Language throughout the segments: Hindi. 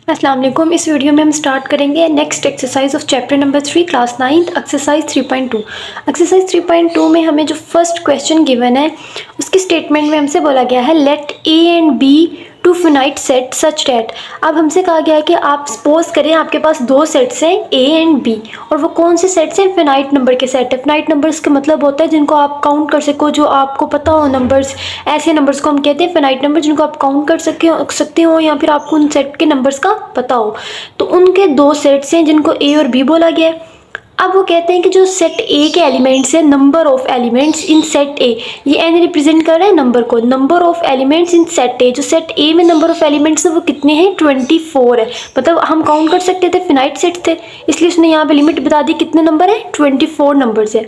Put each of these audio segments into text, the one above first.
अस्सलाम वालेकुम। इस वीडियो में हम स्टार्ट करेंगे next exercise of chapter number 3 class 9th exercise 3.2। Exercise 3.2 में हमें जो फर्स्ट क्वेश्चन गिवन है उसकी स्टेटमेंट में हमसे बोला गया है let A and B two finite set such that. अब हमसे कहा गया है कि आप सपोज करें आपके पास दो सेट्स हैं ए एंड बी, और वो कौन से सेट्स हैं? फिनाइट नंबर के सेट है। फिनाइट नंबर्स का मतलब होता है जिनको आप काउंट कर सको, जो आपको पता हो नंबर्स, ऐसे नंबर्स को हम कहते हैं फिनाइट नंबर, जिनको आप काउंट कर सकते हो या फिर आपको उन सेट के नंबर्स का पता हो। तो उनके दो सेट्स हैं जिनको ए और बी बोला गया है। अब वो कहते हैं कि जो सेट ए के एलिमेंट्स है, number of elements in set ए, ये एन रिप्रेजेंट कर रहा है नंबर को, number of elements in set ए। जो सेट ए में नंबर ऑफ एलिमेंट्स है वो कितने हैं? 24 है। मतलब हम काउंट कर सकते थे, फिनाइट सेट थे, इसलिए उसने यहाँ पे लिमिट बता दी कितने नंबर है, 24 नंबर्स है।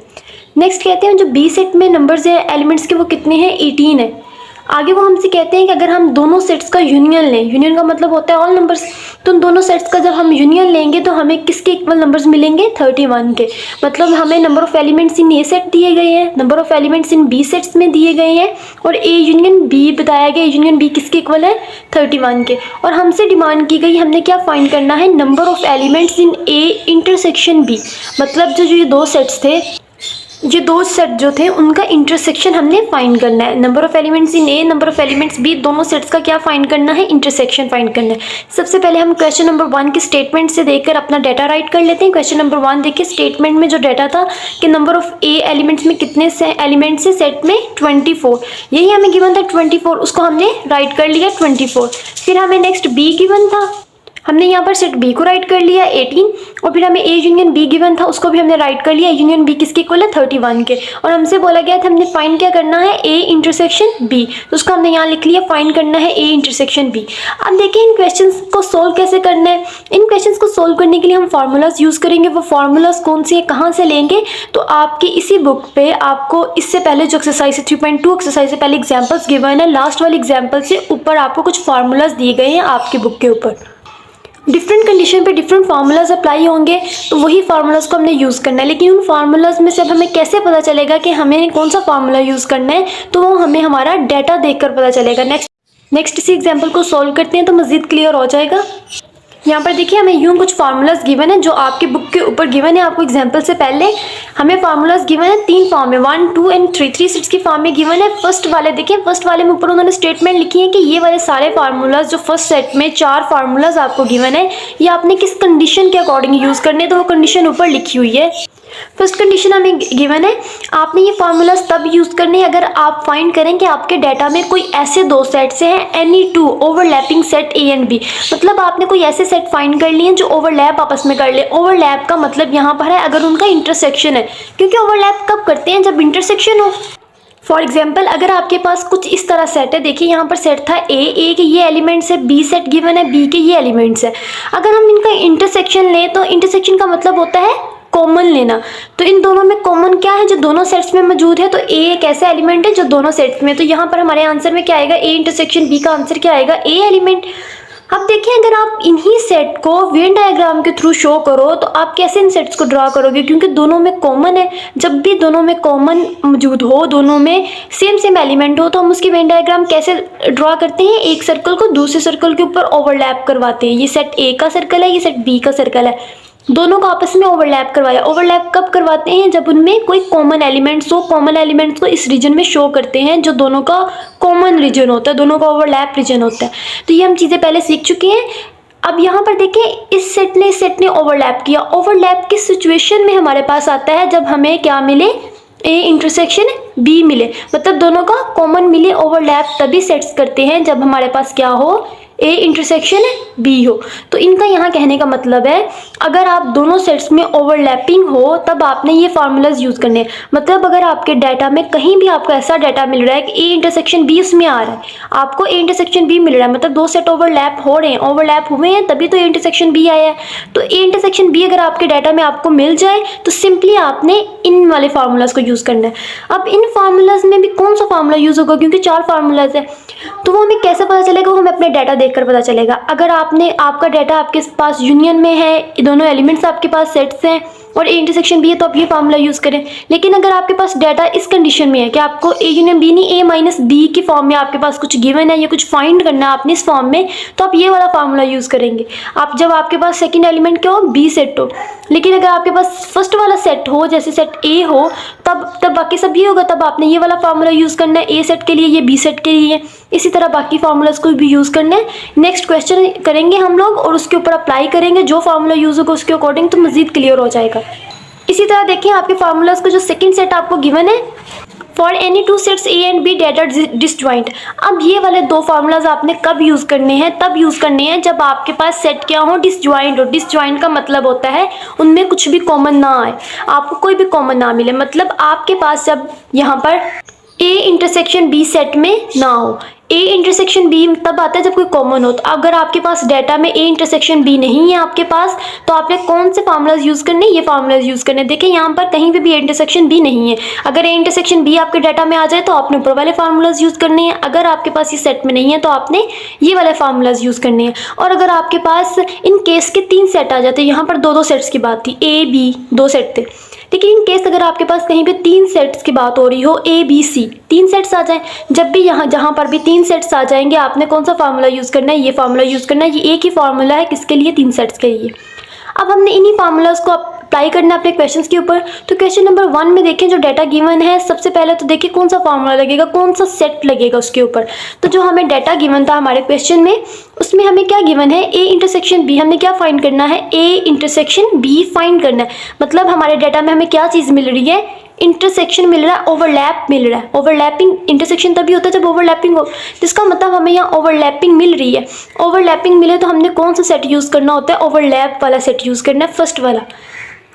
नेक्स्ट कहते हैं जो बी सेट में नंबर्स है एलिमेंट्स के वो कितने हैं? 18 है। आगे वो हमसे कहते हैं कि अगर हम दोनों सेट्स का यूनियन लें, यूनियन का मतलब होता है ऑल नंबर्स, तो उन दोनों सेट्स का जब हम यूनियन लेंगे तो हमें किसके इक्वल नंबर्स मिलेंगे? 31 के। मतलब हमें number of elements in A set दिए गए हैं, number of elements in B sets में दिए गए हैं, और ए यूनियन बी बताया गया, यूनियन बी किसके इक्वल है? 31 के। और हमसे डिमांड की गई, हमने क्या फाइंड करना है? Number of elements in A intersection B. मतलब जो ये दो सेट्स थे, ये दो सेट जो थे उनका इंटरसेक्शन हमने फाइंड करना है। Number of elements in A, number of elements B, दोनों सेट्स का क्या फाइंड करना है? इंटरसेक्शन फाइंड करना है। सबसे पहले हम क्वेश्चन नंबर 1 की स्टेटमेंट से देखकर अपना डाटा राइट कर लेते हैं। क्वेश्चन नंबर 1 देखिए, स्टेटमेंट में जो डाटा था कि नंबर ऑफ ए एलिमेंट्स में कितने से एलिमेंट्स है सेट में? 24। यही हमें गिवन था 24, उसको हमने राइट कर लिया 24। फिर हमें नेक्स्ट बी गिवन था, हमने यहाँ पर सेट बी को राइट कर लिया 18, और फिर हमें ए यूनियन बी गिवन था, उसको भी हमने राइट कर लिया। यूनियन बी किसके इक्वल है? 31 के। और हमसे बोला गया था हमने फाइंड क्या करना है? ए इंटरसेक्शन बी, तो उसको हमने यहाँ लिख लिया, फाइंड करना है ए इंटरसेक्शन बी। अब देखिए इन क्वेश्चंस को सोल्व कैसे करना है। इन क्वेश्चंस को सोल्व करने के लिए हम फार्मूलाज यूज़ करेंगे। वो फार्मूलाज कौन से हैं, कहाँ से लेंगे? तो आपकी इसी बुक पे आपको इससे पहले जो एक्सरसाइज है 3.2 एक्सरसाइज से पहले एग्जाम्पल्स गिवन है, लास्ट वाले एग्जाम्पल से ऊपर आपको कुछ फार्मूलाज दिए गए हैं आपकी बुक के ऊपर। डिफरेंट कंडीशन पे डिफरेंट फार्मूलाज अप्लाई होंगे, तो वही फार्मूलाज को हमने यूज़ करना है। लेकिन उन फार्मूलाज में से अब हमें कैसे पता चलेगा कि हमें कौन सा फार्मूला यूज़ करना है? तो वो हमें हमारा डाटा देखकर पता चलेगा। नेक्स्ट इसी एग्जाम्पल को सॉल्व करते हैं तो मज़ीद क्लियर हो जाएगा। यहाँ पर देखिए हमें यूँ कुछ फार्मूलाज गिवन है जो आपकी बुक के ऊपर गिवन है। आपको एग्जाम्पल से पहले हमें फार्मूलाज गिवन है 3 फॉर्म में, 1, 2 एंड 3, 3 सेट्स की फॉर्म में गिवन है। फर्स्ट वाले देखिए, फर्स्ट वाले में ऊपर उन्होंने स्टेटमेंट लिखी है कि ये वाले सारे फार्मूलाज जो फर्स्ट सेट में 4 फार्मूलाज आपको गिवन है, ये आपने किस कंडीशन के अकॉर्डिंग यूज़ करने हैं, तो वो कंडीशन ऊपर लिखी हुई है। फर्स्ट कंडीशन हमें गिवन है, आपने ये फार्मूलाज तब यूज़ करने हैं अगर आप फाइंड करें कि आपके डाटा में कोई ऐसे दो सेट्स हैं, any 2 overlapping set A and B. मतलब आपने कोई ऐसे सेट फाइंड कर लिए हैं जो ओवरलैप आपस में कर ले। ओवरलैप का मतलब यहाँ पर है अगर उनका इंटरसेक्शन है, क्योंकि ओवरलैप कब करते हैं? जब इंटरसेक्शन हो। फॉर एग्जाम्पल अगर आपके पास कुछ इस तरह सेट है, देखिए यहाँ पर सेट था ए के ये एलिमेंट्स है, बी सेट गिवन है, बी के ये एलिमेंट्स है। अगर हम इनका इंटरसेक्शन लें तो इंटरसेक्शन का मतलब होता है कॉमन लेना। तो इन दोनों में कॉमन क्या है जो दोनों सेट्स में मौजूद है? तो ए एक ऐसा एलिमेंट है जो दोनों सेट्स में, तो यहाँ पर हमारे आंसर में क्या आएगा? ए इंटरसेक्शन बी का आंसर क्या आएगा? ए एलिमेंट। अब देखिए अगर आप इन्हीं सेट को वेन डायग्राम के थ्रू शो करो तो आप कैसे इन सेट्स को ड्रा करोगे? क्योंकि दोनों में कॉमन है। जब भी दोनों में कॉमन मौजूद हो, दोनों में सेम एलिमेंट हो, तो हम उसकी वेन डायग्राम कैसे ड्रा करते हैं? एक सर्कल को दूसरे सर्कल के ऊपर ओवरलैप करवाते हैं। ये सेट ए का सर्कल है, ये सेट बी का सर्कल है, दोनों को आपस में ओवरलैप करवाया। ओवरलैप कब करवाते हैं? जब उनमें कोई कॉमन एलिमेंट्स हो। कॉमन एलिमेंट्स को इस रीजन में शो करते हैं जो दोनों का कॉमन रीजन होता है, दोनों का ओवरलैप रीजन होता है। तो ये हम चीज़ें पहले सीख चुके हैं। अब यहाँ पर देखें इस सेट ने ओवरलैप किया। ओवरलैप किस सिचुएशन में हमारे पास आता है? जब हमें क्या मिले? ए इंटरसेक्शन बी मिले। मतलब दोनों का कॉमन मिले, ओवरलैप तभी सेट्स करते हैं जब हमारे पास क्या हो? ए इंटरसेक्शन बी हो। तो इनका यहाँ कहने का मतलब है अगर आप दोनों सेट्स में ओवरलैपिंग हो तब आपने ये फार्मूलाज यूज़ करने हैं। मतलब अगर आपके डाटा में कहीं भी आपको ऐसा डाटा मिल रहा है कि ए इंटरसेक्शन बी उसमें आ रहा है, आपको ए इंटरसेक्शन बी मिल रहा है, मतलब दो सेट ओवरलैप हो रहे हैं, ओवरलैप हुए हैं तभी तो ए इंटरसेक्शन बी आया है। तो ए इंटरसेक्शन बी अगर आपके डाटा में आपको मिल जाए तो सिंपली आपने इन वाले फार्मूलाज को यूज़ करना है। अब इन फार्मूलाज में भी कौन सा फार्मूला यूज़ होगा? क्योंकि 4 फार्मूलाज है, तो वो हमें कैसे पता चलेगा? वो हमें अपने डाटा देखकर पता चलेगा। अगर आपका डाटा आपके पास यूनियन में है, दोनों एलिमेंट्स आपके पास सेट्स हैं, और ए इंटरसेक्शन बी है तो आप ये फार्मूला यूज़ करें। लेकिन अगर आपके पास डाटा इस कंडीशन में है कि आपको ए यूनियन बी नहीं, ए माइनस बी की फॉर्म में आपके पास कुछ गिवन है या कुछ फाइंड करना है आपने इस फॉर्म में, तो आप ये वाला फार्मूला यूज़ करेंगे। आप जब आपके पास सेकेंड एलिमेंट क्या हो, बी सेट हो। लेकिन अगर आपके पास फर्स्ट वाला सेट हो, जैसे सेट ए हो, तब बाकी सब ये होगा, तब आपने ये वाला फार्मूला यूज़ करना है ए सेट के लिए, ये बी सेट के लिए। इसी तरह बाकी फार्मूलाज को भी यूज़ करना है। नेक्स्ट क्वेश्चन करेंगे हम लोग और उसके ऊपर अप्लाई करेंगे, जो फार्मूला यूज़ होगा उसके अकॉर्डिंग, तो मज़ीद क्लियर हो जाएगा। इसी तरह देखिए आपके फार्मूलाज का जो सेकंड सेट आपको गिवन है, for any two sets A and B that are disjoint. अब ये वाले दो फार्मूलाज आपने कब यूज़ करने हैं, तब यूज़ करने हैं जब आपके पास सेट क्या हो, डिसजॉइंट हो। डिसजॉइंट का मतलब होता है उनमें कुछ भी कॉमन ना आए, आपको कोई भी कॉमन ना मिले। मतलब आपके पास जब यहाँ पर ए इंटरसेक्शन बी सेट में ना हो। ए इंटरसेक्शन बी तब आता है जब कोई कॉमन हो। तो अगर आपके पास डाटा में ए इंटरसेक्शन बी नहीं है आपके पास, तो आपने कौन से फार्मूलाज यूज़ करने, ये फार्मूलाज यूज़ करने। देखिए यहाँ पर कहीं पे भी ए इंटरसेक्शन बी नहीं है। अगर ए इंटरसेक्शन बी आपके डाटा में आ जाए तो आपने ऊपर वाले फार्मूलाज यूज़ करने हैं। अगर आपके पास ये सेट में नहीं है तो आपने ये वाले फार्मूलाज यूज़ करने हैं। और अगर आपके पास इन केस के 3 सेट आ जाते, यहाँ पर 2-2 सेट्स की बात थी, ए बी 2 सेट थे, लेकिन इन केस अगर आपके पास कहीं पे 3 सेट्स की बात हो रही हो, ए बी सी 3 सेट्स आ जाएं, जब भी जहाँ पर भी 3 सेट्स आ जाएंगे आपने कौन सा फार्मूला यूज़ करना है, ये फार्मूला यूज़ करना है। ये एक ही फार्मूला है किसके लिए, 3 सेट्स के लिए। अब हमने इन्हीं फार्मूलाज को अप्लाई करना है अपने क्वेश्चंस के ऊपर। तो क्वेश्चन नंबर 1 में देखें जो डाटा गिवन है, सबसे पहले तो देखिए कौन सा फार्मूला लगेगा, कौन सा सेट लगेगा उसके ऊपर। तो जो हमें डाटा गिवन था हमारे क्वेश्चन में, उसमें हमें क्या गिवन है, ए इंटरसेक्शन बी। हमने क्या फाइंड करना है, ए इंटरसेक्शन बी फाइंड करना है। मतलब हमारे डाटा में हमें क्या चीज़ मिल रही है, इंटरसेक्शन मिल रहा है, ओवरलैप मिल रहा है। ओवरलैपिंग इंटरसेक्शन तभी होता है जब ओवरलैपिंग हो, जिसका मतलब हमें यहाँ ओवरलैपिंग मिल रही है। ओवरलैपिंग मिले तो हमने कौन सा सेट यूज़ करना होता है, ओवरलैप वाला सेट यूज़ करना है, फर्स्ट वाला।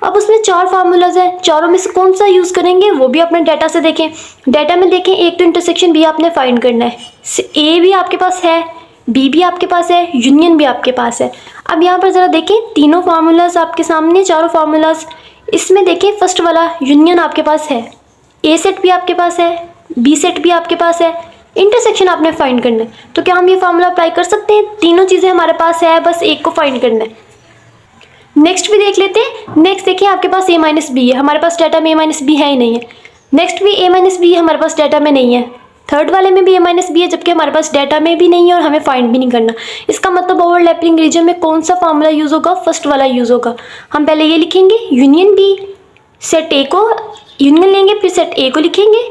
अब उसमें 4 फार्मूलाज हैं, चारों में से कौन सा यूज़ करेंगे वो भी अपने डाटा से देखें। डाटा में देखें, एक तो इंटरसेक्शन बी आपने फाइंड करना है, ए भी आपके पास है, बी भी आपके पास है, यूनियन भी आपके पास है। अब यहाँ पर ज़रा देखें, तीनों फार्मूलाज आपके सामने, चारों फार्मूलाज। इसमें देखिए फर्स्ट वाला यूनियन आपके पास है, ए सेट भी आपके पास है, बी सेट भी आपके पास है, इंटरसेक्शन आपने फाइंड करना है। तो क्या हम ये फार्मूला अप्लाई कर सकते हैं, तीनों चीज़ें हमारे पास है, बस एक को फाइंड करना है। नेक्स्ट भी देख लेते हैं। नेक्स्ट देखिए आपके पास ए माइनस बी है, हमारे पास डाटा में ए माइनस बी है ही नहीं है। नेक्स्ट भी ए माइनस बी हमारे पास डाटा में नहीं है। थर्ड वाले में भी ए माइनस बी है, जबकि हमारे पास डाटा में भी नहीं है और हमें फाइंड भी नहीं करना। इसका मतलब ओवरलैपिंग रीजन में कौन सा फार्मूला यूज़ होगा, फर्स्ट वाला यूज़ होगा। हम पहले ये लिखेंगे यूनियन बी, सेट ए को यूनियन लेंगे, फिर सेट ए को लिखेंगे,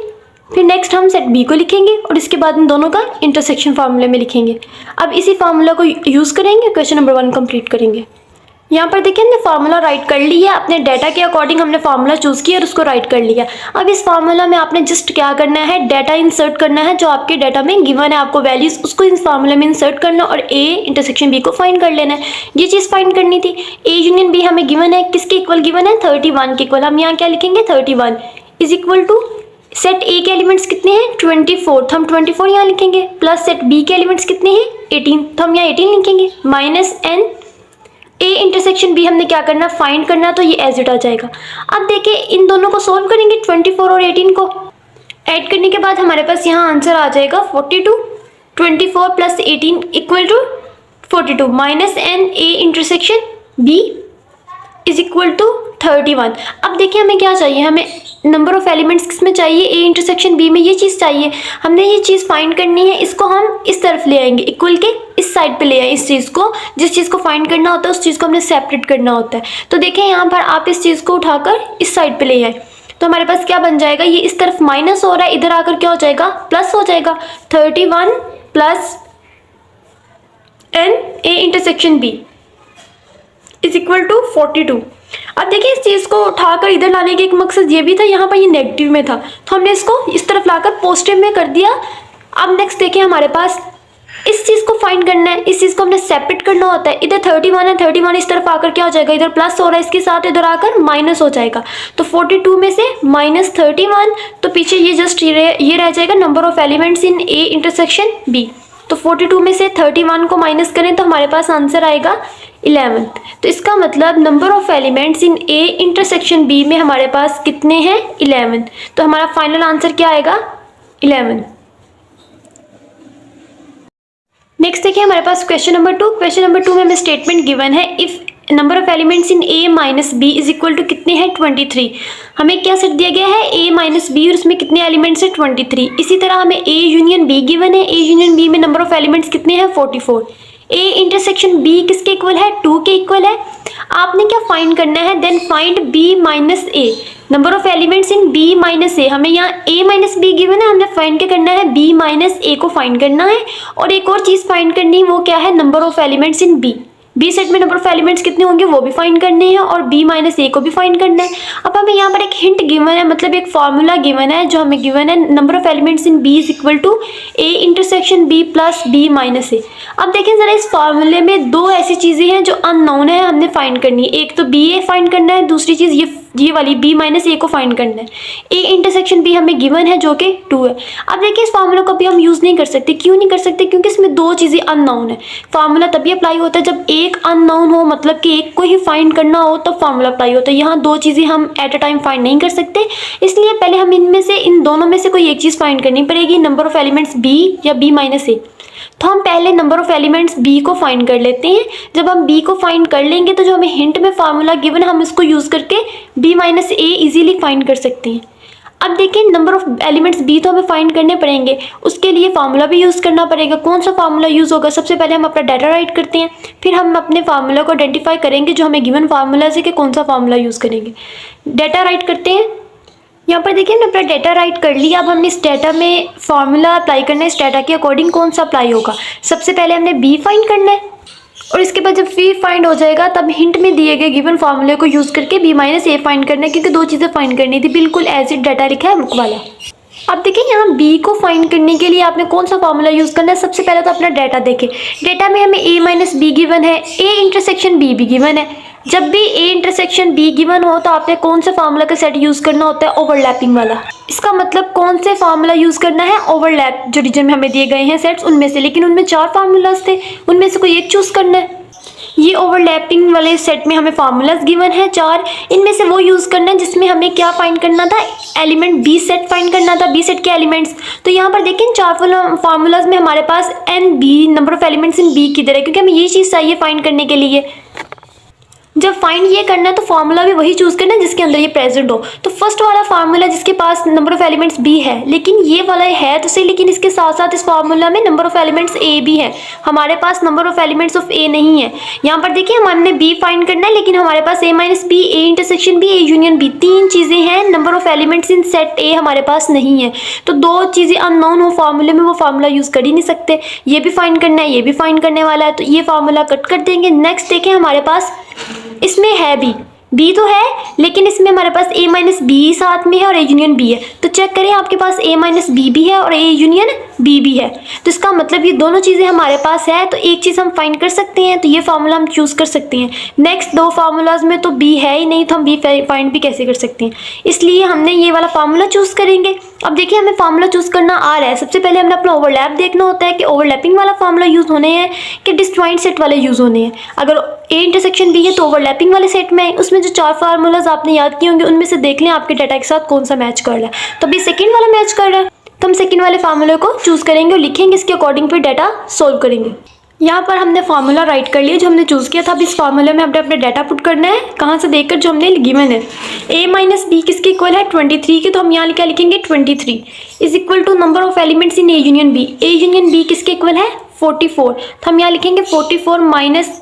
फिर नेक्स्ट हम सेट बी को लिखेंगे और इसके बाद इन दोनों का इंटरसेक्शन फार्मूले में लिखेंगे। अब इसी फार्मूला को यूज़ करेंगे, क्वेश्चन नंबर 1 कंप्लीट करेंगे। यहाँ पर देखिए हमने फार्मूला राइट कर लिया, अपने डाटा के अकॉर्डिंग हमने फार्मूला चूज़ किया और उसको राइट कर लिया। अब इस फार्मूला में आपने जस्ट क्या करना है, डाटा इंसर्ट करना है, जो आपके डाटा में गिवन है आपको वैल्यूज़, उसको इस फार्मूले में इंसर्ट करना और ए इंटरसेक्शन बी को फाइंड कर लेना है। ये चीज़ फाइंड करनी थी। ए यूनियन बी हमें गिवन है, किसके इक्वल गिवन है, 31 के इक्वल। हम यहाँ क्या लिखेंगे, 31 is equal to set A के एलिमेंट्स कितने हैं, 24, तो हम 24 यहाँ लिखेंगे, प्लस सेट बी के एलिमेंट्स कितने हैं, 18, तो हम यहाँ 18 लिखेंगे, minus n A intersection B हमने क्या करना, फाइंड करना, तो ये एज इट आ जाएगा। अब देखिए इन दोनों को सॉल्व करेंगे, 24 और 18 को ऐड करने के बाद हमारे पास यहाँ आंसर आ जाएगा 42। 24 plus 18 equal to 42, minus n A intersection B is equal to 31। अब देखिए हमें क्या चाहिए, हमें नंबर ऑफ एलिमेंट्स किसमें चाहिए, ए इंटरसेक्शन बी में ये चीज़ चाहिए। हमने ये चीज़ फाइंड करनी है, इसको हम इस तरफ ले आएंगे, इक्वल के इस साइड पे ले आए। इस चीज़ को, जिस चीज़ को फाइंड करना होता है उस चीज़ को हमने सेपरेट करना होता है। तो देखें यहाँ पर आप इस चीज़ को उठाकर इस साइड पे ले आए, तो हमारे पास क्या बन जाएगा, ये इस तरफ माइनस हो रहा है, इधर आकर क्या हो जाएगा, प्लस हो जाएगा। 31 plus n A intersection B is equal to 42। अब देखिए इस चीज़ को उठाकर इधर लाने के एक मकसद ये भी था, यहाँ पर ये नेगेटिव में था, तो हमने इसको इस तरफ लाकर पॉजिटिव में कर दिया। अब नेक्स्ट देखिए हमारे पास इस चीज़ को फाइंड करना है, इस चीज़ को हमने सेपरेट करना होता है। इधर 31 है, 31 इस तरफ आकर क्या हो जाएगा, इधर प्लस हो रहा है, इसके साथ इधर आकर माइनस हो जाएगा। तो 42 में से माइनस 31, तो पीछे ये जस्ट ये रह जाएगा number of elements in A intersection B. तो 42 में से 31 को माइनस करें तो हमारे पास आंसर आएगा 11। तो इसका मतलब number of elements in A intersection B में हमारे पास कितने हैं, 11। तो हमारा फाइनल आंसर क्या आएगा, 11। नेक्स्ट देखिए हमारे पास क्वेश्चन नंबर 2। क्वेश्चन नंबर 2 में हमें स्टेटमेंट गिवन है, if number of elements in A minus B is equal to कितने हैं 23। हमें क्या सेट दिया गया है ए माइनस बी और उसमें कितने एलिमेंट्स हैं 23। इसी तरह हमें ए यूनियन बी गिवन है, ए यूनियन बी में नंबर ऑफ एलिमेंट्स कितने हैं 44। ए इंटरसेक्शन बी किसके इक्वल है 2 के इक्वल है। आपने क्या फाइंड करना है, then find B minus A, number of elements in B minus A. हमें यहाँ ए माइनस बी गिवन है, हमने फाइंड क्या करना है बी माइनस ए को फाइंड करना है। और एक और चीज़ फाइंड करनी है, वो क्या है number of elements in B. B set में नंबर ऑफ एलिमेंट्स कितने होंगे वो भी फाइंड करने हैं और बी माइनस ए को भी फाइंड करना है। अब हमें यहाँ पर एक हिंट गिवन है, मतलब एक फार्मूला गिवन है जो हमें गिवन है, number of elements in B is equal to A intersection B plus B minus A. अब देखें जरा इस फार्मूले में दो ऐसी चीज़ें हैं जो अननोन है, हमने फाइंड करनी है। एक तो बी ए फाइंड करना है, दूसरी चीज़ ये वाली बी माइनस ए को फाइंड करना है। ए इंटरसेक्शन बी हमें गिवन है जो कि 2 है। अब देखिए इस फार्मूला को भी हम यूज़ नहीं कर सकते। क्यों नहीं कर सकते? क्योंकि इसमें दो चीज़ें अननोन है। फार्मूला तभी अप्लाई होता है जब एक अननोन हो, मतलब कि एक को ही फाइंड करना हो तब फार्मूला अप्लाई होता है। यहाँ दो चीज़ें हम एट अ टाइम फाइंड नहीं कर सकते, इसलिए पहले हम इनमें से इन दोनों में से कोई एक चीज़ फाइंड करनी पड़ेगी, नंबर ऑफ एलिमेंट्स बी या बी माइनस ए। तो हम पहले नंबर ऑफ एलिमेंट्स बी को फाइंड कर लेते हैं। जब हम बी को फाइंड कर लेंगे तो जो हमें हिंट में फार्मूला गिवन है हम इसको यूज़ करके बी माइनस ए ईजिली फाइंड कर सकते हैं। अब देखिए नंबर ऑफ एलिमेंट्स बी तो हमें फाइंड करने पड़ेंगे, उसके लिए फार्मूला भी यूज़ करना पड़ेगा। कौन सा फार्मूला यूज़ होगा? सबसे पहले हम अपना डाटा राइट करते हैं, फिर हम अपने फार्मूला को आइडेंटिफाई करेंगे जो हमें गिवन फार्मूला से कि कौन सा फार्मूला यूज़ करेंगे। डाटा राइट करते हैं। यहाँ पर देखिए हमने अपना डाटा राइट कर लिया। अब हमने इस डाटा में फार्मूला अप्लाई करना है, इस डाटा के अकॉर्डिंग कौन सा अप्लाई होगा। सबसे पहले हमने बी फाइंड करना है और इसके बाद जब बी फाइंड हो जाएगा तब हिंट में दिए गए गिवन फार्मूले को यूज़ करके बी माइनस ए फाइंड करना है, क्योंकि दो चीज़ें फाइंड करनी थी, बिल्कुल एज इट डाटा लिखा है बुक वाला। अब देखिए यहाँ बी को फाइंड करने के लिए आपने कौन सा फार्मूला यूज़ करना है। सबसे पहले तो अपना डाटा देखें। डाटा में हमें ए माइनस बी गिवन है, ए इंटरसेक्शन बी भी गिवन है। जब भी ए इंटरसेक्शन बी गिवन हो तो आपने कौन से फार्मूला का सेट यूज़ करना होता है, ओवरलैपिंग वाला। इसका मतलब कौन से फार्मूला यूज़ करना है, ओवरलैप जो रीजन में हमें दिए गए हैं सेट्स उनमें से, लेकिन उनमें 4 फार्मूलाज थे, उनमें से कोई एक चूज़ करना है। ये ओवरलैपिंग वाले सेट में हमें फार्मूलाज गिवन है 4, इनमें से वो यूज़ करना है जिसमें हमें क्या फाइंड करना था, एलिमेंट बी सेट फाइंड करना था, बी सेट के एलिमेंट्स। तो यहाँ पर देखिए 4 फार्मूलाज में हमारे पास N B number of elements in B किधर है, क्योंकि हमें ये चीज़ चाहिए फाइंड करने के लिए। जब फाइंड ये करना है तो फार्मूला भी वही चूज़ करना है जिसके अंदर ये प्रेजेंट हो। तो फर्स्ट वाला फार्मूला जिसके पास नंबर ऑफ एलिमेंट्स बी है, लेकिन ये वाला है तो सही, लेकिन इसके साथ साथ इस फार्मूला में नंबर ऑफ एलिमेंट्स ए भी है। हमारे पास नंबर ऑफ एलिमेंट्स ऑफ ए नहीं है। यहाँ पर देखिए हमने बी फाइंड करना है, लेकिन हमारे पास A minus B, A intersection B, A union B, 3 चीज़ें हैं। Number of elements in set A हमारे पास नहीं है, तो 2 चीज़ें अननोन हो फार्मूले में, वो फार्मूला यूज़ कर ही नहीं सकते। ये भी फाइंड करना है, ये भी फाइंड करने वाला है, तो ये फार्मूला कट कर देंगे। नेक्स्ट देखें हमारे पास इसमें है बी तो है, लेकिन इसमें हमारे पास ए माइनस बी साथ में है और ए यूनियन बी है। तो चेक करें आपके पास ए माइनस बी भी है और ए यूनियन बी भी है, तो इसका मतलब ये दोनों चीज़ें हमारे पास है, तो एक चीज़ हम फाइंड कर सकते हैं, तो ये फार्मूला हम चूज़ कर सकते हैं। नेक्स्ट 2 फार्मूलाज में तो बी है ही नहीं, तो हम बी फाइंड भी कैसे कर सकते हैं, इसलिए हमने ये वाला फार्मूला चूज़ करेंगे। अब देखिए हमें फार्मूला चूज़ करना आ रहा है। सबसे पहले हमने अपना ओवरलैप देखना होता है कि ओवरलैपिंग वाला फार्मूला यूज़ होने हैं कि डिस्जॉइंट सेट वाले यूज़ होने हैं। अगर ए इंटरसेक्शन बी है तो ओवरलैपिंग वाले सेट में है। उसमें जो 4 फार्मूलाज आपने याद किए होंगे उनमें से देख लें आपके डाटा के साथ कौन सा मैच कर रहा है। तो अभी सेकंड वाला मैच कर रहा है, तो हम सेकंड वाले फार्मूले को चूज़ करेंगे और लिखेंगे, इसके अकॉर्डिंग फिर डाटा सोल्व करेंगे। यहाँ पर हमने फार्मूला राइट कर लिया जो हमने चूज़ किया था। अब इस फार्मूले में हमने अपना डाटा पुट करना है, कहाँ से देखकर, जो हमने गिवन है। ए माइनस बी किसके इक्वल है 23 के, तो हम यहाँ क्या लिखेंगे 23 is equal to number of elements in A union B. A union B किसके इक्वल है 44, तो हम यहाँ लिखेंगे 44 minus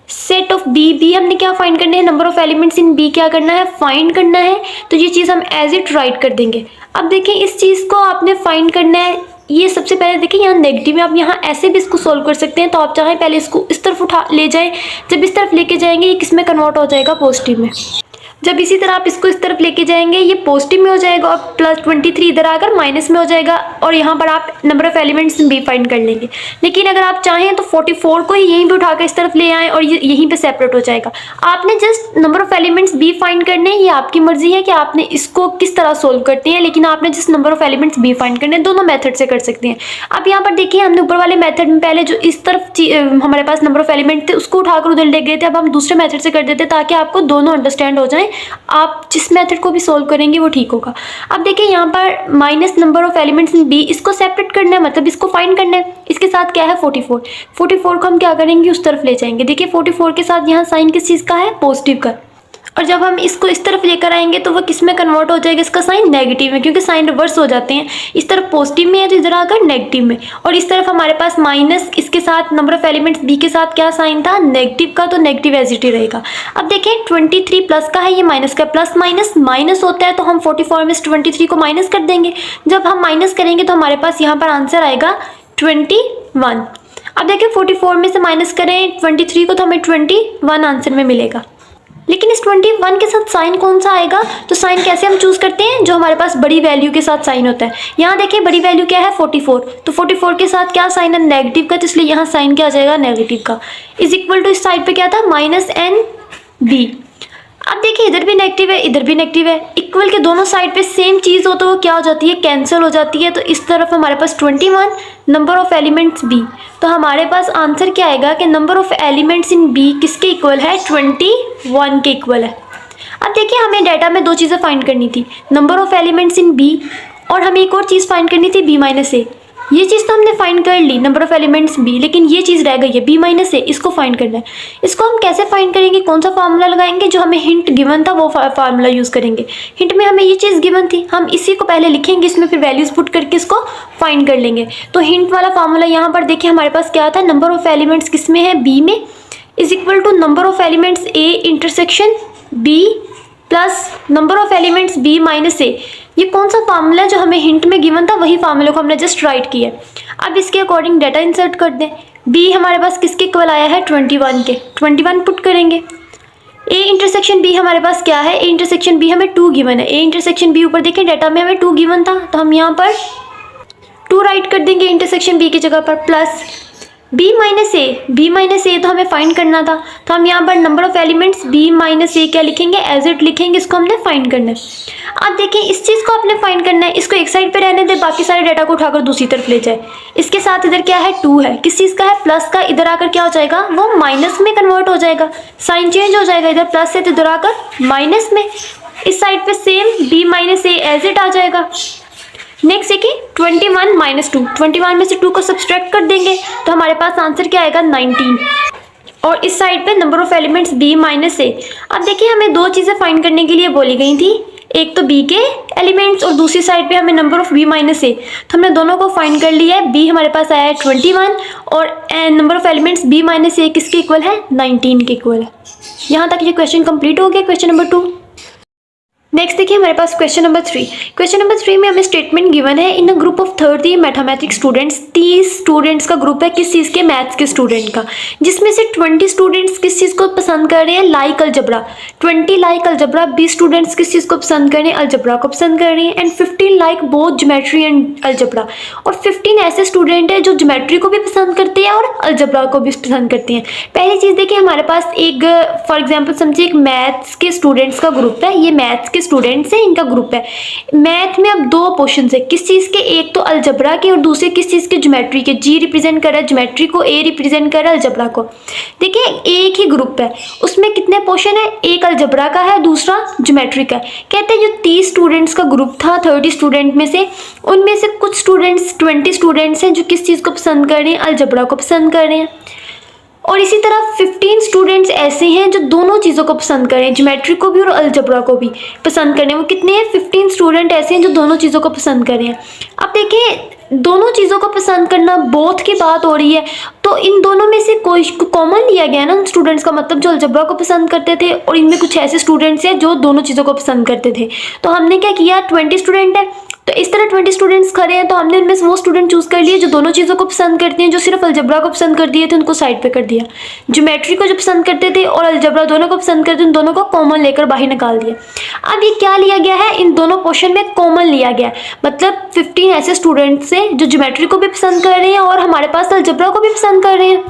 set of B. B हमने क्या फाइंड करना है, number of elements in B क्या करना है, फाइंड करना है, तो ये चीज़ हम एज इट राइट कर देंगे। अब देखिए इस चीज़ को आपने फाइंड करना है। ये सबसे पहले देखिए यहाँ नेगेटिव है, आप यहाँ ऐसे भी इसको सोल्व कर सकते हैं। तो आप चाहें पहले इसको इस तरफ उठा ले जाएं, जब इस तरफ लेके जाएंगे ये किस में कन्वर्ट हो जाएगा, पॉजिटिव में। जब इसी तरह आप इसको इस तरफ लेके जाएंगे ये पॉजिटिव में हो जाएगा और प्लस 23 इधर आकर माइनस में हो जाएगा, और यहाँ पर आप number of elements B find कर लेंगे। लेकिन अगर आप चाहें तो 44 को ही यहीं पे उठाकर इस तरफ ले आएँ और ये यहीं पे सेपरेट हो जाएगा। आपने just number of elements B find करने, ये आपकी मर्जी है कि आपने इसको इसको किस तरह सोल्व करते हैं, लेकिन आपने जिस number of elements B find करने हैं दोनों मेथड से कर सकते हैं। अब यहाँ पर देखिए हमने ऊपर वाले मेथड में पहले जो इस तरफ हमारे पास नंबर ऑफ एलिमेंट थे उसको उठाकर उधर ले गए थे, अब हम दूसरे मेथड से कर देते ताकि आपको दोनों अंडरस्टैंड हो जाए, आप जिस मेथड को भी सोल्व करेंगे वो ठीक होगा। अब देखिए यहाँ पर minus number of elements in B, इसको सेपरेट करना है, मतलब इसको फाइंड करना है। इसके साथ क्या है 44, 44 को हम क्या करेंगे उस तरफ ले जाएंगे। देखिए 44 के साथ यहाँ साइन किस चीज़ का है, पॉजिटिव का, और जब हम इसको इस तरफ लेकर आएंगे तो वो किस में कन्वर्ट हो जाएगा, इसका साइन नेगेटिव में, क्योंकि साइन रिवर्स हो जाते हैं। इस तरफ पॉजिटिव में है तो इधर आकर नेगेटिव में, और इस तरफ हमारे पास माइनस, इसके साथ नंबर ऑफ एलिमेंट्स बी के साथ क्या साइन था, नेगेटिव का, तो नेगेटिव एज इट ही रहेगा। अब देखें 23 प्लस का है, ये माइनस का, प्लस माइनस माइनस होता है तो हम 44 में से 23 को माइनस कर देंगे। जब हम माइनस करेंगे तो हमारे पास यहाँ पर आंसर आएगा 21। अब देखिए 44 में से माइनस करें 23 को तो हमें 21 आंसर में मिलेगा। लेकिन इस 21 के साथ साइन कौन सा आएगा, तो साइन कैसे हम चूज करते हैं, जो हमारे पास बड़ी वैल्यू के साथ साइन होता है। यहाँ देखिए बड़ी वैल्यू क्या है 44, तो 44 के साथ क्या साइन है, नेगेटिव का, तो इसलिए यहाँ साइन क्या आ जाएगा, नेगेटिव का, इज इक्वल टू इस साइड पे क्या था -NB। अब देखिए इधर भी नेगेटिव है, इधर भी नेगेटिव है, इक्वल के दोनों साइड पे सेम चीज़ हो तो वो क्या हो जाती है, कैंसिल हो जाती है। तो इस तरफ हमारे पास 21 नंबर ऑफ एलिमेंट्स बी, तो हमारे पास आंसर क्या आएगा कि number of elements in B किसके इक्वल है, 21 के इक्वल है। अब देखिए हमें डाटा में दो चीज़ें फाइंड करनी थी, number of elements in B, और हमें एक और चीज़ फाइंड करनी थी B-A। ये चीज़ तो हमने फाइंड कर ली, नंबर ऑफ एलिमेंट्स बी, लेकिन ये चीज़ रह गई है B-A, इसको फाइंड करना है। इसको हम कैसे फाइंड करेंगे, कौन सा फार्मूला लगाएंगे, जो हमें हिंट गिवन था वो फार्मूला यूज़ करेंगे। हिंट में हमें ये चीज़ गिवन थी, हम इसी को पहले लिखेंगे, इसमें फिर वैल्यूज़ पुट करके इसको फाइंड कर लेंगे। तो हिंट वाला फार्मूला यहाँ पर देखिए हमारे पास क्या था, नंबर ऑफ एलिमेंट्स किस में है, बी में, is equal to number of elements A intersection B plus number of elements B-A। ये कौन सा फार्मूला है, जो हमें हिंट में गिवन था वही फार्मूले को हमने जस्ट राइट किया। अब इसके अकॉर्डिंग डाटा इंसर्ट कर दें। B हमारे पास किसके इक्वल आया है, 21 के, 21 पुट करेंगे। A इंटरसेक्शन B हमारे पास क्या है, A इंटरसेक्शन B हमें 2 गिवन है, A इंटरसेक्शन B ऊपर देखें डाटा में हमें 2 गिवन था, तो हम यहाँ पर 2 राइट कर देंगे इंटरसेक्शन B की जगह पर, प्लस B-A तो हमें फाइंड करना था, तो हम यहाँ पर नंबर ऑफ एलिमेंट्स B-A क्या लिखेंगे, एज इट लिखेंगे, इसको हमने फाइंड करना है। अब देखिए इस चीज़ को आपने फाइंड करना है, इसको एक साइड पे रहने दे, बाकी सारे डाटा को उठाकर दूसरी तरफ ले जाए। इसके साथ इधर क्या है 2 है, किस चीज़ का है, प्लस का, इधर आकर क्या हो जाएगा, वो माइनस में कन्वर्ट हो जाएगा, साइन चेंज हो जाएगा, इधर प्लस है तो इधर आकर माइनस में, इस साइड पे सेम B-A एज इट आ जाएगा। नेक्स्ट देखिए 21 - 2, 21 में से 2 को सब्सट्रैक्ट कर देंगे तो हमारे पास आंसर क्या आएगा 19, और इस साइड पे नंबर ऑफ एलिमेंट्स B-A। अब देखिए हमें दो चीज़ें फाइंड करने के लिए बोली गई थी, एक तो B के एलिमेंट्स और दूसरी साइड पे हमें नंबर ऑफ B-A, तो हमने दोनों को फाइंड कर लिया है। B हमारे पास आया है 21 और नंबर ऑफ एलिमेंट्स B-A किसके इक्वल है, 19 के इक्वल है। यहाँ तक ये क्वेश्चन कंप्लीट हो गया, क्वेश्चन नंबर 2। नेक्स्ट देखिए हमारे पास क्वेश्चन नंबर 3। क्वेश्चन नंबर 3 में हमें स्टेटमेंट गिवन है, in a group of 30 mathematics students, 30 students का ग्रुप है, किस चीज़ के, मैथ्स के स्टूडेंट का, जिसमें से 20 स्टूडेंट्स किस चीज़ को पसंद कर रहे हैं, like algebra, 20 like algebra, 20 students किस चीज़ को पसंद कर रहे हैं, अलजबरा को पसंद कर रहे हैं, and 15 like both geometry and algebra, और 15 ऐसे स्टूडेंट हैं जो ज्योमेट्री को भी पसंद करते हैं और अलजबरा को भी पसंद करते हैं। पहली चीज़ देखिए हमारे पास एक, फॉर एग्जाम्पल समझिए एक मैथ्स के स्टूडेंट्स का ग्रुप है, ये मैथ्स के स्टूडेंट्स हैं, इनका ग्रुप है। मैथ में अब 2 पोर्शन है, किस चीज़ के, एक तो अलजबरा के और दूसरे किस चीज़ के, ज्योमेट्री के। G रिप्रेजेंट कर रहा है ज्योमेट्री को, A रिप्रेजेंट कर रहा है अलजबरा को। देखिए एक ही ग्रुप है, उसमें कितने पोर्शन है, एक अलजबरा का है, दूसरा ज्योमेट्री का है। कहते हैं जो 30 स्टूडेंट्स का ग्रुप था, 30 स्टूडेंट में से, उनमें से कुछ स्टूडेंट्स 20 स्टूडेंट्स हैं जो किस चीज़ को पसंद कर रहे हैं, अलजबरा को पसंद कर रहे हैं। और इसी तरह 15 स्टूडेंट्स ऐसे हैं जो दोनों चीज़ों को पसंद करें, ज्योमेट्री को भी और अलजबरा को भी पसंद करें। वो कितने हैं, 15 स्टूडेंट ऐसे हैं जो दोनों चीज़ों को पसंद करें। अब देखिए दोनों चीज़ों को पसंद करना, बोथ की बात हो रही है, तो इन दोनों में से कोई कॉमन लिया गया ना उन स्टूडेंट्स का, मतलब जो अलजबरा को पसंद करते थे और इनमें कुछ ऐसे स्टूडेंट्स हैं जो दोनों चीज़ों को पसंद करते थे। तो हमने क्या किया, 20 स्टूडेंट है तो इस तरह 20 स्टूडेंट्स खड़े हैं, तो हमने उनमें से वो स्टूडेंट चूज कर लिए जो दोनों चीज़ों को पसंद करते हैं। जो सिर्फ अलजबरा को पसंद कर दिए थे उनको साइड पे कर दिया, ज्योमेट्री को जो पसंद करते थे और अलजबरा दोनों को पसंद करते थे उन दोनों को कॉमन लेकर बाहर निकाल दिया। अब ये क्या लिया गया है, इन दोनों पोर्शन में कॉमन लिया गया, मतलब 15 ऐसे स्टूडेंट्स हैं जो ज्योमेट्री को भी पसंद कर रहे हैं और हमारे पास अलजबरा को भी पसंद कर रहे हैं।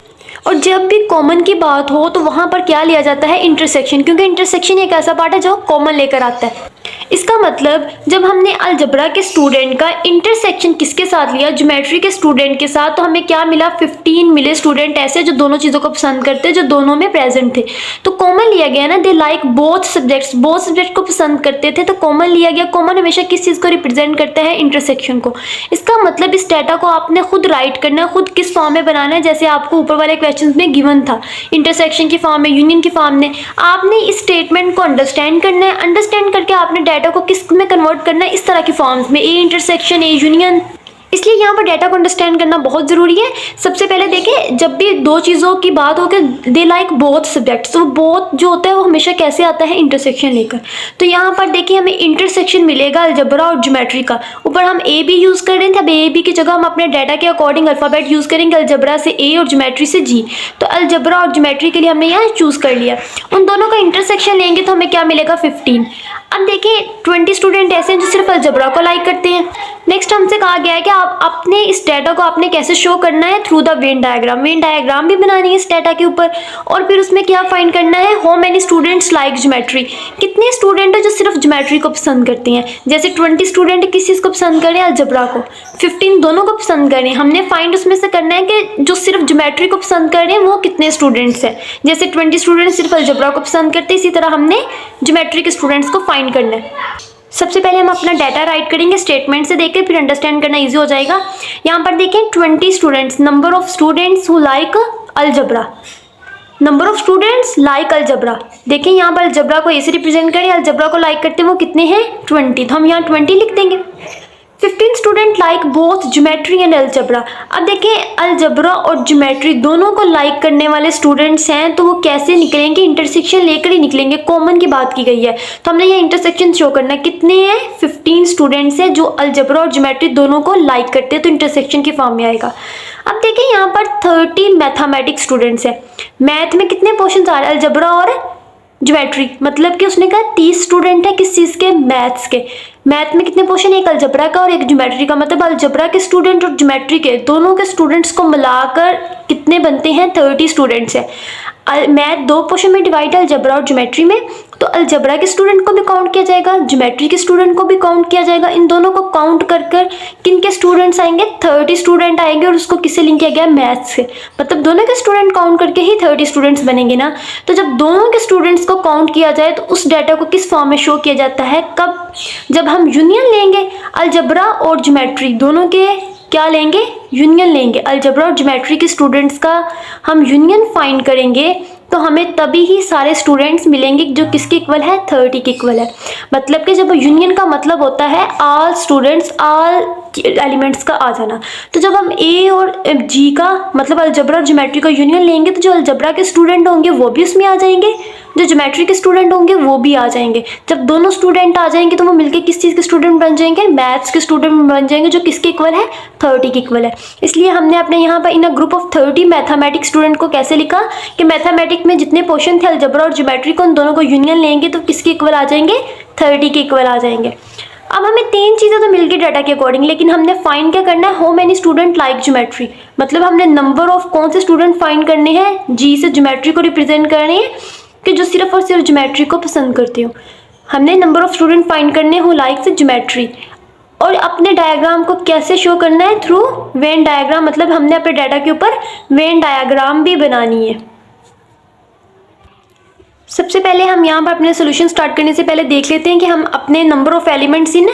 और जब भी कॉमन की बात हो तो वहाँ पर क्या लिया जाता है, इंटरसेक्शन, क्योंकि इंटरसेक्शन एक ऐसा पार्ट है जो कॉमन लेकर आता है। इसका मतलब जब हमने अलजबरा के स्टूडेंट का इंटरसेक्शन किसके साथ लिया, ज्योमेट्री के स्टूडेंट के साथ, तो हमें क्या मिला, 15 मिले स्टूडेंट ऐसे जो दोनों चीज़ों को पसंद करते हैं, जो दोनों में प्रेजेंट थे। तो कॉमन लिया गया ना, दे लाइक बोथ सब्जेक्ट को पसंद करते थे, तो कॉमन लिया गया। कॉमन हमेशा किस चीज़ को रिप्रेजेंट करता है, इंटरसेक्शन को। इसका मतलब इस डाटा को आपने खुद राइट करना है, खुद किस फॉर्म में बनाना है, जैसे आपको ऊपर वाले क्वेश्चन में गिवन था, इंटरसेक्शन की फॉर्म में, यूनियन की फॉर्म में। आपने इस स्टेटमेंट को अंडरस्टैंड करना है, अंडरस्टैंड करके आपने डाटा को किस में कन्वर्ट करना है, इस तरह की फॉर्म्स में, ए इंटरसेक्शन, ए यूनियन। इसलिए यहाँ पर डाटा को अंडरस्टैंड करना बहुत ज़रूरी है। सबसे पहले देखें, जब भी दो चीज़ों की बात हो कि दे लाइक बोथ सब्जेक्ट्स, तो बोथ जो होता है वो हमेशा कैसे आता है, इंटरसेक्शन लेकर। तो यहाँ पर देखिए हमें इंटरसेक्शन मिलेगा अलजबरा और ज्योमेट्री का। ऊपर हम ए बी यूज़ कर रहे थे, अब ए बी की जगह हम अपने डाटा के अकॉर्डिंग अल्फ़ाबेट यूज़ करेंगे, अलजबरा से ए और ज्योमेट्री से जी। तो अलजबरा और ज्योमेट्री के लिए हमने यहाँ चूज़ कर लिया। उन दोनों का इंटरसेक्शन लेंगे तो हमें क्या मिलेगा, 15। अब देखिए 20 स्टूडेंट ऐसे हैं जो सिर्फ अलजबरा को लाइक करते हैं। नेक्स्ट हमसे कहा गया है कि आप अपने इस डाटा को आपने कैसे शो करना है, through the Venn diagram. Venn diagram भी बनानी है इस डाटा के ऊपर, और फिर उसमें क्या फाइंड करना है, how many students like geometry, कितने स्टूडेंट है जो सिर्फ ज्योमेट्री को पसंद करते हैं। जैसे 20 स्टूडेंट किस चीज़ को पसंद करें, अलजबरा को, 15 दोनों को पसंद करें। हमने फाइंड उसमें से करना है कि जो सिर्फ ज्योमेट्री को पसंद कर रहे हैं वो कितने स्टूडेंट्स हैं। जैसे 20 स्टूडेंट सिर्फ अलजबरा को पसंद करते हैं, इसी तरह हमने ज्योमेट्री के स्टूडेंट्स को फाइंड करना है। सबसे पहले हम अपना डाटा राइट करेंगे, स्टेटमेंट से देखकर फिर अंडरस्टैंड करना इजी हो जाएगा। यहाँ पर देखें 20 students, number of students who like algebra, number of students like algebra. देखें यहाँ पर अलजबरा को ए से रिप्रेजेंट करें, अलजबरा को लाइक करते हैं वो कितने हैं, 20, तो हम यहाँ 20 लिख देंगे। 15 student like both geometry and algebra. अब देखें अलजबरा और ज्योमेट्री दोनों को लाइक करने वाले स्टूडेंट्स हैं, तो वो कैसे निकलेंगे, इंटरसेक्शन लेकर ही निकलेंगे, कॉमन की बात की गई है। तो हमने ये इंटरसेक्शन शो करना है, कितने हैं, 15 स्टूडेंट्स हैं जो अलजबरा और ज्योमेट्री दोनों को लाइक करते हैं, तो इंटरसेक्शन की फॉर्म में आएगा। अब देखें यहाँ पर 30 मैथमेटिक्स स्टूडेंट्स हैं। मैथ में कितने पोर्शन आ रहे हैं, अलजबरा और ज्योमेट्री, मतलब कि उसने कहा 30 स्टूडेंट है किस चीज़ के, मैथ्स के। मैथ में कितने पोर्शन, एक अलजबरा का और एक ज्योमेट्री का, मतलब अलजबरा के स्टूडेंट और ज्योमेट्री के दोनों के स्टूडेंट्स को मिलाकर कितने बनते हैं, 30 स्टूडेंट्स हैं। मैथ 2 पोर्शन में डिवाइड है, अलजबरा और ज्योमेट्री में, तो अलजबरा के स्टूडेंट को भी काउंट किया जाएगा, ज्योमेट्री के स्टूडेंट को भी काउंट किया जाएगा। इन दोनों को काउंट कर कर किन के स्टूडेंट्स आएंगे, 30 स्टूडेंट आएंगे, और उसको किससे लिंक किया गया, मैथ्स से। मतलब दोनों के स्टूडेंट काउंट करके ही 30 स्टूडेंट्स बनेंगे ना। तो जब दोनों के स्टूडेंट्स को काउंट किया जाए तो उस डाटा को किस फॉर्म में शो किया जाता है, कब, जब हम यूनियन लेंगे, अलजबरा और ज्योमेट्री दोनों के क्या लेंगे, यूनियन लेंगे। अलजबरा और ज्योमेट्री के स्टूडेंट्स का हम यूनियन फाइंड करेंगे, तो हमें तभी ही सारे स्टूडेंट्स मिलेंगे जो किसके इक्वल है, 30 के इक्वल है। मतलब कि जब यूनियन का मतलब होता है ऑल स्टूडेंट्स, ऑल एलिमेंट्स का आ जाना। तो जब हम ए और जी का मतलब अलजबरा और ज्योमेट्री का यूनियन लेंगे, तो जो अलजबरा के स्टूडेंट होंगे वो भी उसमें आ जाएंगे, जो ज्योमेट्री के स्टूडेंट होंगे वो भी आ जाएंगे। जब दोनों स्टूडेंट आ जाएंगे तो वो मिलके किस चीज़ के स्टूडेंट बन जाएंगे, मैथ्स के स्टूडेंट बन जाएंगे, जो किसके इक्वल है, 30 के इक्वल है। इसलिए हमने अपने यहाँ पर in a group of 30 mathematics student को कैसे लिखा कि मैथमेटिक्स में जितने पोर्शन थे अलजबरा और ज्योमेट्री को, उन दोनों को यूनियन लेंगे तो किसके इक्वल आ जाएंगे, 30 के इक्वल आ जाएंगे। अब हमें 3 चीज़ें तो मिल गई डाटा के अकॉर्डिंग, लेकिन हमने फाइंड क्या करना है, how many student like geometry, मतलब हमने नंबर ऑफ कौन से स्टूडेंट फाइंड करने हैं, जी से ज्योमेट्री को रिप्रेजेंट करने हैं कि जो सिर्फ और सिर्फ ज्योमेट्री को पसंद करते हो। हमने नंबर ऑफ स्टूडेंट फाइंड करने हो लाइक से ज्योमेट्री, और अपने डायग्राम को कैसे शो करना है, थ्रू वेन डायग्राम, मतलब हमने अपने डाटा के ऊपर वेन डायग्राम भी बनानी है। सबसे पहले हम यहाँ पर अपने सोल्यूशन स्टार्ट करने से पहले देख लेते हैं कि हम अपने नंबर ऑफ एलिमेंट्स इन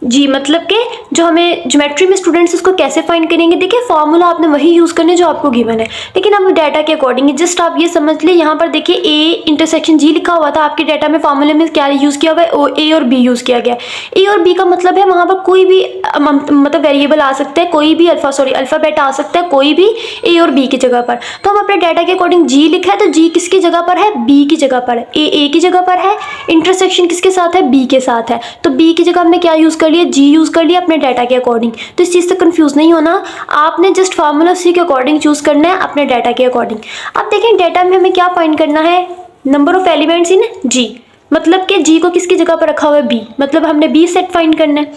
जी, मतलब कि जो हमें ज्योमेट्री में स्टूडेंट्स उसको कैसे फाइंड करेंगे। देखिए फॉर्मूला आपने वही यूज़ करने जो आपको गिवन है, लेकिन अब डाटा के अकॉर्डिंग जस्ट आप ये समझ ले, यहाँ पर देखिए ए इंटरसेक्शन जी लिखा हुआ था, आपके डाटा में फॉर्मूले में क्या यूज़ किया हुआ है, ए और बी यूज़ किया गया। ए और बी का मतलब है वहाँ पर कोई भी मतलब वेरिएबल आ सकता है, कोई भी अल्फ़ाबेट आ सकता है, कोई भी ए और बी की जगह पर। तो हम अपने डाटा के अकॉर्डिंग जी लिखा है, तो जी किसकी जगह पर है, बी की जगह पर है। ए की जगह पर है, इंटरसेक्शन किसके साथ है, बी के साथ है, तो बी की जगह हमने क्या यूज़ कर लिया, जी यूज़ कर लिया अपने डाटा के अकॉर्डिंग। तो इस चीज़ से कंफ्यूज नहीं होना, आपने जस्ट फार्मूला सी के अकॉर्डिंग चूज़ करना है अपने डाटा के अकॉर्डिंग। अब देखें डाटा में हमें क्या फाइंड करना है, नंबर ऑफ एलिमेंट्स इन जी, मतलब कि जी को किसकी जगह पर रखा हुआ है, बी, मतलब हमने बी सेट फाइंड करना है।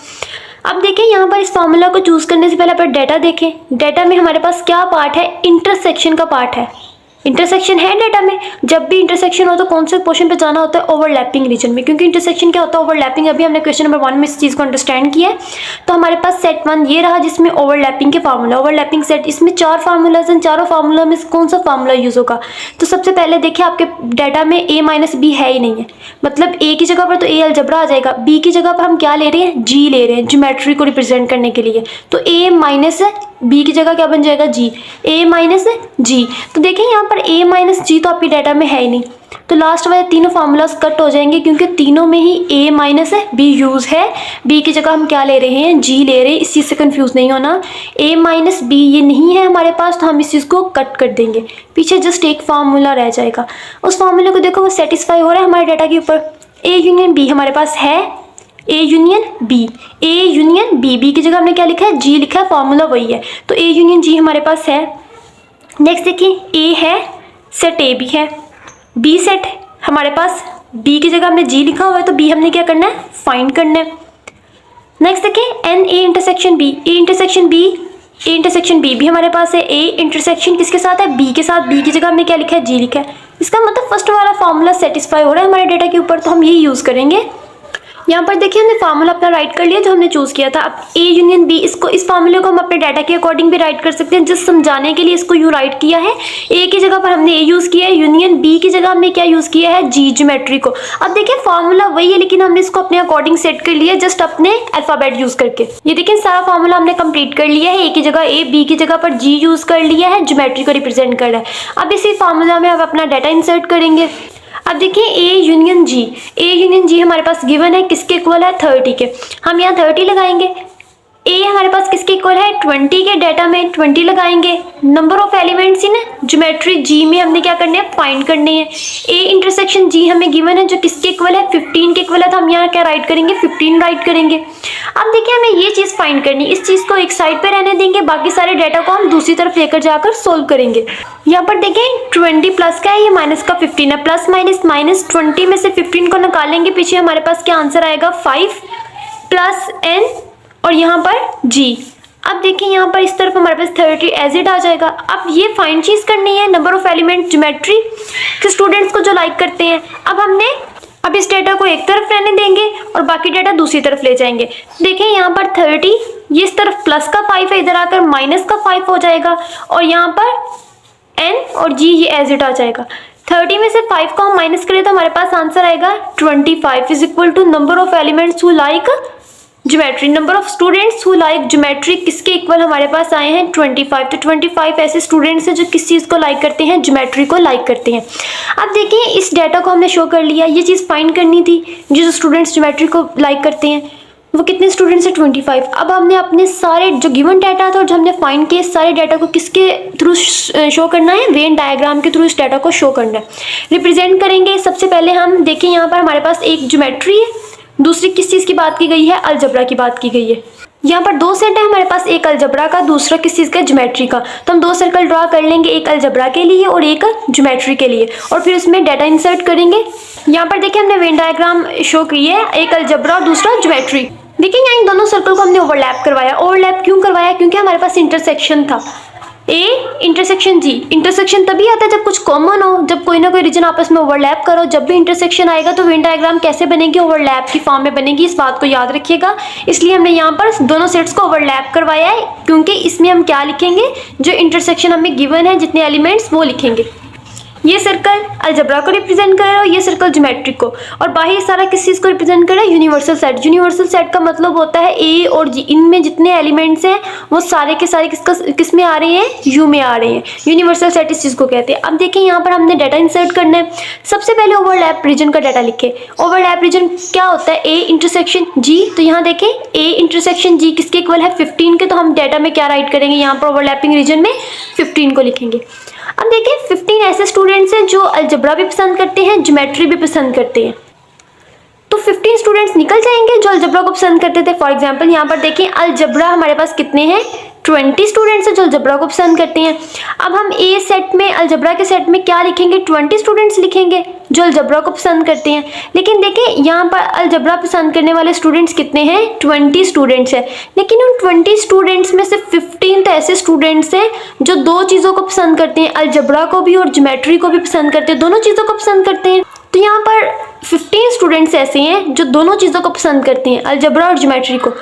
अब देखें यहाँ पर इस फार्मूला को चूज़ करने से पहले पर डाटा देखें, डाटा में हमारे पास क्या पार्ट है, इंटरसेक्शन का पार्ट है। इंटरसेक्शन है डेटा में, जब भी इंटरसेक्शन हो तो कौन से पोर्शन पे जाना होता है, ओवरलैपिंग रीजन में, क्योंकि इंटरसेक्शन क्या होता है, ओवरलैपिंग। अभी हमने क्वेश्चन नंबर 1 में इस चीज़ को अंडरस्टैंड किया है। तो हमारे पास सेट 1 ये रहा जिसमें ओवरलैपिंग के फार्मूला, ओवरलैपिंग सेट, इसमें 4 फार्मूलाज हैं, चारों फार्मूला में कौन सा फार्मूला यूज होगा। तो सबसे पहले देखिए आपके डाटा में a माइनस बी है ही नहीं है, मतलब a की जगह पर तो a अलजबरा आ जाएगा, b की जगह पर हम क्या ले रहे हैं, g ले रहे हैं ज्योमेट्री को रिप्रेजेंट करने के लिए। तो a माइनस b की जगह क्या बन जाएगा, g, a माइनस g। तो देखें यहाँ पर a माइनस g तो आपके डाटा में है ही नहीं, तो लास्ट वाले तीनों फार्मूलाज कट हो जाएंगे क्योंकि तीनों में ही a माइनस b यूज है। b की जगह हम क्या ले रहे हैं, g ले रहे हैं, इस चीज़ से कंफ्यूज नहीं होना। a माइनस b ये नहीं है हमारे पास, तो हम इस चीज़ को कट कर देंगे, पीछे जस्ट एक फार्मूला रह जाएगा। उस फार्मूले को देखो वो सेटिस्फाई हो रहा है हमारे डाटा के ऊपर। a यूनियन b हमारे पास है, a union b, a union b, b की जगह हमने क्या लिखा है, g लिखा है, फार्मूला वही है, तो a यूनियन g हमारे पास है। नेक्स्ट देखिए a है, सेट a भी है, b सेट हमारे पास, b की जगह हमने g लिखा हुआ है, तो b हमने क्या करना है, फाइंड करना है। नेक्स्ट देखिए n a intersection b, a intersection b, a intersection b भी हमारे पास है, a इंटरसेक्शन किसके साथ है, b के साथ, b की जगह हमने क्या लिखा है, g लिखा है। इसका मतलब फर्स्ट वाला फार्मूला सेटिस्फाई हो रहा है हमारे डाटा के ऊपर, तो हम यही यूज़ करेंगे। यहाँ पर देखिए हमने फार्मूला अपना राइट कर लिया जो हमने चूज़ किया था। अब a यूनियन b, इसको, इस फार्मूले को हम अपने डाटा के अकॉर्डिंग भी राइट कर सकते हैं, जिस समझाने के लिए इसको यू राइट किया है। a की जगह पर हमने a यूज़ किया है, यूनियन b की जगह हमने क्या यूज़ किया है, g ज्योमेट्री को। अब देखिए फार्मूला वही है लेकिन हमने इसको अपने अकॉर्डिंग सेट कर लिया जस्ट अपने अल्फ़ाबेट यूज़ करके। ये देखिए सारा फार्मूला हमने कंप्लीट कर लिया है, a की जगह a, b की जगह पर g यूज़ कर लिया है, ज्योमेट्री को रिप्रेजेंट कर रहा है। अब इसी फार्मूला में अब अपना डाटा इंसर्ट करेंगे। अब देखिए a यूनियन g हमारे पास गिवन है, किसके इक्वल है, 30 के। हम यहाँ 30 लगाएंगे। a हमारे पास किसके इक्वल है, 20 के, डाटा में 20 लगाएंगे। Number of elements in geometry g में हमने क्या करने हैं, फाइंड करने हैं। a इंटरसेक्शन g हमें गिवन है जो किसके इक्वल है, 15 के इक्वल है, तो हम यहाँ क्या राइट करेंगे, 15 राइट करेंगे। अब देखिए हमें ये चीज़ फाइंड करनी, इस चीज़ को एक साइड पे रहने देंगे, बाकी सारे डाटा को हम दूसरी तरफ लेकर जाकर सोल्व करेंगे। यहाँ पर देखें 20 प्लस का है, ये माइनस का 15 है, प्लस माइनस माइनस 20 में से 15 को निकालेंगे, पीछे हमारे पास क्या आंसर आएगा, 5 प्लस n और यहाँ पर g। अब देखिए यहाँ पर इस तरफ हमारे पास 30 एज इट आ जाएगा। अब ये फाइंड चीज़ करनी है, नंबर ऑफ एलिमेंट ज्योमेट्री के स्टूडेंट्स को जो लाइक करते हैं। अब इस डेटा को एक तरफ रहने देंगे और बाकी डेटा दूसरी तरफ ले जाएंगे। देखें यहाँ पर 30, ये इस तरफ प्लस का 5 है, इधर आकर माइनस का 5 हो जाएगा, और यहाँ पर n और g ये एज इट आ जाएगा। 30 में से 5 को हम माइनस करें तो हमारे पास आंसर आएगा 25 is equal to number of elements who like geometry, number of students who like geometry किसके इक्वल हमारे पास आए हैं, 25। तो 25 ऐसे स्टूडेंट्स हैं जो किस चीज़ को लाइक करते हैं, ज्योमेट्री को लाइक करते हैं। अब देखिए इस डाटा को हमने शो कर लिया, ये चीज़ फाइंड करनी थी, जो स्टूडेंट्स ज्योमेट्री को लाइक करते हैं वो कितने स्टूडेंट्स हैं, 25। अब हमने अपने सारे जो गिवन डाटा था और जो हमने फाइंड किए सारे डाटा को किसके थ्रू शो करना है, वेन डायग्राम के थ्रू इस डाटा को शो करना है, रिप्रेजेंट करेंगे। सबसे पहले हम देखें यहाँ पर हमारे पास एक ज्योमेट्री है, दूसरी किस चीज़ की बात की गई है, अलजबरा की बात की गई है। यहाँ पर 2 सेट है हमारे पास, एक अलजबरा का, दूसरा किस चीज़ का, ज्योमेट्री का। तो हम 2 सर्कल ड्रा कर लेंगे, एक अलजबरा के लिए और एक ज्योमेट्री के लिए, और फिर उसमें डाटा इंसर्ट करेंगे। यहाँ पर देखिए हमने वेन डायग्राम शो की है, एक अलजबरा और दूसरा ज्योमेट्री। देखिए यहाँ इन दोनों सर्कल को हमने ओवरलैप करवाया। ओवरलैप क्यों करवाया, क्योंकि हमारे पास इंटरसेक्शन था, a इंटरसेक्शन g। इंटरसेक्शन तभी आता है जब कुछ कॉमन हो, जब कोई ना कोई रीजन आपस में ओवरलैप करो। जब भी इंटरसेक्शन आएगा तो वेन डायग्राम कैसे बनेगी, ओवरलैप की फॉर्म में बनेगी, इस बात को याद रखिएगा। इसलिए हमने यहाँ पर दोनों सेट्स को ओवरलैप करवाया है, क्योंकि इसमें हम क्या लिखेंगे, जो इंटरसेक्शन हमें गिवन है जितने एलिमेंट्स वो लिखेंगे। ये सर्कल अलजबरा को रिप्रेजेंट कर रहा है, ये सर्कल ज्योमेट्री को, और बाकी सारा किस चीज़ को रिप्रेजेंट कर रहा है, यूनिवर्सल सेट। यूनिवर्सल सेट का मतलब होता है ए और जी, इनमें जितने एलिमेंट्स हैं वो सारे के सारे किस में आ रहे हैं, यू में आ रहे हैं। यूनिवर्सल सेट इस चीज़ को कहते हैं। अब देखिए यहाँ पर हमने डाटा इंसर्ट करना है। सबसे पहले ओवरलैप रीजन का डाटा लिखे। ओवरलैप रीजन क्या होता है, ए इंटरसेक्शन जी। तो यहाँ देखें ए इंटरसेक्शन जी किसके इक्वल है, 15 के। तो हम डाटा में क्या राइट करेंगे, यहाँ पर ओवरलैपिंग रीजन में 15 को लिखेंगे। अब देखिए 15 ऐसे स्टूडेंट्स हैं जो अलजबरा भी पसंद करते हैं, ज्योमेट्री भी पसंद करते हैं। तो 15 स्टूडेंट्स निकल जाएंगे जो अलजबरा को पसंद करते थे। फॉर एग्जांपल यहाँ पर देखें अलजबरा हमारे पास कितने हैं, 20 स्टूडेंट्स हैं जो अलजबरा को पसंद करते हैं। अब हम ए सेट में, अलजबरा के सेट में क्या लिखेंगे, 20 स्टूडेंट्स लिखेंगे जो अलजबरा को पसंद करते हैं। लेकिन देखें यहाँ पर अलजबरा पसंद करने वाले स्टूडेंट्स कितने हैं, 20 स्टूडेंट्स हैं। लेकिन उन 20 स्टूडेंट्स में से 15 तो ऐसे स्टूडेंट्स हैं जो दो चीज़ों को पसंद करते हैं, अलजबरा को भी और ज्योमेट्री को भी पसंद करते हैं, दोनों चीज़ों को पसंद करते हैं। तो यहाँ पर 15 स्टूडेंट्स ऐसे हैं जो दोनों चीज़ों को पसंद करते हैं, अलजबरा और ज्योमेट्री को।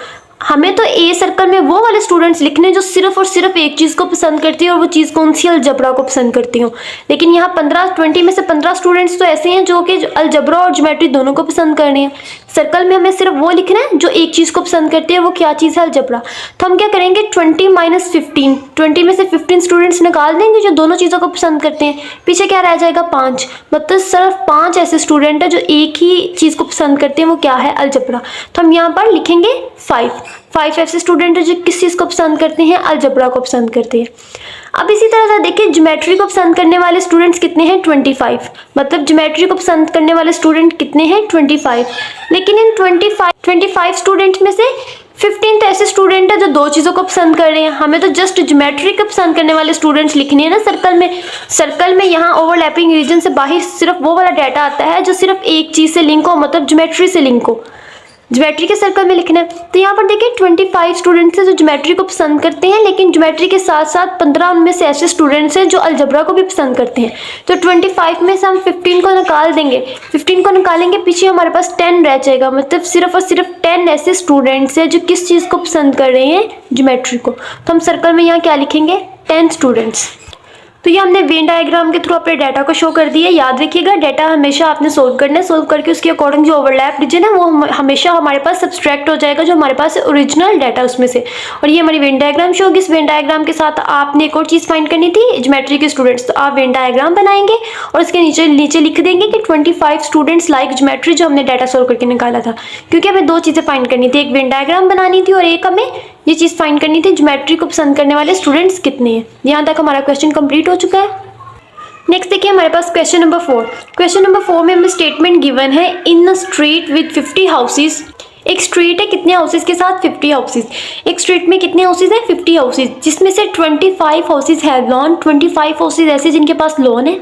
हमें तो ए सर्कल में वो वाले स्टूडेंट्स लिखने जो सिर्फ और सिर्फ एक चीज़ को पसंद करती है, और वो चीज़ कौन सी, अलजबरा को पसंद करती हो। लेकिन यहाँ 20 में से 15 स्टूडेंट्स तो ऐसे हैं जो कि अलजबरा और ज्योमेट्री दोनों को पसंद करने हैं। सर्कल में हमें सिर्फ वो लिखना है जो एक चीज़ को पसंद करती है, वो क्या चीज़ है, अलजबरा। तो हम क्या करेंगे, 20 - 15, 20 में से 15 स्टूडेंट्स निकाल देंगे जो दोनों चीज़ों को पसंद करते हैं। पीछे क्या रह जाएगा, 5। मतलब सिर्फ 5 ऐसे स्टूडेंट है जो एक ही चीज़ को पसंद करते हैं, वो क्या है, अलजबरा। तो हम यहाँ पर लिखेंगे 5 ऐसे स्टूडेंट है जो किस चीज़ को पसंद करते हैं, अलजबरा को पसंद करते हैं। अब इसी तरह से देखिए ज्योमेट्री को पसंद करने वाले स्टूडेंट्स कितने हैं, 25। मतलब ज्योमेट्री को पसंद करने वाले स्टूडेंट कितने हैं, 25। लेकिन इन 25 स्टूडेंट्स में से 15 तो ऐसे स्टूडेंट है जो दो चीज़ों को पसंद कर रहे हैं। हमें तो जस्ट ज्योमेट्री को पसंद करने वाले स्टूडेंट्स लिखने हैं ना सर्कल में यहाँ ओवरलैपिंग रीजन से बाहर सिर्फ वो वाला डाटा आता है जो सिर्फ एक चीज़ से लिंक हो, मतलब ज्योमेट्री से लिंक हो, ज्योमेट्री के सर्कल में लिखना है। तो यहाँ पर देखिए 25 स्टूडेंट्स हैं जो ज्योमेट्री को पसंद करते हैं, लेकिन ज्योमेट्री के साथ साथ 15 उनमें से ऐसे स्टूडेंट्स हैं जो अलजबरा को भी पसंद करते हैं। तो 25 में से हम 15 को निकाल देंगे, 15 को निकालेंगे, पीछे हमारे पास 10 रह जाएगा। मतलब सिर्फ और सिर्फ 10 ऐसे स्टूडेंट्स हैं जो किस चीज़ को पसंद कर रहे हैं, ज्योमेट्री को। तो हम सर्कल में यहाँ क्या लिखेंगे, 10 स्टूडेंट्स। तो ये हमने वेन डायग्राम के थ्रू अपने डाटा को शो कर दिया। याद रखिएगा डाटा हमेशा आपने सोल्व करना है, सोल्व करके उसके अकॉर्डिंग जो ओवरलैप रीजन है वो हमेशा हमारे पास सब्सट्रैक्ट हो जाएगा जो हमारे पास ओरिजिनल डाटा उसमें से। और ये हमारी वेन डायग्राम शो होगी। इस वेन डायग्राम के साथ आपने एक और चीज़ फाइंड करनी थी, ज्योमेट्री के स्टूडेंट्स। तो आप वेन डायग्राम बनाएंगे और उसके नीचे लिख देंगे कि 25 स्टूडेंट्स लाइक ज्योमेट्री, जो हमने डाटा सोल्व करके निकाला था। क्योंकि हमें दो चीज़ें फाइंड करनी थी, एक वेन डायग्राम बनानी थी और एक हमें ये चीज़ फाइंड करनी थी, ज्योमेट्री को पसंद करने वाले स्टूडेंट्स कितने हैं। यहाँ तक हमारा क्वेश्चन कंप्लीट हो चुका है। नेक्स्ट देखिए हमारे पास क्वेश्चन नंबर 4। क्वेश्चन नंबर 4 में हमें स्टेटमेंट गिवन है, in a street with 50 houses. एक स्ट्रीट है कितने हाउसेज के साथ, 50 हाउसेज। एक स्ट्रीट में कितने हाउसेज हैं, 50 हाउसेज, जिसमें से 25 हाउसेज हैव लॉन, 25 हाउसेज ऐसे जिनके पास लॉन है।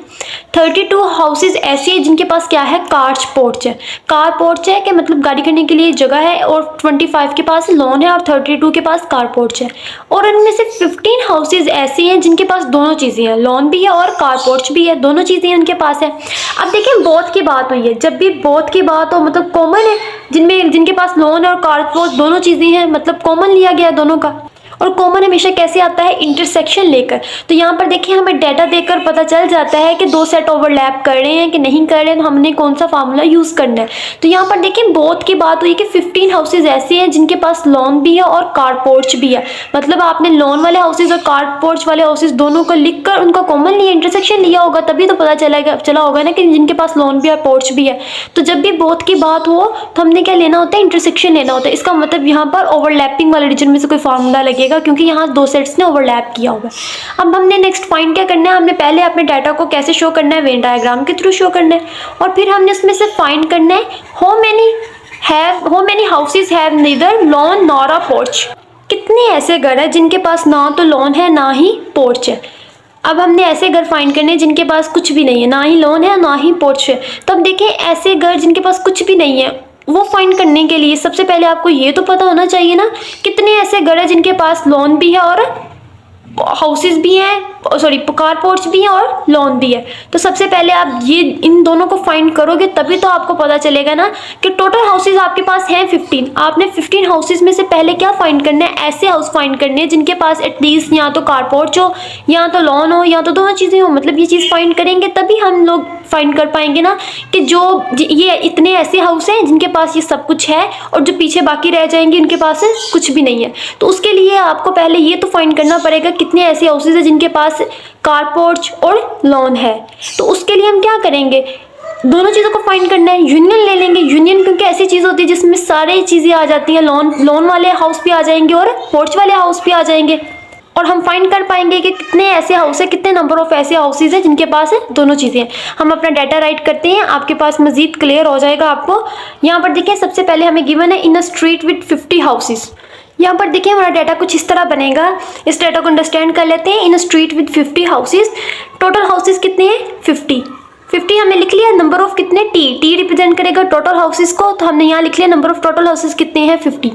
32 हाउसेज ऐसे हैं जिनके पास क्या है, कार पोर्च है। कार पोर्च है कि मतलब गाड़ी करने के लिए जगह है, और 25 के पास लॉन है और 32 के पास कार पोर्च है। और इनमें से 15 हाउसेज ऐसे हैं जिनके पास दोनों चीज़ें हैं, लॉन भी है और कार पोर्च भी है, दोनों चीज़ें उनके पास है। अब देखिए बोथ की बात हुई है, जब भी बोथ की बात हो मतलब कॉमन है, जिनके पास लॉन और कार पोर्च दोनों चीज़ें हैं, मतलब कॉमन लिया गया है दोनों का। और कॉमन हमेशा कैसे आता है, इंटरसेक्शन लेकर। तो यहाँ पर देखिए हमें डाटा देखकर पता चल जाता है कि दो सेट ओवरलैप कर रहे हैं कि नहीं कर रहे हैं, तो हमने कौन सा फार्मूला यूज़ करना है। तो यहाँ पर देखिए बोथ की बात हुई कि 15 हाउसेज ऐसे हैं जिनके पास लॉन भी है और कार पोर्च भी है। मतलब आपने लॉन वाले हाउसेज और कार पोर्च वाले हाउसेज दोनों को लिखकर उनका कॉमन लिया, इंटरसेक्शन लिया होगा, तभी तो पता चला होगा ना कि जिनके पास लॉन भी है पोर्च भी है। तो जब भी बोथ की बात हो तो हमने क्या लेना होता है, इंटरसेक्शन लेना होता है। इसका मतलब यहाँ पर ओवरलैपिंग वाले रीजन में से कोई फार्मूला लगेगा, क्योंकि यहाँ दो सेट्स ने ओवरलैप किया होगा। अब हमने नेक्स्ट फाइंड क्या करना है, हमने पहले अपने डाटा को कैसे शो करना है, वेन डायग्राम के थ्रू शो करना है। और फिर हमने उसमें से फाइंड करना है how many houses have neither lawn nor a porch. कितने ऐसे घर हैं जिनके पास ना तो लॉन है ना ही पोर्च है। अब हमने ऐसे घर फाइंड करने हैं जिनके पास कुछ भी नहीं है, ना ही लॉन है ना ही पोर्च है। तब देखें ऐसे घर जिनके पास कुछ भी नहीं है वो फाइंड करने के लिए सबसे पहले आपको ये तो पता होना चाहिए ना कितने ऐसे घर हैं जिनके पास लॉन भी है और हाउसेज भी हैं, सॉरी कार पोर्च भी है और लॉन भी है। तो सबसे पहले आप ये इन दोनों को फाइंड करोगे तभी तो आपको पता चलेगा ना कि टोटल हाउसेज आपके पास हैं 15। आपने 15 हाउसेज में से पहले क्या फाइंड करना है, ऐसे हाउस फाइंड करने हैं जिनके पास एटलीस्ट या तो कार पोर्च हो या तो लॉन हो या तो दोनों चीज़ें हो। मतलब ये चीज़ फाइंड करेंगे तभी हम लोग फाइंड कर पाएंगे ना कि जो ये इतने ऐसे हाउस हैं जिनके पास ये सब कुछ है और जो पीछे बाकी रह जाएंगे उनके पास कुछ भी नहीं है। तो उसके लिए आपको पहले ये तो फाइंड करना पड़ेगा कितने ऐसे हाउसेज हैं जिनके पास कार पोर्च और लॉन है। तो उसके लिए हम क्या करेंगे, दोनों चीज़ों को फाइंड करना है, यूनियन ले लेंगे। यूनियन क्योंकि ऐसी चीज़ होती है जिसमें सारी चीज़ें आ जाती हैं, लॉन वाले हाउस भी आ जाएंगे और पोर्च वाले हाउस भी आ जाएंगे। और हम फाइंड कर पाएंगे कि कितने ऐसे हाउस है, कितने नंबर ऑफ ऐसे हाउसेज हैं जिनके पास है दोनों चीज़ें। हम अपना डाटा राइट करते हैं, आपके पास मजीद क्लियर हो जाएगा आपको। यहाँ पर देखिए सबसे पहले हमें गिवन है in a street with 50 houses. यहाँ पर देखिए हमारा डाटा कुछ इस तरह बनेगा। इस डाटा को अंडरस्टैंड कर लेते हैं। In a street with 50 houses, total houses कितने हैं 50 हमने लिख लिया। नंबर ऑफ कितने, टी रिप्रेजेंट करेगा टोटल हाउसेज को, तो हमने यहाँ लिख लिया नंबर ऑफ टोटल हाउसेज कितने हैं 50।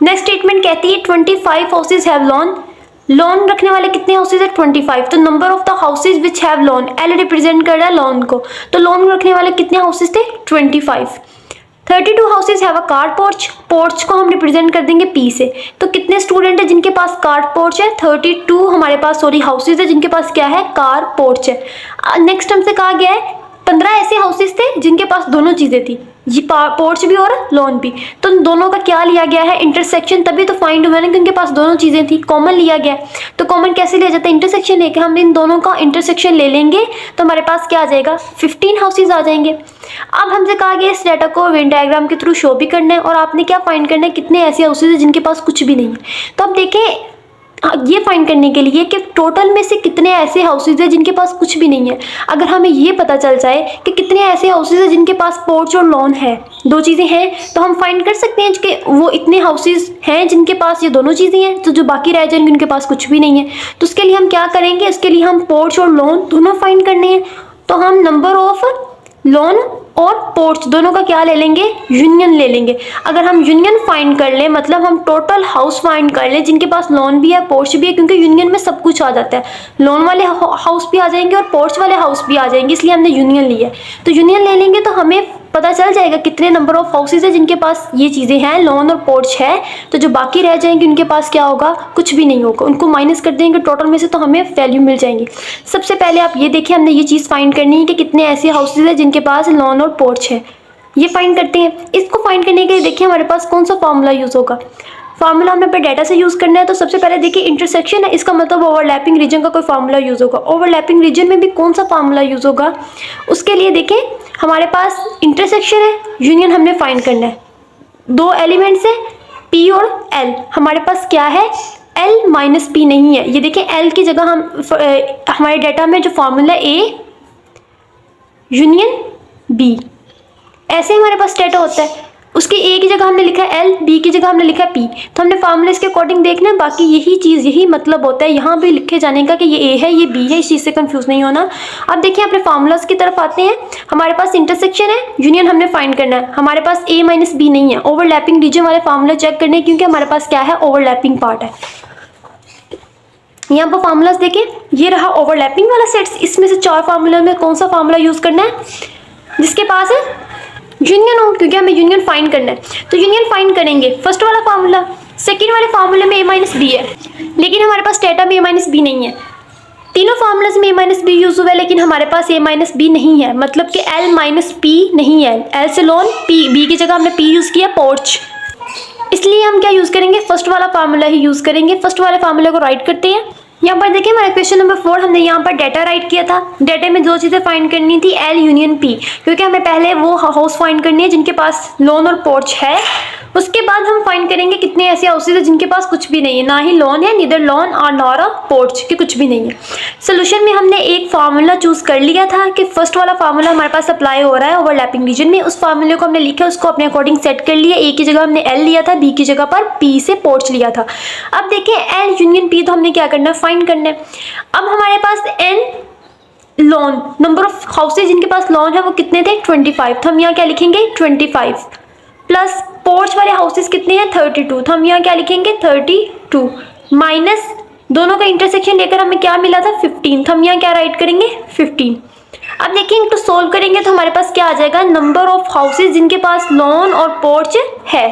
नेक्स्ट स्टेटमेंट कहती है 25 हाउसेज हैव लोन रखने वाले कितने हाउसेज है 25, तो number of the houses which have loan, L represent कर रहा है लोन को, तो लोन रखने वाले कितने हाउसेज थे 25। 32 houses have a car porch, porch को हम रिप्रेजेंट कर देंगे पी से, तो कितने स्टूडेंट है जिनके पास कार पोर्च है 32 हमारे पास हाउसेज है जिनके पास क्या है कार पोर्च है। नेक्स्ट हमसे कहा गया है 15 ऐसे हाउसेज थे जिनके पास दोनों चीजें थी, ये पोर्च भी और लोन भी, तो दोनों का क्या लिया गया है इंटरसेक्शन, तभी तो फाइंड हुआ ना कि उनके पास दोनों चीजें थी, कॉमन लिया गया। तो कॉमन कैसे लिया जाता है, इंटरसेक्शन लेके हम इन दोनों का इंटरसेक्शन ले लेंगे तो हमारे पास क्या आ जाएगा 15 हाउसेज आ जाएंगे। अब हमसे कहा गया इस डाटा को वेन डायग्राम के थ्रू शो भी करना है और आपने क्या फाइंड करना है कितने ऐसे हाउसेज है जिनके पास कुछ भी नहीं है। तो अब देखें ये फाइंड करने के लिए कि टोटल में से कितने ऐसे हाउसेज है जिनके पास कुछ भी नहीं है, अगर हमें ये पता चल जाए कि कितने ऐसे हाउसेज है जिनके पास पोर्च और लॉन है, दो चीज़ें हैं, तो हम फाइंड कर सकते हैं कि वो इतने हाउसेज हैं जिनके पास ये दोनों चीज़ें हैं, तो जो बाकी रह जाएंगे उनके पास कुछ भी नहीं है। तो उसके लिए हम क्या करेंगे, उसके लिए हम पोर्च और लॉन दोनों फाइंड करने हैं, तो हम नंबर ऑफ लॉन और पोर्च दोनों का क्या ले लेंगे यूनियन ले लेंगे। अगर हम यूनियन फाइंड कर लें मतलब हम टोटल हाउस फाइंड कर लें जिनके पास लोन भी है पोर्च भी है, क्योंकि यूनियन में सब कुछ आ जाता है, लोन वाले हाउस भी आ जाएंगे और पोर्च वाले हाउस भी आ जाएंगे, इसलिए हमने यूनियन लिया है। तो यूनियन ले लेंगे तो हमें पता चल जाएगा कितने नंबर ऑफ हाउसेज है जिनके पास ये चीज़ें हैं लोन और पोर्च है, तो जो बाकी रह जाएंगे उनके पास क्या होगा कुछ भी नहीं होगा, उनको माइनस कर देंगे टोटल में से तो हमें वैल्यू मिल जाएंगी। सबसे पहले आप ये देखिए हमने ये चीज़ फाइंड करनी है कि कितने ऐसे हाउसेज है जिनके पास लोन और पोर्च है, ये फाइंड करते हैं। इसको फाइंड करने के लिए देखिए हमारे पास कौन सा फार्मूला यूज़ होगा, फार्मूला हमने पे डाटा से यूज़ करना है। तो सबसे पहले देखिए इंटरसेक्शन है, इसका मतलब ओवरलैपिंग रीजन का कोई फार्मूला यूज़ होगा। ओवरलैपिंग रीजन में भी कौन सा फार्मूला यूज़ होगा, उसके लिए देखें हमारे पास इंटरसेक्शन है, यूनियन हमने फाइंड करना है, दो एलिमेंट्स है P और L, हमारे पास क्या है L माइनस P नहीं है, ये देखें L की जगह हम हमारे डाटा में जो फार्मूला A यूनियन B ऐसे हमारे पास डाटा होता है, उसके A की जगह हमने लिखा है L, B की जगह हमने लिखा है P, तो हमने फार्मूला इसके अकॉर्डिंग देखना है। बाकी यही चीज़ यही मतलब होता है यहाँ भी लिखे जाने का कि ये A है ये B है, इस चीज़ से कंफ्यूज नहीं होना। अब देखिए अपने फार्मूलाज की तरफ आते हैं। हमारे पास इंटरसेक्शन है, यूनियन हमने फाइंड करना है, हमारे पास A माइनस B नहीं है, ओवरलैपिंग रीजन वाले फार्मूला चेक करने क्योंकि हमारे पास क्या है ओवरलैपिंग पार्ट है। यहाँ पर फार्मूलाज देखें ये रहा ओवरलैपिंग वाला सेट्स, इसमें से 4 फार्मूला में कौन सा फार्मूला यूज़ करना है जिसके पास है यूनियन हो, क्योंकि हमें यूनियन फाइंड करना है। तो यूनियन फाइंड करेंगे फर्स्ट वाला फार्मूला, सेकंड वाले फार्मूले में A माइनस बी है, लेकिन हमारे पास डाटा में A माइनस बी नहीं है। तीनों फार्मूलाज में A माइनस बी यूज हुआ है, लेकिन हमारे पास A माइनस बी नहीं है, मतलब कि L माइनस P नहीं है, L से लोन P, B की जगह हमने P यूज़ किया पोर्च, इसलिए हम क्या यूज़ करेंगे फर्स्ट वाला फार्मूला ही यूज़ करेंगे। फर्स्ट वाले फार्मूले को राइट करते हैं। यहाँ पर देखिए हमारा क्वेश्चन नंबर 4 हमने यहाँ पर डाटा राइट किया था, डाटा में 2 चीज़ें फाइंड करनी थी L यूनियन P, क्योंकि हमें पहले वो हाउस फाइंड करनी है जिनके पास लोन और पोर्च है, उसके बाद हम फाइंड करेंगे कितने ऐसे हाउसेज है जिनके पास कुछ भी नहीं है, ना ही लोन है नीदर लोन और नॉर अ पोर्च के कुछ भी नहीं है। सोल्यूशन में हमने एक फार्मूला चूज कर लिया था कि फर्स्ट वाला फार्मूला हमारे पास अप्लाई हो रहा है ओवरलैपिंग रीजन में, उस फार्मूले को हमने लिखा उसको अपने अकॉर्डिंग सेट कर लिया। A की जगह हमने L लिया था, B की जगह पर P से पोर्च लिया था। अब देखिए L यूनियन P तो हमने क्या करना है फाइंड करना है। अब हमारे पास N loan number of houses जिनके पास लोन है वो कितने थे 25, तो हम यहाँ क्या लिखेंगे 25 प्लस पोर्च वाले हाउसेज कितने हैं 32, तो हम यहाँ क्या लिखेंगे 32 माइनस दोनों का इंटरसेक्शन लेकर हमें क्या मिला था 15, तो हम यहाँ क्या राइट करेंगे 15। अब देखिए इनको सोल्व करेंगे तो हमारे पास क्या आ जाएगा नंबर ऑफ हाउसेज जिनके पास लोन और पोर्च है,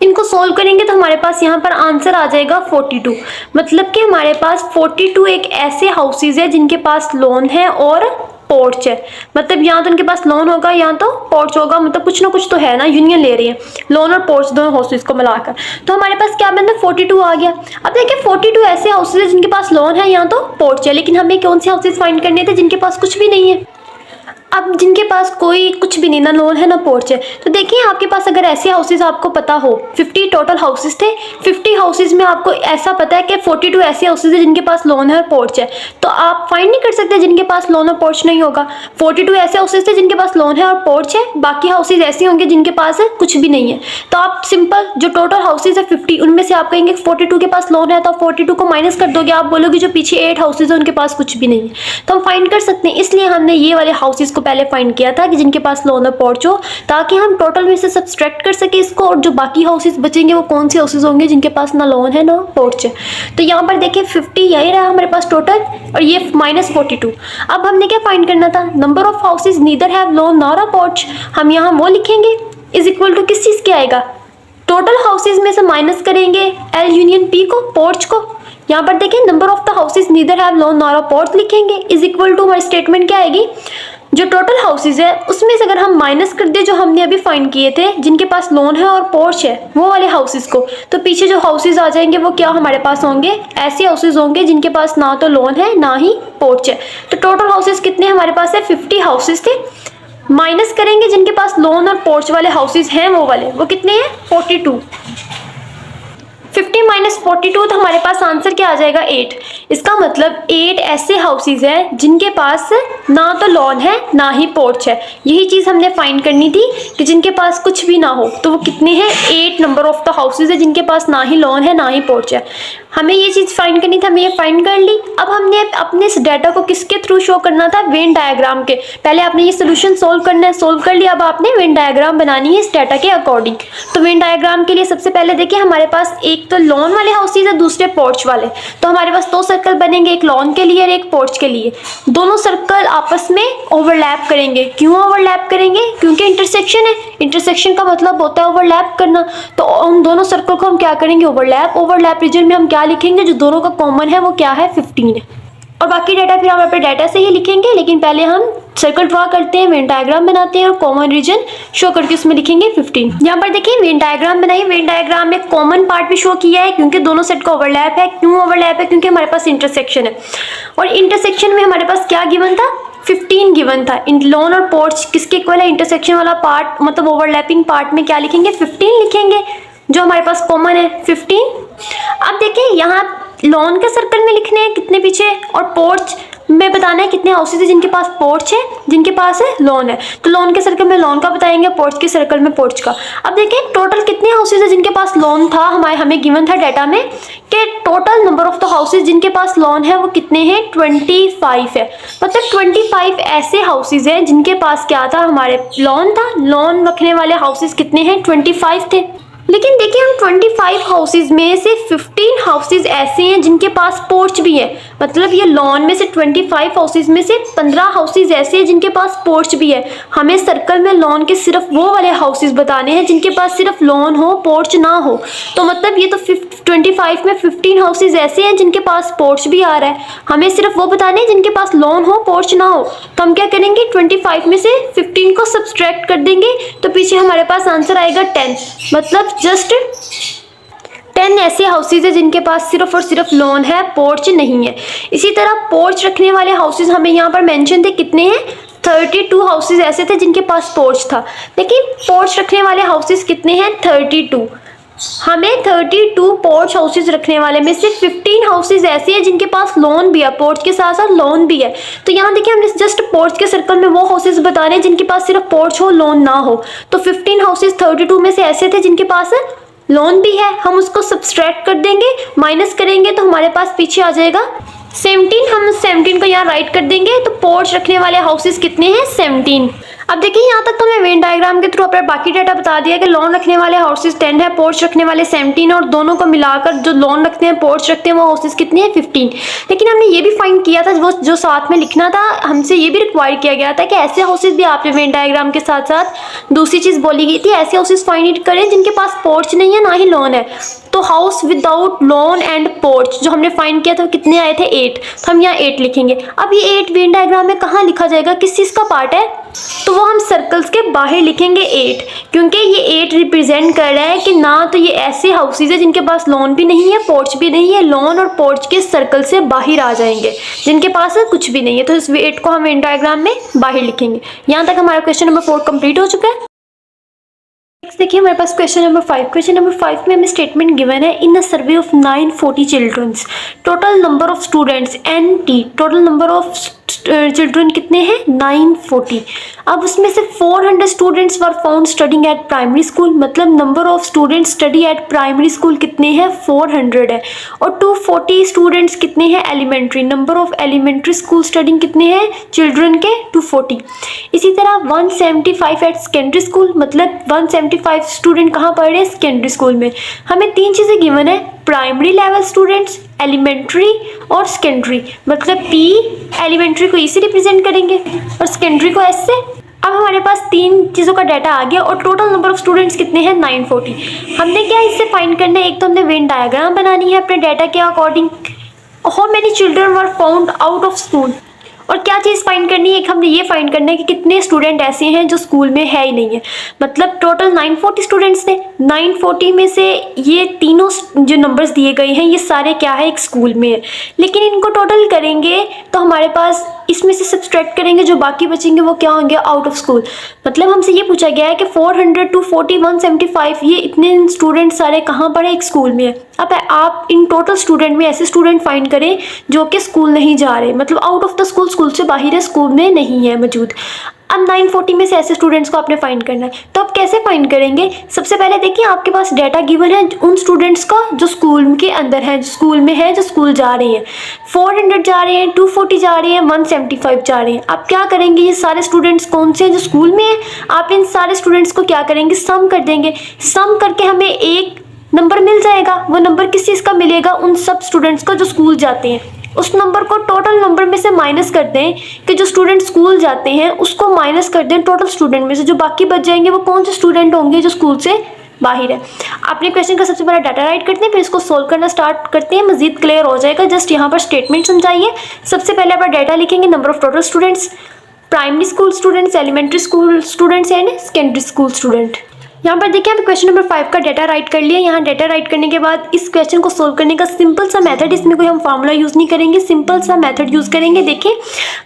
इनको सोल्व करेंगे तो हमारे पास यहाँ पर आंसर आ जाएगा 42, मतलब कि हमारे पास 42 एक ऐसे हाउसेज है जिनके पास लोन है और पोर्च है, मतलब यहाँ तो उनके पास लोन होगा यहाँ तो पोर्च होगा, मतलब कुछ ना कुछ तो है ना, यूनियन ले रही है लोन और पोर्च दोनों हाउसेज को मिलाकर, तो हमारे पास क्या बनता है 42 आ गया। अब देखिए 42 ऐसे हाउसेज है जिनके पास लोन है यहाँ तो पोर्च है, लेकिन हमें कौन से हाउसेज फाइंड करने थे जिनके पास कुछ भी नहीं है। अब जिनके पास कोई कुछ भी नहीं, ना लोन है ना पोर्च है, तो देखिए आपके पास अगर ऐसे हाउसेज आपको पता हो, 50 टोटल हाउसेज थे, 50 हाउसेज में आपको ऐसा पता है कि 42 ऐसे हाउसेज है जिनके पास लोन है और पोर्च है, तो आप फाइंड नहीं कर सकते जिनके पास लोन और पोर्च नहीं होगा। 42 ऐसे हाउसेज थे जिनके पास लोन है और पोर्च है, बाकी हाउसेज ऐसे होंगे जिनके पास है कुछ भी नहीं है। तो आप सिंपल जो टोटल हाउसेज है 50, उनमें से आप कहेंगे 42 के पास लोन है, तो 42 को माइनस कर दोगे, आप बोलोगे जो पीछे 8 हाउसेज है उनके पास कुछ भी नहीं है, तो हम फाइंड कर सकते हैं। इसलिए हमने ये वाले हाउसेज को पहले फाइंड किया था कि जिनके पास लोन और पोर्च हो, ताकि हम टोटल में से सब्सट्रैक्ट कर सके इसको, और जो बाकी हाउसेज बचेंगे वो कौन से हाउसेज होंगे जिनके पास ना लोन है ना पोर्च है। तो यहाँ पर देखिए 50 यही रहा हमारे पास टोटल, और ये -42। अब हमने क्या फाइंड करना था, number of houses neither have loan nor a porch. हम यहाँ वो लिखेंगे इज इक्वल टू किस चीज़ के आएगा, टोटल हाउसेज में से माइनस करेंगे L यूनियन P को, पोर्च को। यहाँ पर देखिए number of the houses neither have loan nor a porch लिखेंगे, इज इक्वल टू हमारी स्टेटमेंट क्या आएगी, जो टोटल हाउसेज है उसमें से अगर हम माइनस कर दे जो हमने अभी फाइंड किए थे जिनके पास लोन है और पोर्च है वो वाले हाउसेज को, तो पीछे जो हाउसेज आ जाएंगे वो क्या हमारे पास होंगे, ऐसे हाउसेज होंगे जिनके पास ना तो लोन है ना ही पोर्च है। तो टोटल हाउसेज कितने हमारे पास है, 50 हाउसेज थे, माइनस करेंगे जिनके पास लोन और पोर्च वाले हाउसेज हैं वो वाले, वो कितने हैं 42। 50 - 42, तो हमारे पास आंसर क्या आ जाएगा 8। इसका मतलब 8 ऐसे हाउसेज हैं जिनके पास ना तो लोन है ना ही पोर्च है। यही चीज़ हमने फाइंड करनी थी कि जिनके पास कुछ भी ना हो, तो वो कितने हैं, 8 नंबर ऑफ द हाउसेज है जिनके पास ना ही लोन है ना ही पोर्च है। हमें ये चीज़ फाइंड करनी थी, हमने ये फाइंड कर ली। अब हमने अपने इस डाटा को किसके थ्रू शो करना था, वेन डायग्राम के। पहले आपने ये सोल्यूशन सोल्व करना है, सोल्व कर लिया, अब आपने वेन डायग्राम बनानी है इस डाटा के अकॉर्डिंग। तो वेन डायग्राम के लिए सबसे पहले देखिए हमारे पास एक तो लोन वाले हाउसेज है, दूसरे पोर्च वाले, तो हमारे पास 2 सर्कल बनेंगे, एक लोन के लिए और एक पोर्च के लिए। दोनों सर्कल आपस में ओवरलैप करेंगे। क्यों ओवरलैप करेंगे, क्योंकि इंटरसेक्शन है, इंटरसेक्शन का मतलब होता है ओवरलैप करना। तो उन दोनों सर्कल को हम क्या करेंगे, ओवरलैप। ओवरलैप रीजन में हम क्या लिखेंगे, जो दोनों का कॉमन है वो क्या है, 15 है, और बाकी डाटा फिर हम अपने डाटा से ही लिखेंगे। लेकिन पहले हम सर्कल ड्रॉ करते हैं, वेन डायग्राम बनाते हैं और कॉमन रीजन शो करके उसमें लिखेंगे 15। यहाँ पर देखिए वेन डायग्राम बनाई, वेन डायग्राम में कॉमन पार्ट भी शो किया है क्योंकि दोनों सेट का ओवरलैप है। क्यों ओवरलैप है, क्योंकि हमारे पास इंटरसेक्शन है, और इंटरसेक्शन में हमारे पास क्या गिवन था, 15 गिवन था। इन लोन और पोर्च किसके इक्वल है, इंटरसेक्शन वाला पार्ट मतलब ओवरलैपिंग पार्ट में क्या लिखेंगे, 15 लिखेंगे, जो हमारे पास कॉमन है 15। अब देखिए यहाँ लोन के सर्कल में लिखने हैं कितने पीछे, और पोर्च में बताना है कितने हाउसेज है जिनके पास पोर्च है, जिनके पास है लोन है। तो लोन के सर्कल में लोन का बताएंगे, पोर्च के सर्कल में पोर्च का। अब देखिए टोटल कितने हाउसेज है जिनके पास लोन था, हमें गिवन था डाटा में कि total number of the houses जिनके पास लोन है वो कितने हैं, 25 है। मतलब 25 ऐसे हाउसेज हैं जिनके पास क्या था, हमारे लोन था। लोन रखने वाले हाउसेज कितने हैं, 25 थे। लेकिन देखिए हम 25 हाउसेज में से 15 हाउसेज ऐसे हैं जिनके पास पोर्च भी है। मतलब ये लोन में से 25 हाउसेज में से 15 हाउसेज ऐसे हैं जिनके पास पोर्च भी है। हमें सर्कल में लोन के सिर्फ वो वाले हाउसेज बताने हैं जिनके पास सिर्फ लोन हो, पोर्च ना हो। तो मतलब ये तो 25 में 15 हाउसेज ऐसे हैं जिनके पास पोर्च भी आ रहा है, हमें सिर्फ वो बताने हैं जिनके पास लोन हो, पोर्च ना हो। तो हम क्या करेंगे, 25 में से 15 को सब्सट्रैक्ट कर देंगे, तो पीछे हमारे पास आंसर आएगा 10। मतलब जस्ट 10 ऐसे हाउसेज है जिनके पास सिर्फ और सिर्फ लोन है, पोर्च नहीं है। इसी तरह पोर्च रखने वाले हाउसेज हमें यहाँ पर मेंशन थे, कितने हैं, 32 हाउसेज ऐसे थे जिनके पास पोर्च था। लेकिन पोर्च रखने वाले हाउसेज कितने हैं, 32। हमें 32 पोर्च हाउसेज रखने वाले में से 15 हाउसेज ऐसे हैं जिनके पास लोन भी है, पोर्च के साथ साथ लोन भी है। तो यहाँ देखिए हमने जस्ट पोर्च के सर्कल में वो हाउसेज बता रहे हैं जिनके पास सिर्फ पोर्च हो, लोन ना हो। तो 15 हाउसेज 32 में से ऐसे थे जिनके पास लोन भी है, हम उसको सब्सट्रैक्ट कर देंगे, माइनस करेंगे तो हमारे पास पीछे आ जाएगा 17। हम 17 को यहाँ राइट कर देंगे, तो पोर्च रखने वाले हाउसेज कितने हैं, 17। अब देखिए यहाँ तक तो मैं वेन डायग्राम के थ्रू अपना बाकी डाटा बता दिया कि लोन रखने वाले हाउसेज 10 है, पोर्च रखने वाले 17 है, और दोनों को मिलाकर जो लोन रखते हैं, पोर्च रखते हैं, वो हाउसेज कितने हैं, 15। लेकिन हमने ये भी फाइंड किया था, वो जो साथ में लिखना था, हमसे ये भी रिक्वायर किया गया था कि ऐसे हाउसेज भी आपने वेन डायग्राम के साथ साथ दूसरी चीज़ बोली गई थी, ऐसे हाउसेज फाइंड करें जिनके पास पोर्च नहीं है ना ही लोन है। तो house without loan and porch जो हमने फाइंड किया था कितने आए थे, 8। तो हम यहाँ 8 लिखेंगे। अब ये 8 वेन डायग्राम में कहाँ लिखा जाएगा, किस चीज़ का पार्ट है, तो वो हम सर्कल्स के बाहर लिखेंगे 8, क्योंकि ये 8 रिप्रेजेंट कर रहा है कि ना तो ये ऐसे हाउसेज है जिनके पास लॉन भी नहीं है, पोर्च भी नहीं है, लॉन और पोर्च के सर्कल से बाहर आ जाएंगे, जिनके पास कुछ भी नहीं है। तो इस 8 को हम वेन डायग्राम में बाहर लिखेंगे। यहाँ तक हमारा क्वेश्चन नंबर 4 कंप्लीट हो चुका है। नेक्स्ट देखिए हमारे पास क्वेश्चन नंबर 5। क्वेश्चन नंबर 5 में हमें स्टेटमेंट गिवन है, in a survey of 940 childrens total number of students NT, total number of children कितने हैं 940। अब उसमें से 400 students were found studying at primary school, मतलब number of students study at primary school कितने हैं 400 है। और 240 स्टूडेंट्स कितने हैं elementary, number of elementary school studying कितने हैं चिल्ड्रन के 240। इसी तरह 175 एट सेकेंडरी स्कूल, मतलब 175 स्टूडेंट कहाँ पढ़ रहे हैं सेकेंडरी स्कूल में। हमें 3 चीज़ें गिवन है, प्राइमरी लेवल स्टूडेंट्स, एलिमेंट्री और सेकेंडरी, मतलब P एलिमेंट्री को E से रिप्रेजेंट करेंगे और सेकेंडरी को S से। अब हमारे पास 3 चीज़ों का डाटा आ गया और टोटल नंबर ऑफ स्टूडेंट्स कितने हैं 940। हमने क्या इससे फाइंड करना है, एक तो हमने वेन डायग्राम बनानी है अपने डाटा के according, how many children were found out of school, और क्या चीज़ फाइंड करनी है, एक हमने ये फाइंड करना है कि कितने स्टूडेंट ऐसे हैं जो स्कूल में है ही नहीं है। मतलब टोटल 940 स्टूडेंट्स थे, 940 में से ये तीनों जो नंबर्स दिए गए हैं ये सारे क्या है एक स्कूल में है, लेकिन इनको टोटल करेंगे तो हमारे पास इसमें से सब्सट्रैक्ट करेंगे, जो बाकी बचेंगे वो क्या होंगे आउट ऑफ स्कूल। मतलब हमसे ये पूछा गया है कि 400 240 175 ये इतने स्टूडेंट सारे कहाँ पढ़े एक स्कूल में है। अब आप इन टोटल स्टूडेंट में ऐसे स्टूडेंट फाइंड करें जो कि स्कूल नहीं जा रहे, मतलब out of the school, school से बाहर है, स्कूल में नहीं है मौजूद। अब 940 में से ऐसे स्टूडेंट्स को आपने फाइंड करना है, तो आप कैसे फाइंड करेंगे। सबसे पहले देखिए आपके पास डाटा गिवन है उन स्टूडेंट्स का जो स्कूल के अंदर है, जो स्कूल में है, जो स्कूल जा रहे हैं। 400 जा रहे हैं, 240 जा रहे हैं, 175 जा रहे हैं। आप क्या करेंगे, ये सारे स्टूडेंट्स कौन से हैं जो स्कूल में है, आप इन सारे स्टूडेंट्स को क्या करेंगे सम कर देंगे। सम करके हमें एक नंबर मिल जाएगा, वो नंबर किस चीज़ का मिलेगा, उन सब स्टूडेंट्स का जो स्कूल जाते हैं। उस नंबर को टोटल नंबर में से माइनस कर दें कि जो स्टूडेंट स्कूल जाते हैं उसको माइनस कर दें टोटल स्टूडेंट में से, जो बाकी बच जाएंगे वो कौन से स्टूडेंट होंगे जो स्कूल से बाहर है। अपने क्वेश्चन का सबसे पहले डाटा राइट करते हैं, फिर इसको सोल्व करना स्टार्ट करते हैं, मजीद क्लियर हो जाएगा। जस्ट यहाँ पर स्टेटमेंट समझाइए। सबसे पहले आप डाटा लिखेंगे, number of total students, primary school students, elementary school students and secondary school student. यहाँ पर देखिए हमने क्वेश्चन नंबर 5 का डाटा राइट कर लिया। यहाँ डाटा राइट करने के बाद इस क्वेश्चन को सोल्व करने का सिंपल सा मेथड, इसमें कोई हम फार्मूला यूज़ नहीं करेंगे, सिंपल सा मेथड यूज़ करेंगे। देखिए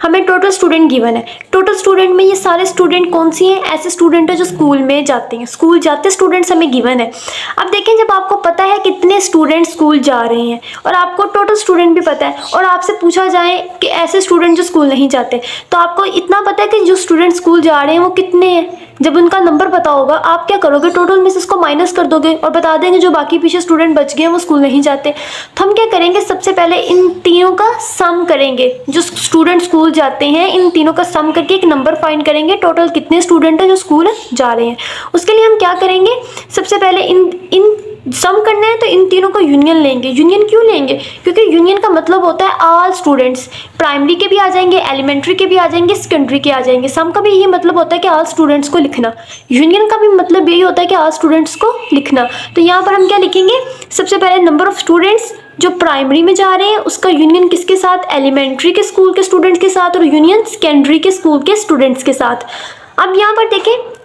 हमें टोटल स्टूडेंट गिवन है, टोटल स्टूडेंट में ये सारे स्टूडेंट कौन सी हैं, ऐसे स्टूडेंट है जो स्कूल में जाते हैं, स्कूल जाते स्टूडेंट्स हमें गिवन है। अब देखें जब आपको पता है कितने स्टूडेंट स्कूल जा रहे हैं और आपको टोटल स्टूडेंट भी पता है और आपसे पूछा जाए कि ऐसे स्टूडेंट जो स्कूल नहीं जाते, तो आपको इतना पता है कि जो स्टूडेंट स्कूल जा रहे हैं वो कितने हैं। जब उनका नंबर पता होगा आप क्या करोगे, टोटल में से इसको माइनस कर दोगे और बता देंगे जो बाकी पीछे स्टूडेंट बच गए हैं वो स्कूल नहीं जाते। तो हम क्या करेंगे, सबसे पहले इन तीनों का सम करेंगे, जो स्टूडेंट स्कूल जाते हैं इन तीनों का सम करके एक नंबर फाइंड करेंगे, टोटल कितने स्टूडेंट हैं जो स्कूल जा रहे हैं। उसके लिए हम क्या करेंगे, सबसे पहले इन सम करना है तो इन तीनों को यूनियन लेंगे। यूनियन क्यों लेंगे, क्योंकि यूनियन का मतलब होता है ऑल स्टूडेंट्स, प्राइमरी के भी आ जाएंगे, एलिमेंट्री के भी आ जाएंगे, सेकेंडरी के आ जाएंगे। सम का भी यही मतलब होता है कि ऑल स्टूडेंट्स को लिखना, यूनियन का भी मतलब यही होता है कि ऑल स्टूडेंट्स को लिखना। तो यहाँ पर हम क्या लिखेंगे, सबसे पहले नंबर ऑफ स्टूडेंट्स जो प्राइमरी में जा रहे हैं उसका यूनियन किसके साथ, एलिमेंट्री के स्कूल के स्टूडेंट्स के साथ, और यूनियन सेकेंडरी के स्कूल के स्टूडेंट्स के साथ। अब यहाँ पर देखें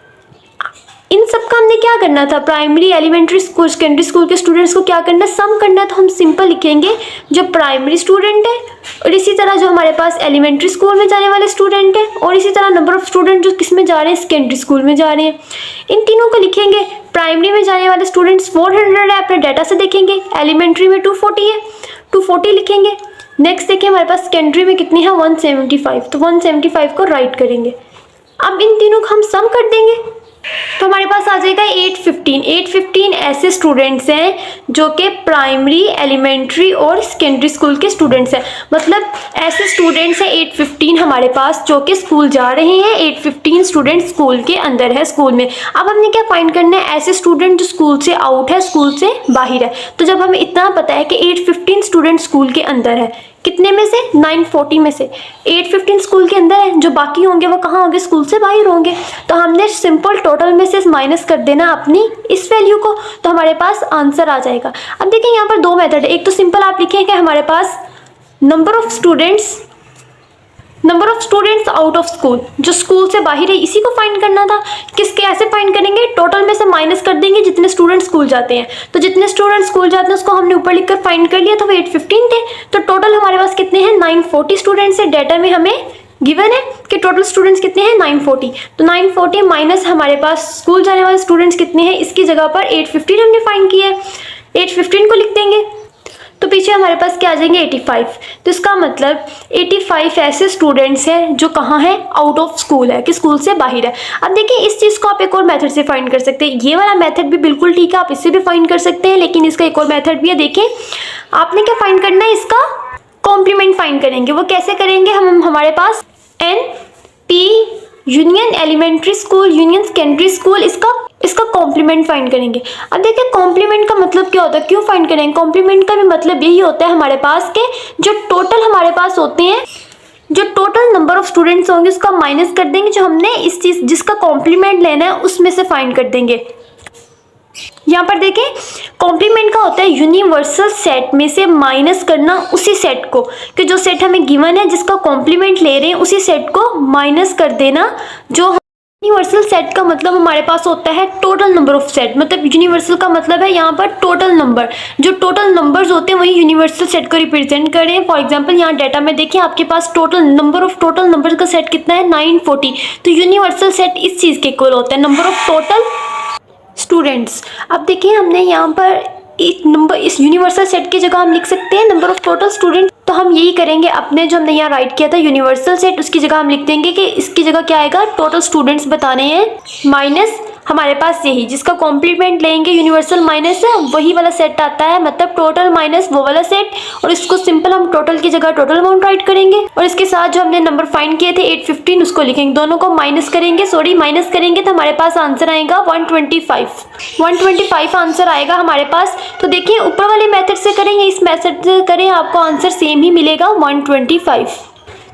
इन सब का हमने क्या करना था, primary elementary school secondary school के स्टूडेंट्स को क्या करना है, सम करना है। तो हम सिंपल लिखेंगे जो प्राइमरी स्टूडेंट है और इसी तरह जो हमारे पास एलिमेंट्री स्कूल में जाने वाले स्टूडेंट है और इसी तरह नंबर ऑफ स्टूडेंट जो किस में जा रहे हैं, सेकेंडरी स्कूल में जा रहे हैं, इन तीनों को लिखेंगे। प्राइमरी में जाने वाले स्टूडेंट्स 400 है, अपने डाटा से देखेंगे, एलिमेंट्री में 240 है, 240 लिखेंगे। नेक्स्ट देखिए हमारे पास सेकेंडरी में कितनी है 175, तो 175 को राइट करेंगे। अब इन तीनों को हम सम कर देंगे तो हमारे पास आ जाएगा 815। 815 ऐसे स्टूडेंट्स हैं जो कि प्राइमरी, एलिमेंट्री और सेकेंडरी स्कूल के स्टूडेंट्स हैं। मतलब ऐसे स्टूडेंट्स हैं 815 हमारे पास जो कि स्कूल जा रहे हैं। 815 स्टूडेंट्स स्कूल के अंदर है, स्कूल में। अब हमने क्या फाइंड करना है, ऐसे स्टूडेंट जो स्कूल से आउट है, स्कूल से बाहर है। तो जब हमें इतना पता है कि 815 स्टूडेंट स्कूल के अंदर है, कितने में से 940 में से 815 स्कूल के अंदर है, जो बाकी होंगे वो कहाँ होंगे, स्कूल से बाहर होंगे। तो हमने सिंपल टोटल में से माइनस कर देना अपनी इस वैल्यू को, तो हमारे पास आंसर आ जाएगा। अब देखिए यहाँ पर 2 मेथड है, एक तो सिंपल आप लिखें कि हमारे पास number of students number of students out of school, जो स्कूल से बाहर है इसी को फाइंड करना था। किसके ऐसे फाइंड करेंगे, टोटल में से माइनस कर देंगे जितने स्टूडेंट स्कूल जाते हैं। तो जितने स्टूडेंट स्कूल जाते हैं उसको हमने ऊपर लिखकर फाइंड कर लिया, तो वो 815 थे। तो टोटल हमारे पास कितने हैं, 940 स्टूडेंट्स है। डाटा में हमें गिवन है कि टोटल स्टूडेंट्स कितने हैं, 940। तो 940 माइनस हमारे पास स्कूल जाने वाले स्टूडेंट्स कितने हैं, इसकी जगह पर 815 हमने फाइंड किया है। 815 को लिख देंगे तो पीछे हमारे पास क्या आ जाएंगे, 85। तो इसका मतलब 85 ऐसे स्टूडेंट्स हैं जो कहाँ हैं, आउट ऑफ स्कूल है, कि स्कूल से बाहर है। अब देखिए इस चीज़ को आप एक और मेथड से फाइंड कर सकते हैं। ये वाला मेथड भी बिल्कुल ठीक है, आप इससे भी फाइंड कर सकते हैं, लेकिन इसका एक और मेथड भी है। देखिए आपने क्या फाइंड करना है, इसका कॉम्प्लीमेंट फाइंड करेंगे। वो कैसे करेंगे, हम हमारे पास NP union elementary school, union secondary school, इसका कॉम्प्लीमेंट फाइंड करेंगे। अब देखिए कॉम्प्लीमेंट का मतलब क्या होता है, क्यों फाइंड करेंगे, कॉम्प्लीमेंट का भी मतलब यही होता है हमारे पास के जो टोटल हमारे पास होते हैं, जो टोटल नंबर ऑफ स्टूडेंट्स होंगे उसका माइनस कर देंगे, जो हमने इस चीज जिसका कॉम्प्लीमेंट लेना है उसमें से फाइंड कर देंगे। यहाँ पर देखें कॉम्प्लीमेंट का होता है यूनिवर्सल सेट में से माइनस करना उसी सेट को, कि जो सेट हमें गिवन है जिसका कॉम्प्लीमेंट ले रहे हैं उसी सेट को माइनस कर देना। जो यूनिवर्सल सेट का मतलब हमारे पास होता है टोटल नंबर ऑफ सेट, मतलब यूनिवर्सल का मतलब है यहाँ पर टोटल नंबर, जो टोटल नंबर्स होते हैं वही यूनिवर्सल सेट को रिप्रेजेंट करें। फॉर एग्जांपल यहाँ डाटा में देखिए आपके पास टोटल नंबर का सेट कितना है, 940। तो यूनिवर्सल सेट इस चीज़ के इक्वल होता है, नंबर ऑफ टोटल स्टूडेंट्स। अब देखिए हमने यहाँ पर एक नंबर, इस यूनिवर्सल सेट की जगह हम लिख सकते हैं नंबर ऑफ टोटल स्टूडेंट। तो हम यही करेंगे, अपने जो हमने यहाँ राइट किया था यूनिवर्सल सेट, उसकी जगह हम लिख देंगे कि इसकी जगह क्या आएगा, टोटल स्टूडेंट्स बताने हैं माइनस हमारे पास यही जिसका कॉम्प्लीमेंट लेंगे यूनिवर्सल माइनस वही वाला सेट आता है, मतलब टोटल माइनस वो वाला सेट। और इसको सिंपल हम टोटल की जगह टोटल अमाउंट राइट करेंगे, और इसके साथ जो हमने नंबर फाइंड किए थे 815 उसको लिखेंगे, दोनों को माइनस करेंगे, माइनस करेंगे तो हमारे पास आंसर आएगा 125 आंसर आएगा हमारे पास। तो देखिए ऊपर वाले मेथड से करें या इस मेथड से करें, आपको आंसर सेम ही मिलेगा 125।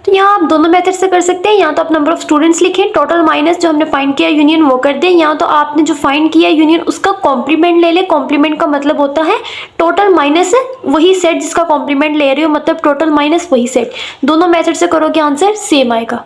तो यहाँ आप दोनों मेथड से कर सकते हैं, यहाँ तो आप नंबर ऑफ स्टूडेंट्स लिखें, टोटल माइनस जो हमने फाइंड किया यूनियन वो कर दें, यहाँ तो आपने जो फाइंड किया यूनियन उसका कॉम्प्लीमेंट ले ले। कॉम्प्लीमेंट का मतलब होता है टोटल माइनस वही सेट जिसका कॉम्प्लीमेंट ले रहे हो, मतलब टोटल माइनस वही सेट। दोनों मेथड से करोगे आंसर सेम आएगा।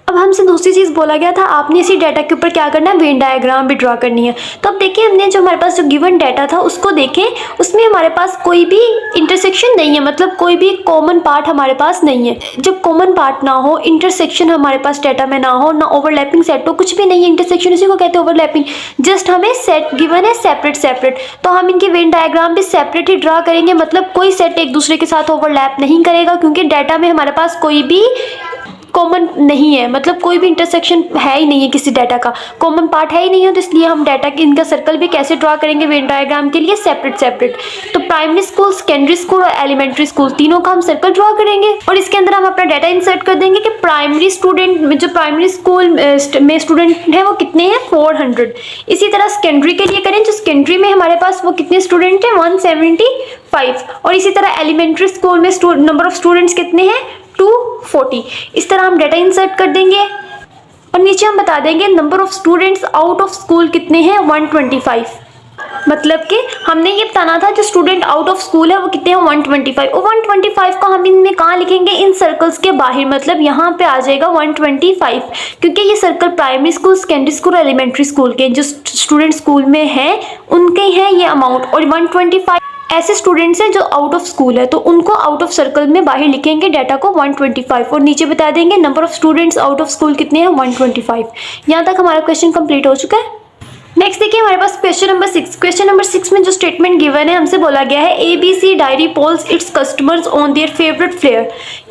अब हमसे दूसरी चीज़ बोला गया था, आपने इसी डाटा के ऊपर क्या करना है, वेन डायग्राम भी ड्रा करनी है। तो अब देखिए हमने जो हमारे पास जो गिवन डाटा था उसको देखें, उसमें हमारे पास कोई भी इंटरसेक्शन नहीं है, मतलब कोई भी कॉमन पार्ट हमारे पास नहीं है। जब कॉमन पार्ट ना हो, इंटरसेक्शन हमारे पास डाटा में ना हो, ना ओवरलैपिंग सेट हो, कुछ भी नहीं है, इंटरसेक्शन उसी को कहते हैं ओवरलैपिंग। जस्ट हमें सेट गिवन है सेपरेट, तो हम इनकी वेन डायग्राम भी सेपरेट ही ड्रा करेंगे, मतलब कोई सेट एक दूसरे के साथ ओवरलैप नहीं करेगा, क्योंकि डाटा में हमारे पास कोई भी कॉमन नहीं है, मतलब कोई भी इंटरसेक्शन है ही नहीं है, किसी डाटा का कॉमन पार्ट है ही नहीं है। तो इसलिए हम डाटा की इनका सर्कल भी कैसे ड्रा करेंगे वेन डायग्राम के लिए, सेपरेट। तो प्राइमरी स्कूल, सेकेंडरी स्कूल और एलिमेंट्री स्कूल तीनों का हम सर्कल ड्रा करेंगे, और इसके अंदर हम अपना डाटा इंसर्ट कर देंगे कि प्राइमरी स्टूडेंट जो प्राइमरी स्कूल में स्टूडेंट है वो कितने हैं, 400। इसी तरह सेकेंडरी के लिए करें, जो सेकेंडरी में हमारे पास वो कितने स्टूडेंट हैं, 175। और इसी तरह एलिमेंट्री स्कूल में नंबर ऑफ स्टूडेंट्स कितने हैं, 240। इस तरह हम डाटा इंसर्ट कर देंगे, और नीचे हम बता देंगे number of students out of school कितने हैं, 125। मतलब कि हमने ये बताना था जो स्टूडेंट आउट ऑफ स्कूल है वो कितने हैं, 125। और 125 को हम इनमें कहाँ लिखेंगे, इन सर्कल्स के बाहर, मतलब यहाँ पे आ जाएगा 125, क्योंकि ये circle primary school, secondary school, elementary school के जो स्टूडेंट स्कूल में हैं उनके हैं ये अमाउंट। और 125 ऐसे स्टूडेंट्स हैं जो आउट ऑफ स्कूल है, तो उनको आउट ऑफ सर्कल में बाहर लिखेंगे डाटा को 125, और नीचे बता देंगे number of students out of school कितने हैं, 125। यहाँ तक हमारा क्वेश्चन कंप्लीट हो चुका है। नेक्स्ट देखिए हमारे पास क्वेश्चन नंबर 6। क्वेश्चन नंबर 6 में जो स्टेटमेंट गिवन है, हमसे बोला गया है ABC dairy polls its customers on their favourite flavour.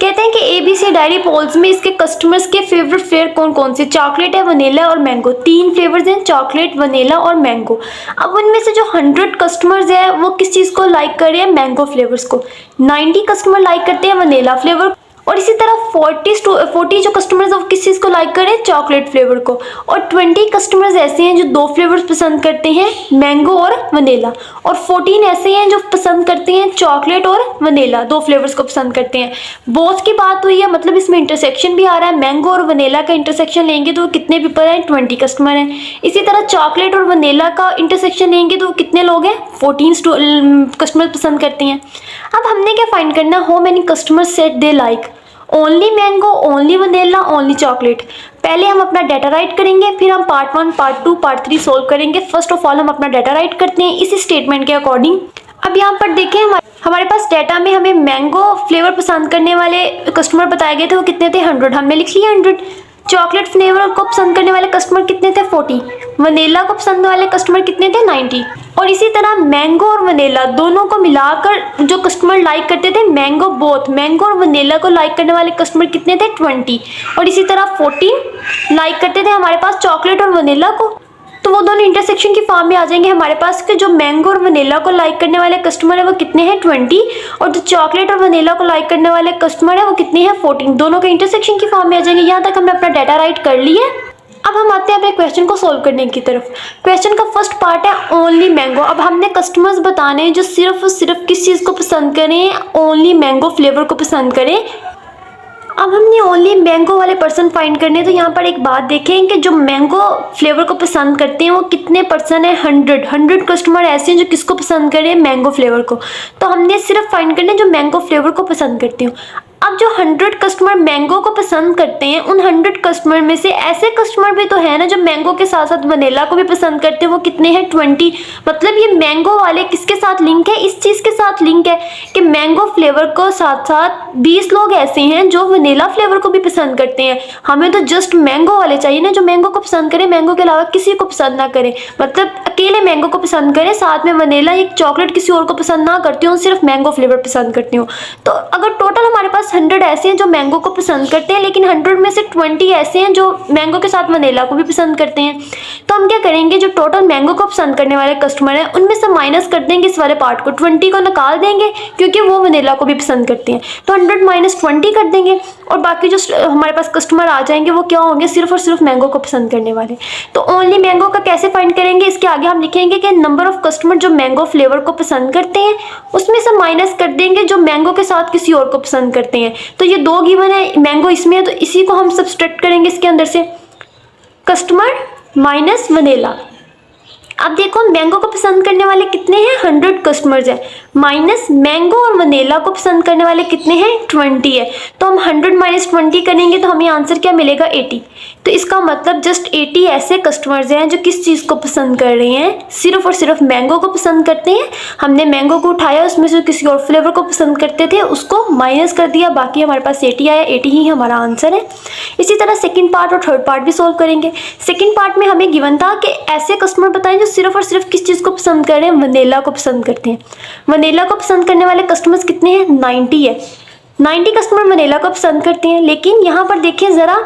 कहते हैं कि ABC डायरी पोल्स में इसके कस्टमर्स के फेवरेट फ्लेवर कौन कौन से, चॉकलेट है, वनीला और मैंगो। 3 फ्लेवर्स हैं, चॉकलेट, वनीला और मैंगो। अब उनमें से जो 100 कस्टमर्स है वो किस चीज़ को लाइक कर रहे हैं, मैंगो फ्लेवर्स को। 90 कस्टमर लाइक करते हैं वनीला फ्लेवर, और इसी तरह 40 जो कस्टमर्स वो किस चीज़ को लाइक करें, चॉकलेट फ्लेवर को। और 20 कस्टमर्स ऐसे हैं जो 2 फ्लेवर्स पसंद करते हैं, मैंगो और वनीला। और 14 ऐसे हैं जो पसंद करते हैं चॉकलेट और वनीला, 2 फ्लेवर्स को पसंद करते हैं। बोथ की बात हुई है, मतलब इसमें इंटरसेक्शन भी आ रहा है, मैंगो और वनीला का इंटरसेक्शन लेंगे तो कितने पीपल हैं, 20 कस्टमर हैं। इसी तरह चॉकलेट और वनीला का इंटरसेक्शन लेंगे तो कितने लोग हैं, 14 कस्टमर पसंद करते हैं। अब हमने क्या फाइंड करना, how many customer set they like, only mango, only vanilla, only chocolate. पहले हम अपना डाटा राइट करेंगे, फिर हम पार्ट 1, पार्ट 2, पार्ट 3 सोल्व करेंगे। फर्स्ट ऑफ ऑल हम अपना डाटा राइट करते हैं इसी स्टेटमेंट के अकॉर्डिंग। अब यहाँ पर देखें हमारे पास डाटा में हमें मैंगो फ्लेवर पसंद करने वाले कस्टमर बताए गए थे, वो कितने थे 100, हमने लिख लिया 100। चॉकलेट फ्लेवर को पसंद करने वाले कस्टमर कितने थे 40, वनीला को पसंद वाले कस्टमर कितने थे 90। और इसी तरह मैंगो और वनीला दोनों को मिलाकर जो कस्टमर लाइक करते थे मैंगो बोथ, मैंगो और वनीला को लाइक करने वाले कस्टमर कितने थे 20। और इसी तरह 14 लाइक करते थे हमारे पास चॉकलेट और वनीला को, तो वो दोनों इंटरसेक्शन की फॉर्म में आ जाएंगे हमारे पास कि जो मैंगो और वनीला को लाइक करने वाले कस्टमर है वो कितने हैं 20, और जो चॉकलेट और वनीला को लाइक करने वाले कस्टमर है वो कितने हैं 14, दोनों के इंटरसेक्शन की फॉर्म में आ जाएंगे। यहाँ तक हमने अपना डाटा राइट कर लिया। अब हम आते हैं अपने क्वेश्चन को सोल्व करने की तरफ। क्वेश्चन का फर्स्ट पार्ट है ओनली मैंगो। अब हमने कस्टमर्स बताने हैं जो सिर्फ और सिर्फ किस चीज़ को पसंद करें, ओनली मैंगो फ्लेवर को पसंद करें। अब हमने ओनली मैंगो वाले पर्सन फाइंड करने, तो यहाँ पर एक बात देखें कि जो मैंगो फ्लेवर को पसंद करते हैं वो कितने पर्सन है 100 कस्टमर ऐसे हैं जो किसको पसंद करें मैंगो फ्लेवर को। तो हमने सिर्फ फाइंड करना जो मैंगो फ्लेवर को पसंद करते हो। अब जो 100 कस्टमर मैंगो को पसंद करते हैं उन 100 कस्टमर में से ऐसे कस्टमर भी तो है ना जो मैंगो के साथ साथ वनीला को भी पसंद करते हैं, वो कितने हैं 20। मतलब ये मैंगो वाले किसके साथ लिंक है, इस चीज़ के साथ लिंक है कि मैंगो फ्लेवर को साथ साथ 20 लोग ऐसे हैं जो वनीला फ्लेवर को भी पसंद करते हैं। हमें तो जस्ट मैंगो वाले चाहिए ना जो मैंगो को पसंद करें, मैंगो के अलावा किसी को पसंद ना करें, मतलब अकेले मैंगो को पसंद करें, साथ में वनीला एक चॉकलेट किसी और को पसंद ना करती हूँ, सिर्फ मैंगो फ्लेवर पसंद करती हूँ। तो अगर टोटल हमारे पास 100 ऐसे हैं जो मैंगो को पसंद करते हैं, लेकिन 100 में से 20 ऐसे हैं जो मैंगो के साथ वनीला को भी पसंद करते हैं, तो हम क्या करेंगे जो टोटल मैंगो को पसंद करने वाले कस्टमर हैं उनमें से माइनस कर देंगे इस वाले पार्ट को, 20 को निकाल देंगे क्योंकि वो वनीला को भी पसंद करते हैं। तो 100 माइनस 20 कर देंगे और बाकी जो हमारे पास कस्टमर आ जाएंगे वो क्या होंगे, सिर्फ और सिर्फ मैंगो को पसंद करने वाले। तो ओनली मैंगो का कैसे फाइंड करेंगे, इसके आगे हम लिखेंगे कि नंबर ऑफ कस्टमर जो मैंगो फ्लेवर को पसंद करते हैं उसमें से माइनस कर देंगे जो मैंगो के साथ किसी और को पसंद करते हैं। तो ये 2 गिवन है, मैंगो इसमें है तो इसी को हम सब्सट्रैक्ट करेंगे इसके अंदर से, कस्टमर माइनस वनीला। अब देखो मैंगो को पसंद करने वाले कितने हैं 100 कस्टमर्स हैं, माइनस मैंगो और वनीला को पसंद करने वाले कितने हैं 20 है। तो हम 100 माइनस 20 करेंगे तो हमें आंसर क्या मिलेगा 80। तो इसका मतलब जस्ट 80 ऐसे कस्टमर्स हैं जो किस चीज़ को पसंद कर रहे हैं, सिर्फ और सिर्फ मैंगो को पसंद करते हैं। हमने मैंगो को उठाया, उसमें से किसी और फ्लेवर को पसंद करते थे उसको माइनस कर दिया, बाकी हमारे पास 80 आया, 80 ही हमारा आंसर है। इसी तरह सेकेंड पार्ट और थर्ड पार्ट भी सोल्व करेंगे। सेकेंड पार्ट में हमें गिवन था कि ऐसे कस्टमर बताएं जो सिर्फ और सिर्फ किस चीज़ को पसंद कर रहे हैं, वनीला को पसंद करते हैं। वनीला को पसंद करने वाले कस्टमर्स कितने हैं 90 है, 90 कस्टमर वनीला को पसंद करते हैं। लेकिन यहाँ पर देखिए ज़रा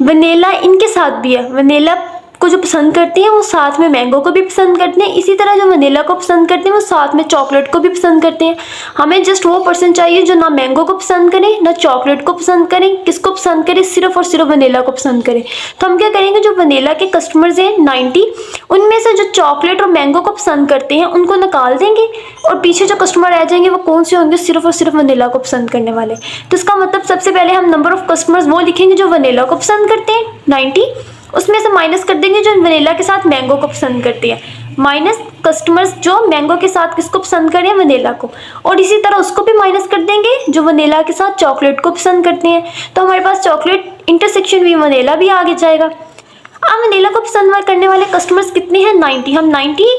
वनीला इनके साथ भी है, वनीला को जो पसंद करते हैं वो साथ में मैंगो को भी पसंद करते हैं, इसी तरह जो वनीला को पसंद करते हैं वो साथ में चॉकलेट को भी पसंद करते हैं। हमें जस्ट वो पर्सन चाहिए जो ना मैंगो को पसंद करे ना चॉकलेट को पसंद करें, किसको पसंद करे, सिर्फ और सिर्फ वनीला को पसंद करे। तो हम क्या करेंगे जो वनीला के कस्टमर्स हैं 90, उनमें से जो चॉकलेट और मैंगो को पसंद करते हैं उनको निकाल देंगे और पीछे जो कस्टमर रह जाएंगे वो कौन से होंगे, सिर्फ और सिर्फ वनीला को पसंद करने वाले। तो इसका मतलब सबसे पहले हम नंबर ऑफ कस्टमर्स वो लिखेंगे जो वनीला को पसंद करते हैं 90, उसमें से माइनस कर देंगे जो वनीला के साथ मैंगो को पसंद करते हैं, माइनस कस्टमर्स जो मैंगो के साथ किसको पसंद करें वनीला को, और इसी तरह उसको भी माइनस कर देंगे जो वनीला के साथ चॉकलेट को पसंद करते हैं। तो हमारे पास चॉकलेट इंटरसेक्शन भी वनीला भी आगे जाएगा। अब वनीला को पसंद करने वाले कस्टमर्स कितने हैं 90, हम 90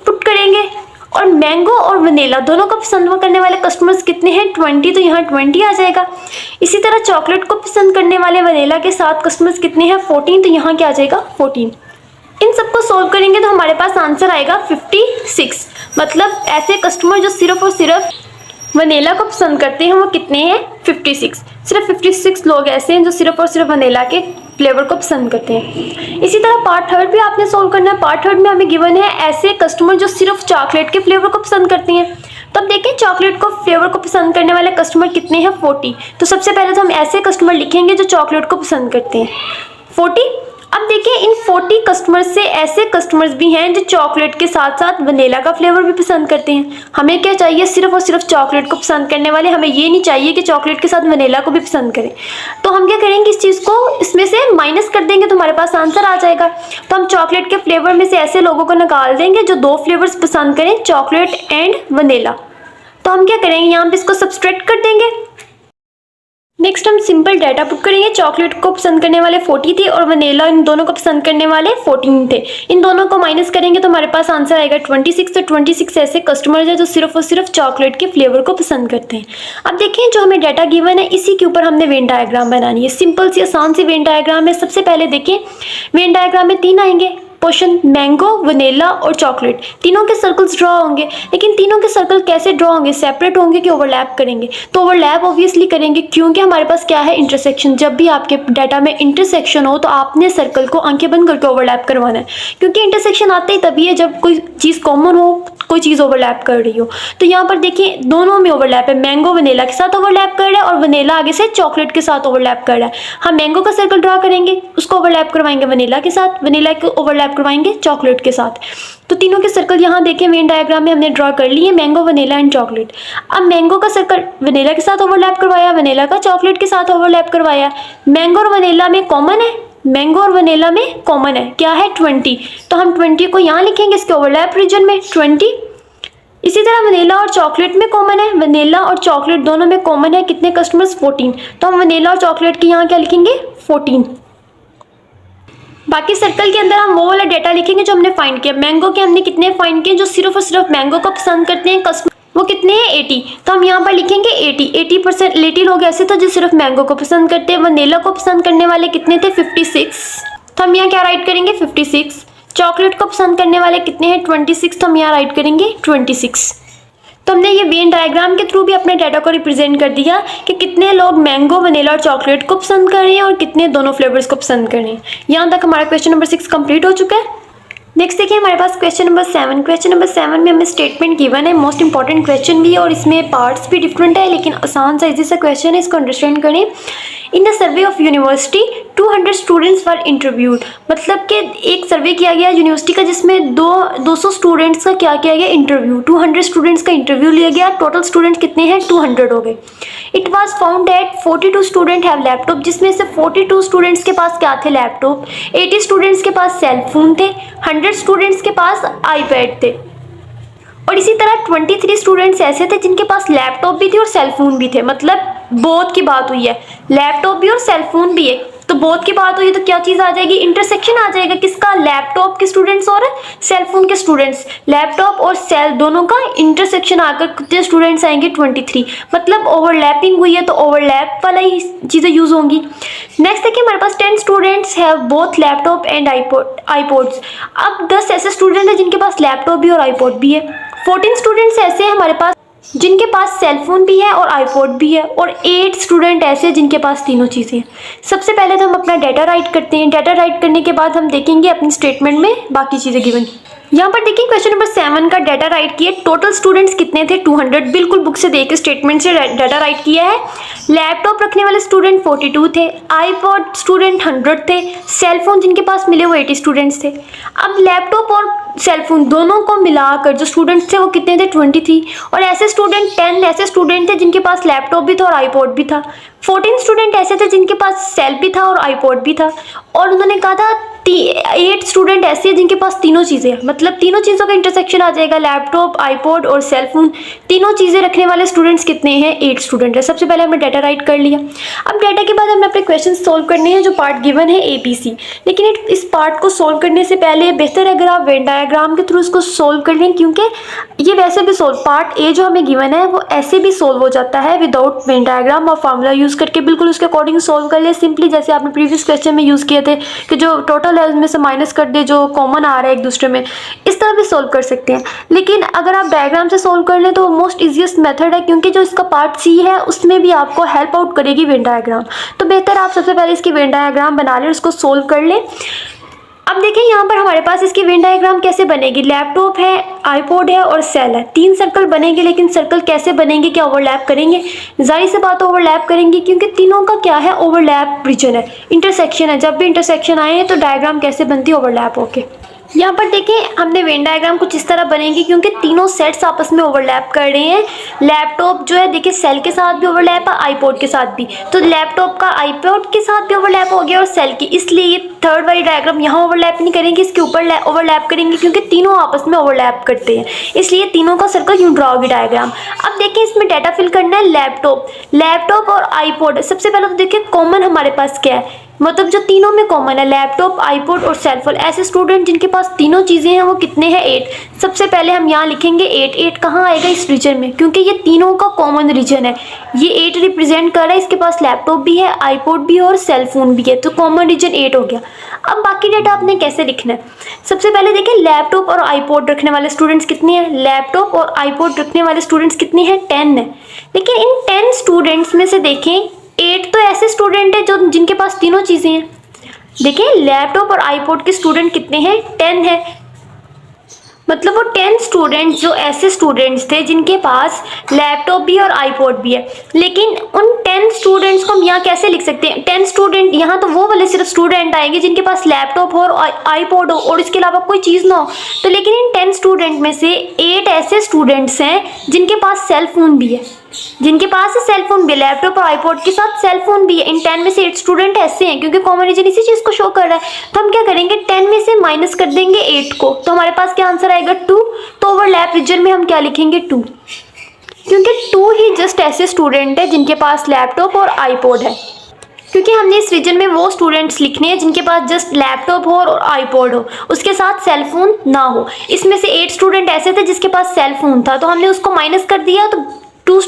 पुट करेंगे और मैंगो और वनीला दोनों को पसंद करने वाले कस्टमर्स कितने हैं 20, तो यहाँ 20 आ जाएगा। इसी तरह चॉकलेट को पसंद करने वाले वनीला के साथ कस्टमर्स कितने हैं 14, तो यहाँ क्या आ जाएगा 14। इन सबको सोल्व करेंगे तो हमारे पास आंसर आएगा 56। मतलब ऐसे कस्टमर जो सिर्फ और सिर्फ वनीला को पसंद करते हैं वो कितने हैं 56। सिर्फ 56 लोग ऐसे हैं जो सिर्फ और सिर्फ वनीला के फ्लेवर को पसंद करते हैं। इसी तरह पार्ट थर्ड भी आपने सोल्व करना है। पार्ट थर्ड में हमें गिवन है ऐसे कस्टमर जो सिर्फ चॉकलेट के फ्लेवर को पसंद करते हैं। तो अब देखें चॉकलेट को फ्लेवर को पसंद करने वाले कस्टमर कितने हैं 40। तो सबसे पहले तो हम ऐसे कस्टमर लिखेंगे जो चॉकलेट को पसंद करते हैं 40। अब देखिए इन 40 कस्टमर्स से ऐसे कस्टमर्स भी हैं जो चॉकलेट के साथ साथ वनीला का फ्लेवर भी पसंद करते हैं। हमें क्या चाहिए, सिर्फ और सिर्फ चॉकलेट को पसंद करने वाले, हमें ये नहीं चाहिए कि चॉकलेट के साथ वनीला को भी पसंद करें। तो हम क्या करेंगे, इस चीज़ को इसमें से माइनस कर देंगे तो हमारे पास आंसर आ जाएगा। तो हम चॉकलेट के फ्लेवर में से ऐसे लोगों को निकाल देंगे जो 2 फ्लेवर्स पसंद करें, चॉकलेट एंड वनीला। तो हम क्या करेंगे, यहाँ पे इसको सब्सट्रैक्ट कर देंगे। नेक्स्ट हम सिंपल डाटा पुट करेंगे। चॉकलेट को पसंद करने वाले 40 थे और वनीला इन दोनों को पसंद करने वाले 14 थे। इन दोनों को माइनस करेंगे तो हमारे पास आंसर आएगा 26। तो 26 ऐसे कस्टमर्स हैं जो सिर्फ और सिर्फ चॉकलेट के फ्लेवर को पसंद करते हैं। अब देखिए जो हमें डाटा गिवन है इसी के ऊपर हमने वेन डायग्राम बनानी है। सिंपल सी आसान सी वेन डायग्राम है। सबसे पहले देखिए वेन डायग्राम में 3 आएंगे पोर्शन, मैंगो, वनीला और चॉकलेट। तीनों के सर्कल्स ड्रॉ होंगे, लेकिन तीनों के सर्कल कैसे ड्रॉ होंगे, सेपरेट होंगे कि ओवरलैप करेंगे? तो ओवरलैप ऑब्वियसली करेंगे, क्योंकि हमारे पास क्या है, इंटरसेक्शन। जब भी आपके डाटा में इंटरसेक्शन हो तो आपने सर्कल को आंखें बंद करके ओवरलैप करवाना है, क्योंकि इंटरसेक्शन आते ही तभी है जब कोई चीज़ कॉमन हो, कोई चीज़ ओवरलैप कर रही हो। तो यहाँ पर देखिए दोनों में ओवरलैप है। मैंगो वनीला के साथ ओवरलैप कर रहा है और वनीला आगे से चॉकलेट के साथ ओवरलैप कर रहा है। हम मैंगो का सर्कल ड्रॉ करेंगे, उसको ओवरलैप करवाएंगे वनीला के साथ, वनीला को ओवरलैप करवाएंगे चॉकलेट के साथ। तो तीनों के सर्कल यहाँ देखें वेन डायग्राम में हमने ड्रॉ कर लिए, मैंगो, वनीला एंड चॉकलेट। अब मैंगो का सर्कल वनीला के साथ ओवरलैप करवाया, वनीला का चॉकलेट के साथ ओवरलैप करवाया। मैंगो और वनीला में कॉमन है, मैंगो और वनीला में कॉमन है, क्या है, 20। तो हम 20 को यहाँ लिखेंगे इसके ओवरलैप रीजन में 20। इसी तरह वनीला और चॉकलेट में कॉमन है, वनीला और चॉकलेट दोनों में कॉमन है कितने कस्टमर्स, 14। तो हम वनीला और चॉकलेट के यहाँ क्या लिखेंगे, 14। बाकी सर्कल के अंदर हम वो वाला डेटा लिखेंगे जो हमने फाइंड किया। मैंगो के हमने कितने फाइंड किए जो सिर्फ और सिर्फ मैंगो को पसंद करते हैं कस्टमर, वो कितने हैं, 80। तो हम यहाँ पर लिखेंगे 80%। 80 लोग ऐसे थे जो सिर्फ मैंगो को पसंद करते हैं। वनीला को पसंद करने वाले कितने थे, 56। तो हम यहाँ क्या राइट करेंगे, 56। चॉकलेट को पसंद करने वाले कितने हैं, 26। तो हम यहाँ राइट करेंगे 26। तो हमने ये वेन डायग्राम के थ्रू भी अपने डाटा को रिप्रेजेंट कर दिया कि कितने लोग मैंगो, वनीला और चॉकलेट को पसंद कर रहे हैं और कितने दोनों फ्लेवर्स को पसंद कर रहे हैं। यहाँ तक हमारा क्वेश्चन नंबर 6 कंप्लीट हो चुका है। नेक्स्ट देखिए हमारे पास क्वेश्चन नंबर 7। क्वेश्चन नंबर 7 में हमें स्टेटमेंट गिवन है, मोस्ट इंपॉर्टेंट क्वेश्चन भी है और इसमें पार्ट्स भी डिफरेंट है, लेकिन आसान सा इजी सा क्वेश्चन है, इसको अंडरस्टैंड करें। In the survey of university 200 students were interviewed, मतलब कि एक सर्वे किया गया यूनिवर्सिटी का जिसमें 200 स्टूडेंट्स का क्या किया गया, इंटरव्यू। 200 स्टूडेंट्स का इंटरव्यू लिया गया, टोटल स्टूडेंट्स कितने हैं, 200 हो गए। It was found that 42 student have laptop, जिसमें से 42 स्टूडेंट्स के पास क्या थे, लैपटॉप। 80 स्टूडेंट्स के पास सेल फोन थे, 100 स्टूडेंट्स के पास आईपैड थे, और इसी तरह 23 स्टूडेंट्स ऐसे थे जिनके पास लैपटॉप भी थे और सेल फोन भी थे। मतलब बोथ की बात हुई है, लैपटॉप भी और सेल फोन भी है। तो बोथ की बात हुई है तो क्या चीज़ आ जाएगी, इंटरसेक्शन आ जाएगा, किसका, लैपटॉप के स्टूडेंट्स और सेल फोन के स्टूडेंट्स। लैपटॉप और सेल दोनों का इंटरसेक्शन आकर कितने स्टूडेंट्स आएंगे, 23। मतलब ओवरलैपिंग हुई है तो ओवरलैप वाला ही चीज़ें यूज होंगी। नेक्स्ट देखिए हमारे पास 10 students have both laptop and iPods. अब 10 ऐसे स्टूडेंट हैं जिनके पास लैपटॉप भी और आईपॉड भी है। 14 स्टूडेंट्स ऐसे हैं हमारे पास जिनके पास सेल फोन भी है और आईपॉड भी है, और 8 स्टूडेंट ऐसे हैं जिनके पास तीनों चीज़ें हैं। सबसे पहले तो हम अपना डाटा राइट करते हैं। डाटा राइट करने के बाद हम देखेंगे अपनी स्टेटमेंट में बाकी चीज़ें गिवन। यहाँ पर देखिए क्वेश्चन नंबर 7 का डाटा राइट किया, टोटल स्टूडेंट्स कितने थे, 200। बिल्कुल बुक से देख के स्टेटमेंट से डाटा राइट किया है। लैपटॉप रखने वाले स्टूडेंट 42 थे, आईपॉड स्टूडेंट 100 थे, सेल फोन जिनके पास मिले वो 80 स्टूडेंट्स थे। अब लैपटॉप और सेल फोन दोनों को मिलाकर जो स्टूडेंट्स थे वो कितने थे, 23। और ऐसे स्टूडेंट 10 ऐसे स्टूडेंट थे जिनके पास लैपटॉप भी था और आईपॉड भी था। 14 स्टूडेंट ऐसे थे जिनके पास सेल भी था और आईपॉड भी था। और उन्होंने कहा था 8 स्टूडेंट ऐसे हैं जिनके पास तीनों चीज़ें, मतलब तीनों चीज़ों का इंटरसेक्शन आ जाएगा, लैपटॉप, आईपॉड और सेल फोन। तीनों चीज़ें रखने वाले स्टूडेंट्स कितने हैं, 8 स्टूडेंट है। सबसे पहले हमने डाटा राइट कर लिया। अब डाटा के बाद हमने अपने क्वेश्चन सोल्व करने हैं जो पार्ट गिवन है ABC। लेकिन इस पार्ट को सोल्व करने से पहले बेहतर है अगर आप वेन डायग्राम के थ्रू इसको सोल्व कर लें, क्योंकि ये वैसे भी सोल्व, पार्ट ए जो हमें गिवन है वो ऐसे भी सोल्व हो जाता है विदाउट वेन डायग्राम और फार्मूला यूज़ करके। बिल्कुल उसके अकॉर्डिंग सोल्व कर ले, सिंपली जैसे आपने प्रीवियस क्वेश्चन में यूज़ किए थे कि जो टोटल है उसमें से माइनस कर दे जो कॉमन आ रहा है एक दूसरे में, इस तरह भी सोल्व कर सकते हैं। लेकिन अगर आप डायग्राम से सोल्व कर लें तो मोस्ट ईजीएस्ट मेथड है, क्योंकि जो इसका पार्ट सी है उसमें भी आपको हेल्प आउट करेगी वेन डायग्राम। तो बेहतर आप सबसे पहले इसकी वेन डायग्राम बना लें, उसको सोल्व कर लें। अब देखिए यहाँ पर हमारे पास इसकी वेन डायग्राम कैसे बनेगी, लैपटॉप है, आईपॉड है और सेल है, 3 सर्कल बनेंगे। लेकिन सर्कल कैसे बनेंगे, क्या ओवरलैप करेंगे, जाहिर सी बात ओवरलैप करेंगे, क्योंकि तीनों का क्या है, ओवरलैप रीजन है, इंटरसेक्शन है। जब भी इंटरसेक्शन आए तो डायग्राम कैसे बनती है, ओवरलैप होके। यहाँ पर देखें हमने वेन डायग्राम कुछ इस तरह बनेगी क्योंकि तीनों सेट्स आपस में ओवरलैप कर रहे हैं। लैपटॉप जो है देखिए सेल के साथ भी ओवरलैप है, आईपॉड के साथ भी, तो लैपटॉप का आईपॉड के साथ भी ओवरलैप हो गया और सेल की, इसलिए ये थर्ड वाली डायग्राम यहाँ ओवरलैप नहीं करेंगे, इसके ऊपर ओवरलैप करेंगे क्योंकि तीनों आपस में ओवरलैप करते हैं, इसलिए तीनों का सर्कल यूं ड्रा होगी डायग्राम। अब देखिए इसमें डाटा फिल करना है लैपटॉप और आईपॉड। सबसे पहले तो देखिए कॉमन हमारे पास क्या है, मतलब जो तीनों में कॉमन है लैपटॉप, आईपॉड और सेलफोन। ऐसे स्टूडेंट जिनके पास तीनों चीज़ें हैं वो कितने हैं 8। सबसे पहले हम यहाँ लिखेंगे 8 कहाँ आएगा इस रीजन में, क्योंकि ये तीनों का कॉमन रीजन है। ये 8 रिप्रेजेंट कर रहा है, इसके पास लैपटॉप भी है, आईपॉड भी है और सेलफोन भी है, तो कॉमन रीजन 8 हो गया। अब बाकी डेटा आपने कैसे लिखना है, सबसे पहले देखिए लैपटॉप और आईपॉड रखने वाले स्टूडेंट्स कितने हैं, लैपटॉप और आईपॉड रखने वाले स्टूडेंट्स कितने हैं 10 है। लेकिन इन 10 स्टूडेंट्स में से देखें 8 तो ऐसे स्टूडेंट है जो जिनके पास तीनों चीज़ें हैं। देखिए लैपटॉप और आईपॉड के स्टूडेंट कितने हैं 10 है, मतलब वो 10 स्टूडेंट जो ऐसे स्टूडेंट्स थे जिनके पास लैपटॉप भी और आईपॉड भी है। लेकिन उन 10 स्टूडेंट्स को हम यहाँ कैसे लिख सकते हैं, 10 स्टूडेंट यहाँ तो वो वाले सिर्फ स्टूडेंट आएंगे जिनके पास लैपटॉप हो और आईपॉड हो और इसके अलावा कोई चीज़ ना हो। तो लेकिन इन 10 स्टूडेंट में से 8 ऐसे स्टूडेंट्स हैं जिनके पास सेल फोन भी है, जिनके पास सेल फोन भी, लैपटॉप और आईपॉड के साथ सेल फोन भी है। इन 10 में से 8 स्टूडेंट ऐसे हैं क्योंकि कॉमन रीजन इसी चीज़ को शो कर रहा है। तो हम क्या करेंगे 10 में से माइनस कर देंगे 8 को, तो हमारे पास क्या आंसर आएगा 2। तो ओवरलैप रीजन में हम क्या लिखेंगे 2, क्योंकि 2 ही जस्ट ऐसे स्टूडेंट है जिनके पास लैपटॉप और आईपॉड है। क्योंकि हमने इस रीजन में वो स्टूडेंट्स लिखने हैं जिनके पास जस्ट लैपटॉप हो और आईपॉड हो, उसके साथ सेल फोन ना हो। इसमें से 8 स्टूडेंट ऐसे थे जिसके पास सेल फोन था, तो हमने उसको माइनस कर दिया। तो 2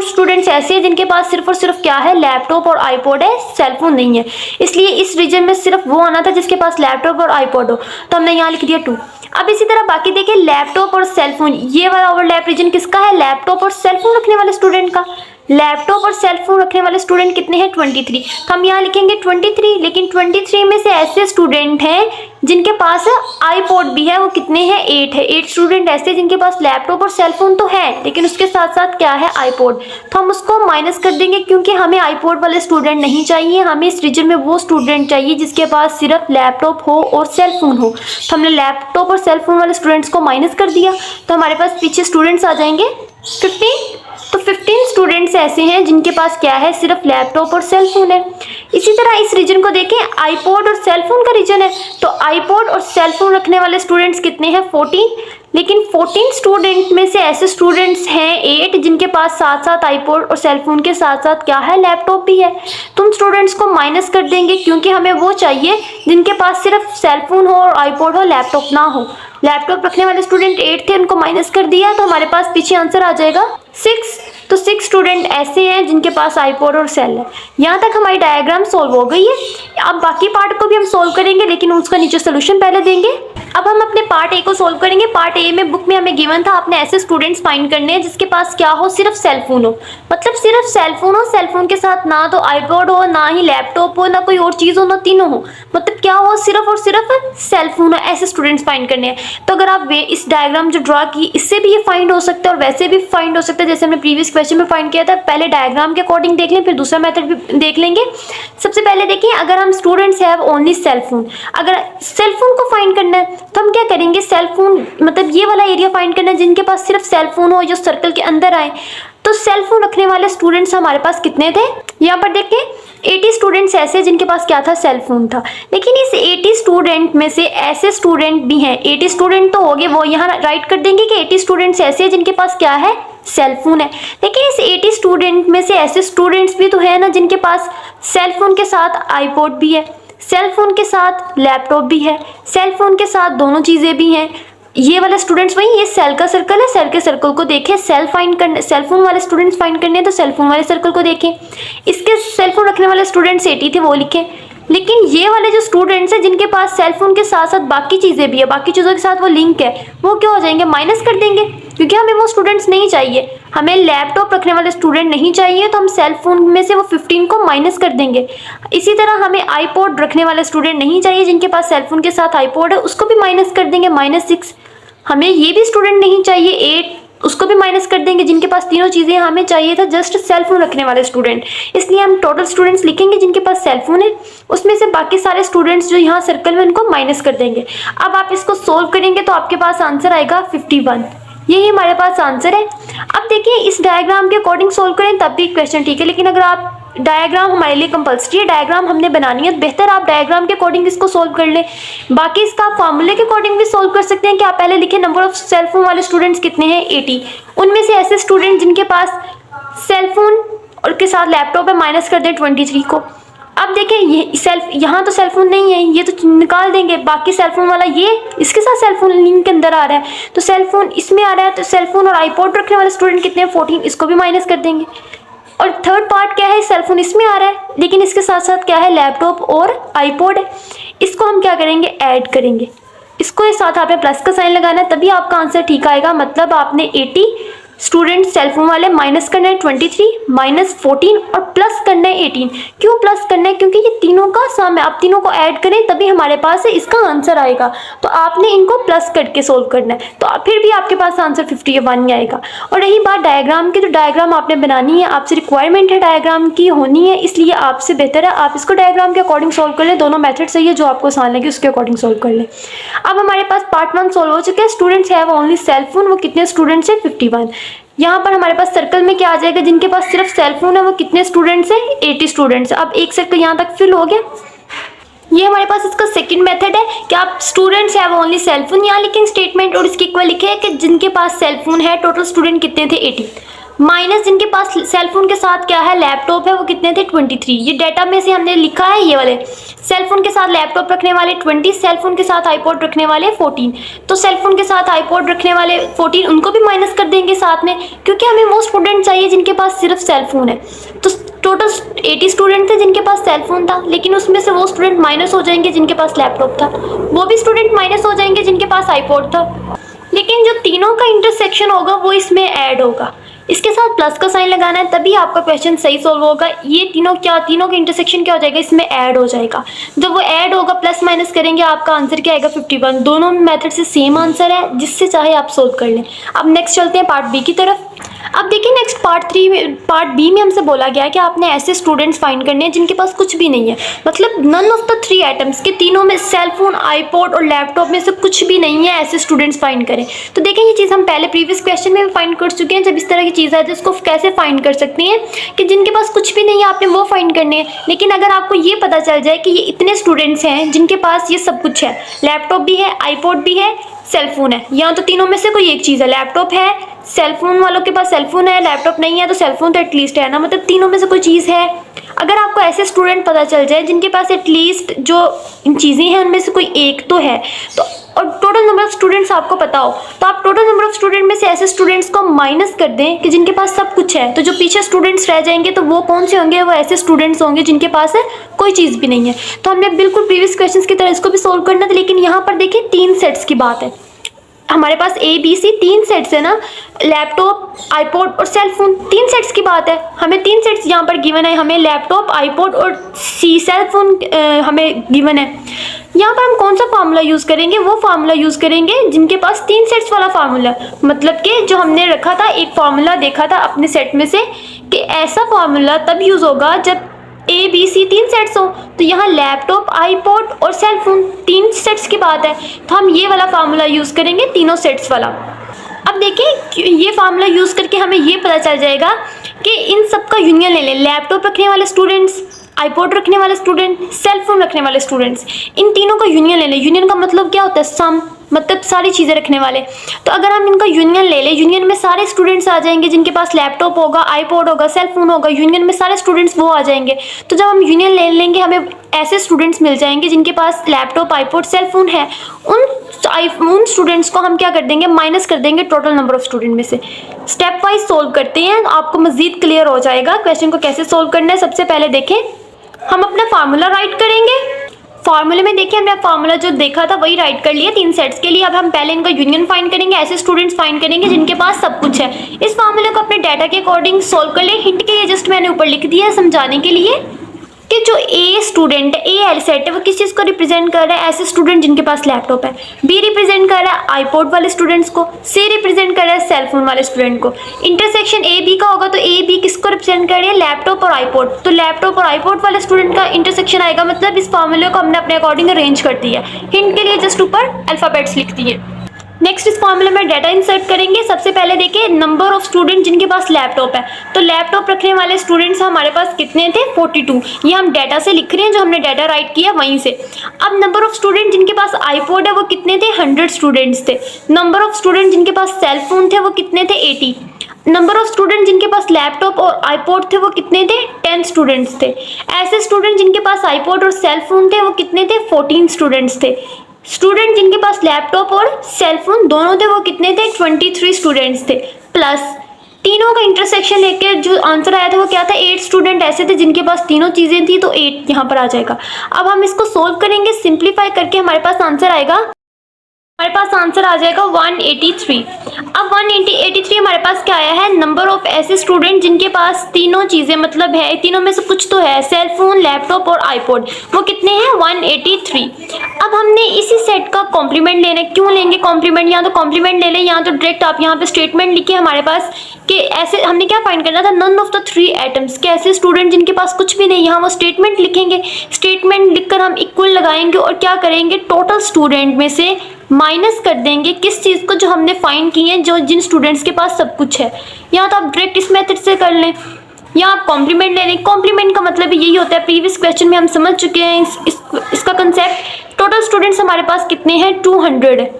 स्टूडेंट्स ऐसे हैं जिनके पास सिर्फ और सिर्फ क्या है, लैपटॉप और आईपॉड है, सेल फोन नहीं है। इसलिए इस रीजन में सिर्फ वो आना था जिसके पास लैपटॉप और आईपॉड हो, तो हमने यहाँ लिख दिया 2। अब इसी तरह बाकी देखिए लैपटॉप और सेल फोन, ये वाला ओवरलैप रीजन किसका है, लैपटॉप और सेल फोन रखने वाले स्टूडेंट का। लैपटॉप और सेल फोन रखने वाले स्टूडेंट कितने हैं 23, तो हम यहाँ लिखेंगे 23। लेकिन 23 में से ऐसे स्टूडेंट हैं जिनके पास आईपॉड भी है, वो कितने हैं 8 है। 8 स्टूडेंट ऐसे जिनके पास लैपटॉप और सेल फोन तो है लेकिन उसके साथ साथ क्या है आईपॉड, तो हम उसको माइनस कर देंगे क्योंकि हमें आईपॉड वाले स्टूडेंट नहीं चाहिए, हमें इस रीजन में वो स्टूडेंट चाहिए जिसके पास सिर्फ लैपटॉप हो और सेल फोन हो। तो हमने लैपटॉप और सेल फोन वाले स्टूडेंट्स को माइनस कर दिया, तो हमारे पास पीछे स्टूडेंट्स आ जाएंगे 15। तो 15 स्टूडेंट्स ऐसे हैं जिनके पास क्या है, सिर्फ लैपटॉप और सेल फोन है। इसी तरह इस रीजन को देखें, आईपॉड और सेल फोन का रीजन है, तो आईपॉड और सेल फोन रखने वाले स्टूडेंट्स कितने हैं 14। लेकिन 14 स्टूडेंट में से ऐसे स्टूडेंट्स हैं 8 जिनके पास साथ साथ आईपॉड और सेल फोन के साथ साथ क्या है, लैपटॉप भी है। तुम स्टूडेंट्स को माइनस कर देंगे क्योंकि हमें वो चाहिए जिनके पास सिर्फ सेल फोन हो और आईपॉड हो, लैपटॉप ना हो। लैपटॉप रखने वाले स्टूडेंट 8 थे, उनको माइनस कर दिया, तो हमारे पास पीछे आंसर आ जाएगा 6। तो 6 स्टूडेंट ऐसे हैं जिनके पास आईपॉड और सेल है। यहाँ तक हमारी डायग्राम सॉल्व हो गई है। अब बाकी पार्ट को भी हम सॉल्व करेंगे लेकिन उसका नीचे सोल्यूशन पहले देंगे। अब हम अपने पार्ट ए को सॉल्व करेंगे। पार्ट ए में बुक में हमें गिवन था आपने ऐसे स्टूडेंट्स फाइंड करने हैं जिसके पास क्या हो, सिर्फ सेल फोन हो, मतलब सिर्फ सेल फोन हो, सेल फोन के साथ ना तो आईपॉड हो, ना ही लैपटॉप हो, ना कोई और चीज़ हो, ना तीनों हो, मतलब क्या हो, सिर्फ और सिर्फ सेल फोन हो। ऐसे स्टूडेंट्स फाइंड करने हैं। तो अगर आप इस डायग्राम जो ड्रा की इससे भी ये फाइंड हो सकता है और वैसे भी फाइंड हो सकता है, जैसे हमने प्रीवियस क्वेश्चन में फाइंड किया था। पहले डायग्राम के अकॉर्डिंग देख लें, फिर दूसरा मेथड भी देख लेंगे। सबसे पहले देखिए, अगर हम students have only cell phone, अगर सेल फोन को फाइंड करना है तो हम क्या करेंगे, सेल फोन मतलब ये वाला एरिया फाइंड करना है जिनके पास सिर्फ सेल फोन हो, जो सर्कल के अंदर आए। तो सेल फोन रखने वाले स्टूडेंट्स हमारे पास कितने थे, यहाँ पर देखिए 80 स्टूडेंट्स ऐसे जिनके पास क्या था, सेल फोन था। लेकिन इस 80 स्टूडेंट में से ऐसे स्टूडेंट भी हैं, 80 स्टूडेंट तो हो गए, वो यहाँ राइट कर देंगे कि 80 स्टूडेंट्स ऐसे हैं जिनके पास क्या है, सेल फोन है। लेकिन इस 80 स्टूडेंट में से ऐसे स्टूडेंट्स भी तो है ना जिनके पास सेल फोन के साथ आईपॉड भी है, सेल फोन के साथ लैपटॉप भी है, सेल फोन के साथ दोनों चीज़ें भी हैं। ये वाले स्टूडेंट्स वही, ये सेल का सर्कल है, सेल के सर्कल को देखें। सेल फाइंड करने, सेल फोन वाले स्टूडेंट्स फाइंड करने हैं तो सेल फोन वाले सर्कल को देखें। इसके सेल फोन रखने वाले स्टूडेंट्स 80 थे, वो लिखें। लेकिन ये वाले जो स्टूडेंट्स हैं जिनके पास सेल फोन के साथ साथ बाकी चीज़ें भी है, बाकी चीज़ों के साथ वो लिंक है, वो क्या हो जाएंगे, माइनस कर देंगे, क्योंकि हमें वो स्टूडेंट्स नहीं चाहिए। हमें लैपटॉप रखने वाले स्टूडेंट नहीं चाहिए, तो हम सेल फोन में से वो 15 को माइनस कर देंगे। इसी तरह हमें आईपॉड रखने वाले स्टूडेंट नहीं चाहिए जिनके पास सेल फोन के साथ आईपॉड है, उसको भी माइनस कर देंगे, -6। हमें ये भी स्टूडेंट नहीं चाहिए 8 उसको भी माइनस कर देंगे। जिनके पास तीनों चीज़ें, हमें चाहिए था जस्ट सेल फोन रखने वाले स्टूडेंट, इसलिए हम टोटल स्टूडेंट्स लिखेंगे जिनके पास सेल फोन है, उसमें से बाकी सारे स्टूडेंट्स जो यहाँ सर्कल में उनको माइनस कर देंगे। अब आप इसको सोल्व करेंगे तो आपके पास आंसर आएगा 51। यही हमारे पास आंसर है। अब देखिए इस डायग्राम के अकॉर्डिंग सोल्व करें तब भी क्वेश्चन ठीक है, लेकिन अगर आप डायग्राम हमारे लिए कंपल्सरी है, डायग्राम हमने बनानी है, बेहतर आप डायग्राम के अकॉर्डिंग इसको सोल्व कर लें। बाकी इसका आप फॉर्मूले के अकॉर्डिंग भी सोल्व कर सकते हैं कि आप पहले लिखें नंबर ऑफ सेल फोन वाले स्टूडेंट्स कितने हैं 80, उनमें से ऐसे स्टूडेंट जिनके पास सेल फोन और के साथ लैपटॉप है माइनस कर दें 23 को। अब देखें ये सेल्फ, यहाँ तो सेल फोन नहीं है, ये तो निकाल देंगे, बाकी सेल फोन वाला ये इसके साथ सेल फोन लिंक के अंदर आ रहा है, तो सेल फोन इसमें आ रहा है, तो सेल फोन और आईपॉड रखने वाले स्टूडेंट कितने हैं 14, इसको भी माइनस कर देंगे। और थर्ड पार्ट क्या है, सेल फोन इसमें आ रहा है, लेकिन इसके साथ साथ क्या है लैपटॉप और आईपॉड है, इसको हम क्या करेंगे ऐड करेंगे, इसको इस साथ आपने प्लस का साइन लगाना है, तभी आपका आंसर ठीक आएगा। मतलब आपने 80 स्टूडेंट सेल फोन वाले माइनस करना है 23 माइनस 14 और प्लस करना है 18। क्यों प्लस करना है, क्योंकि ये तीनों का सम है, आप तीनों को ऐड करें तभी हमारे पास इसका आंसर आएगा, तो आपने इनको प्लस करके सोल्व करना है, तो फिर भी आपके पास आंसर 51 ही आएगा। और रही बात डायग्राम की, तो डायग्राम आपने बनानी है, आपसे रिक्वायरमेंट है डायग्राम की होनी है, इसलिए आपसे बेहतर है आप इसको डायग्राम के अकॉर्डिंग सोल्व कर लें। दोनों मेथड सही है, जो आपको आसान लगे उसके अकॉर्डिंग सोल्व कर लें। अब हमारे पास पार्ट 1 सोल्व हो चुका है। स्टूडेंट्स है वो ओनली सेल फोन, वो कितने स्टूडेंट्स हैं 51। यहाँ पर हमारे पास सर्कल में क्या आ जाएगा, जिनके पास सिर्फ सेल फोन है वो कितने स्टूडेंट्स हैं 80 स्टूडेंट्स। अब एक सर्कल यहाँ तक फिल हो गया। ये हमारे पास इसका सेकंड मेथड है कि आप स्टूडेंट्स है वो ओनली सेल फोन, यहाँ लिखेंगे स्टेटमेंट और इसके इक्वल लिखे कि जिनके पास सेल फोन है टोटल स्टूडेंट कितने थे 80, माइनस जिनके पास सेल फोन के साथ क्या है लैपटॉप है वो कितने थे 23। ये डाटा में से हमने लिखा है, ये वाले सेल फोन के साथ लैपटॉप रखने वाले 20, सेल फोन के साथ आईपॉड रखने वाले 14। तो सेल फोन के साथ आईपॉड रखने वाले 14 उनको भी माइनस कर देंगे साथ में, क्योंकि हमें वो स्टूडेंट चाहिए जिनके पास सिर्फ सेल फोन है। तो टोटल 80 स्टूडेंट थे जिनके पास सेल फोन था, लेकिन उसमें से वो स्टूडेंट माइनस हो जाएंगे जिनके पास लैपटॉप था, वो भी स्टूडेंट माइनस हो जाएंगे जिनके पास आईपॉड था, लेकिन जो तीनों का इंटरसेक्शन होगा वो इसमें ऐड होगा। इसके साथ प्लस का साइन लगाना है, तभी आपका क्वेश्चन सही सोल्व होगा। ये तीनों का इंटरसेक्शन क्या हो जाएगा, इसमें ऐड हो जाएगा। जब वो ऐड होगा प्लस माइनस करेंगे, आपका आंसर क्या आएगा 51। दोनों मेथड से सेम आंसर है, जिससे चाहे आप सोल्व कर लें। अब नेक्स्ट चलते हैं पार्ट बी की तरफ। अब देखिए नेक्स्ट पार्ट बी में हमसे बोला गया है कि आपने ऐसे स्टूडेंट्स फाइंड करने हैं जिनके पास कुछ भी नहीं है, मतलब नन ऑफ द 3 आइटम्स के, तीनों में सेल फोन आईपॉड और लैपटॉप में से कुछ भी नहीं है, ऐसे स्टूडेंट्स फाइंड करें। तो देखें ये चीज़ हम पहले प्रीवियस क्वेश्चन में भी फाइंड कर चुके हैं। जब इस तरह की चीज़ है तो इसको कैसे फाइंड कर सकते हैं कि जिनके पास कुछ भी नहीं है आपने वो फाइंड करने हैं। लेकिन अगर आपको ये पता चल जाए कि ये इतने स्टूडेंट्स हैं जिनके पास ये सब कुछ है, लैपटॉप भी है, आईपॉड भी है, सेल फोन है, या तो तीनों में से कोई एक चीज़ है, लैपटॉप है, सेल फोन वालों के पास सेल फोन है, लैपटॉप नहीं है तो सेल फोन तो एटलीस्ट है ना, मतलब तीनों में से कोई चीज़ है। अगर आपको ऐसे स्टूडेंट पता चल जाए जिनके पास एटलीस्ट जो इन चीज़ें हैं उनमें से कोई एक तो है, तो और टोटल नंबर ऑफ स्टूडेंट्स आपको पता हो, तो आप टोटल नंबर ऑफ स्टूडेंट में से ऐसे स्टूडेंट्स को माइनस कर दें कि जिनके पास सब कुछ है, तो जो पीछे स्टूडेंट्स रह जाएंगे तो वो कौन से होंगे, वो ऐसे स्टूडेंट्स होंगे जिनके पास है कोई चीज़ भी नहीं है। तो हमने बिल्कुल प्रीवियस क्वेश्चन की तरह इसको भी सोल्व करना था, लेकिन यहाँ पर देखिए 3 सेट्स की बात है, हमारे पास ABC 3 सेट्स है ना, लैपटॉप, आईपॉड और सेल फोन 3 सेट्स की बात है। हमें 3 सेट्स यहाँ पर गिवन है, हमें लैपटॉप, आईपॉड और सेल फोन हमें गिवन है। यहाँ पर हम कौन सा फार्मूला यूज़ करेंगे, वो फार्मूला यूज़ करेंगे जिनके पास 3 सेट्स वाला फार्मूला, मतलब कि जो हमने रखा था, एक फार्मूला देखा था अपने सेट में से कि ऐसा फार्मूला तब यूज़ होगा जब ABC 3 सेट्स हो। तो यहाँ लैपटॉप, आईपॉड और सेल फोन 3 सेट्स की बात है, तो हम ये वाला फार्मूला यूज़ करेंगे, तीनों सेट्स वाला। अब देखिए ये फार्मूला यूज़ करके हमें ये पता चल जाएगा कि इन सब का यूनियन ले लें, लैपटॉप रखने वाले स्टूडेंट्स, आईपॉड रखने वाले स्टूडेंट, सेल फोन रखने वाले स्टूडेंट्स, इन तीनों का यूनियन ले लें। यूनियन का मतलब क्या होता है, सम, मतलब सारी चीज़ें रखने वाले। तो अगर हम इनका यूनियन ले लें, यूनियन में सारे स्टूडेंट्स आ जाएंगे जिनके पास लैपटॉप होगा, आईपॉड होगा, सेल फोन होगा, यूनियन में सारे स्टूडेंट्स वो आ जाएंगे। तो जब हम यूनियन ले लेंगे हमें ऐसे स्टूडेंट्स मिल जाएंगे जिनके पास लैपटॉप, आईपॉड, सेल फोन है। उन स्टूडेंट्स को हम क्या कर देंगे, माइनस कर देंगे टोटल नंबर ऑफ स्टूडेंट में से। स्टेप वाइज सोल्व करते हैं, आपको मजीद क्लियर हो जाएगा क्वेश्चन को कैसे सोल्व करना है। सबसे पहले देखें, हम अपना फार्मूला राइट करेंगे। फार्मूले में देखिए हमने फार्मूला जो देखा था वही राइट कर लिया 3 सेट्स के लिए। अब हम पहले इनका यूनियन फाइंड करेंगे, ऐसे स्टूडेंट्स फाइंड करेंगे जिनके पास सब कुछ है। इस फार्मूले को अपने डाटा के अकॉर्डिंग सोल्व कर ले। हिंट के लिए जस्ट मैंने ऊपर लिख दिया है समझाने के लिए कि देखिए जो ए स्टूडेंट है, ए एल सेट है, वो किस चीज़ को रिप्रेजेंट कर रहा है? ऐसे स्टूडेंट जिनके पास लैपटॉप है। बी रिप्रेजेंट कर रहा है आईपॉड वाले स्टूडेंट्स को। सी रिप्रेजेंट कर रहा है सेलफोन वाले स्टूडेंट को। इंटरसेक्शन ए बी का होगा तो ए बी किसको रिप्रेजेंट कर रही है? लैपटॉप और आईपॉड। तो लैपटॉप और आईपॉड वाले स्टूडेंट का इंटरसेक्शन आएगा, मतलब इस फॉर्मूले को हमने अपने अकॉर्डिंग अरेंज कर दिया है। हिंट के लिए जस्ट ऊपर अल्फाबेट्स लिख दिए। नेक्स्ट इस फॉर्मूले में डाटा इंसर्ट करेंगे। सबसे पहले देखिए नंबर ऑफ स्टूडेंट जिनके पास लैपटॉप है, तो लैपटॉप रखने वाले स्टूडेंट्स हमारे पास कितने थे? 42। ये हम डाटा से लिख रहे हैं, जो हमने डाटा राइट किया वहीं से। अब नंबर ऑफ स्टूडेंट जिनके पास आईपॉड है वो कितने थे? 100 स्टूडेंट्स थे। नंबर ऑफ स्टूडेंट जिनके पास सेल फोन थे वो कितने थे? 80। नंबर ऑफ स्टूडेंट जिनके पास लैपटॉप और आईपॉड थे वो कितने थे? 10 स्टूडेंट्स थे। ऐसे स्टूडेंट जिनके पास आईपॉड और सेल फोन थे वो कितने थे? 14 स्टूडेंट्स थे। स्टूडेंट जिनके पास लैपटॉप और सेल फोन दोनों थे वो कितने थे? 23 स्टूडेंट्स थे। प्लस तीनों का इंटरसेक्शन लेके जो आंसर आया था वो क्या था? 8 स्टूडेंट ऐसे थे जिनके पास तीनों चीज़ें थी, तो 8 यहाँ पर आ जाएगा। अब हम इसको सोल्व करेंगे, सिंप्लीफाई करके हमारे पास आंसर आएगा, हमारे पास आंसर आ जाएगा 183। अब 183 हमारे पास क्या आया है? नंबर ऑफ ऐसे स्टूडेंट जिनके पास तीनों चीज़ें, मतलब है तीनों में से कुछ तो है, सेल फोन, लैपटॉप और आईपॉड, वो कितने हैं? 183। अब हमने इसी सेट का कॉम्प्लीमेंट लेना है। क्यों लेंगे कॉम्प्लीमेंट? या तो कॉम्प्लीमेंट ले लें या तो डायरेक्ट आप यहाँ पे स्टेटमेंट लिखिए हमारे पास कि ऐसे हमने क्या फाइंड करना था? नन ऑफ द 3 एटम्स के ऐसे स्टूडेंट जिनके पास कुछ भी नहीं, यहाँ वो स्टेटमेंट लिखेंगे। स्टेटमेंट लिखकर हम इक्वल लगाएंगे और क्या करेंगे? टोटल स्टूडेंट में से माइनस कर देंगे किस चीज़ को? जो हमने फाइंड की है, जो जिन स्टूडेंट्स के पास सब कुछ है। या तो आप डायरेक्ट इस मेथड से कर लें या आप कॉम्प्लीमेंट ले लें। कॉम्प्लीमेंट का मतलब यही होता है, प्रीवियस क्वेश्चन में हम समझ चुके हैं इसका कंसेप्ट। टोटल स्टूडेंट्स हमारे पास कितने हैं? 200 है,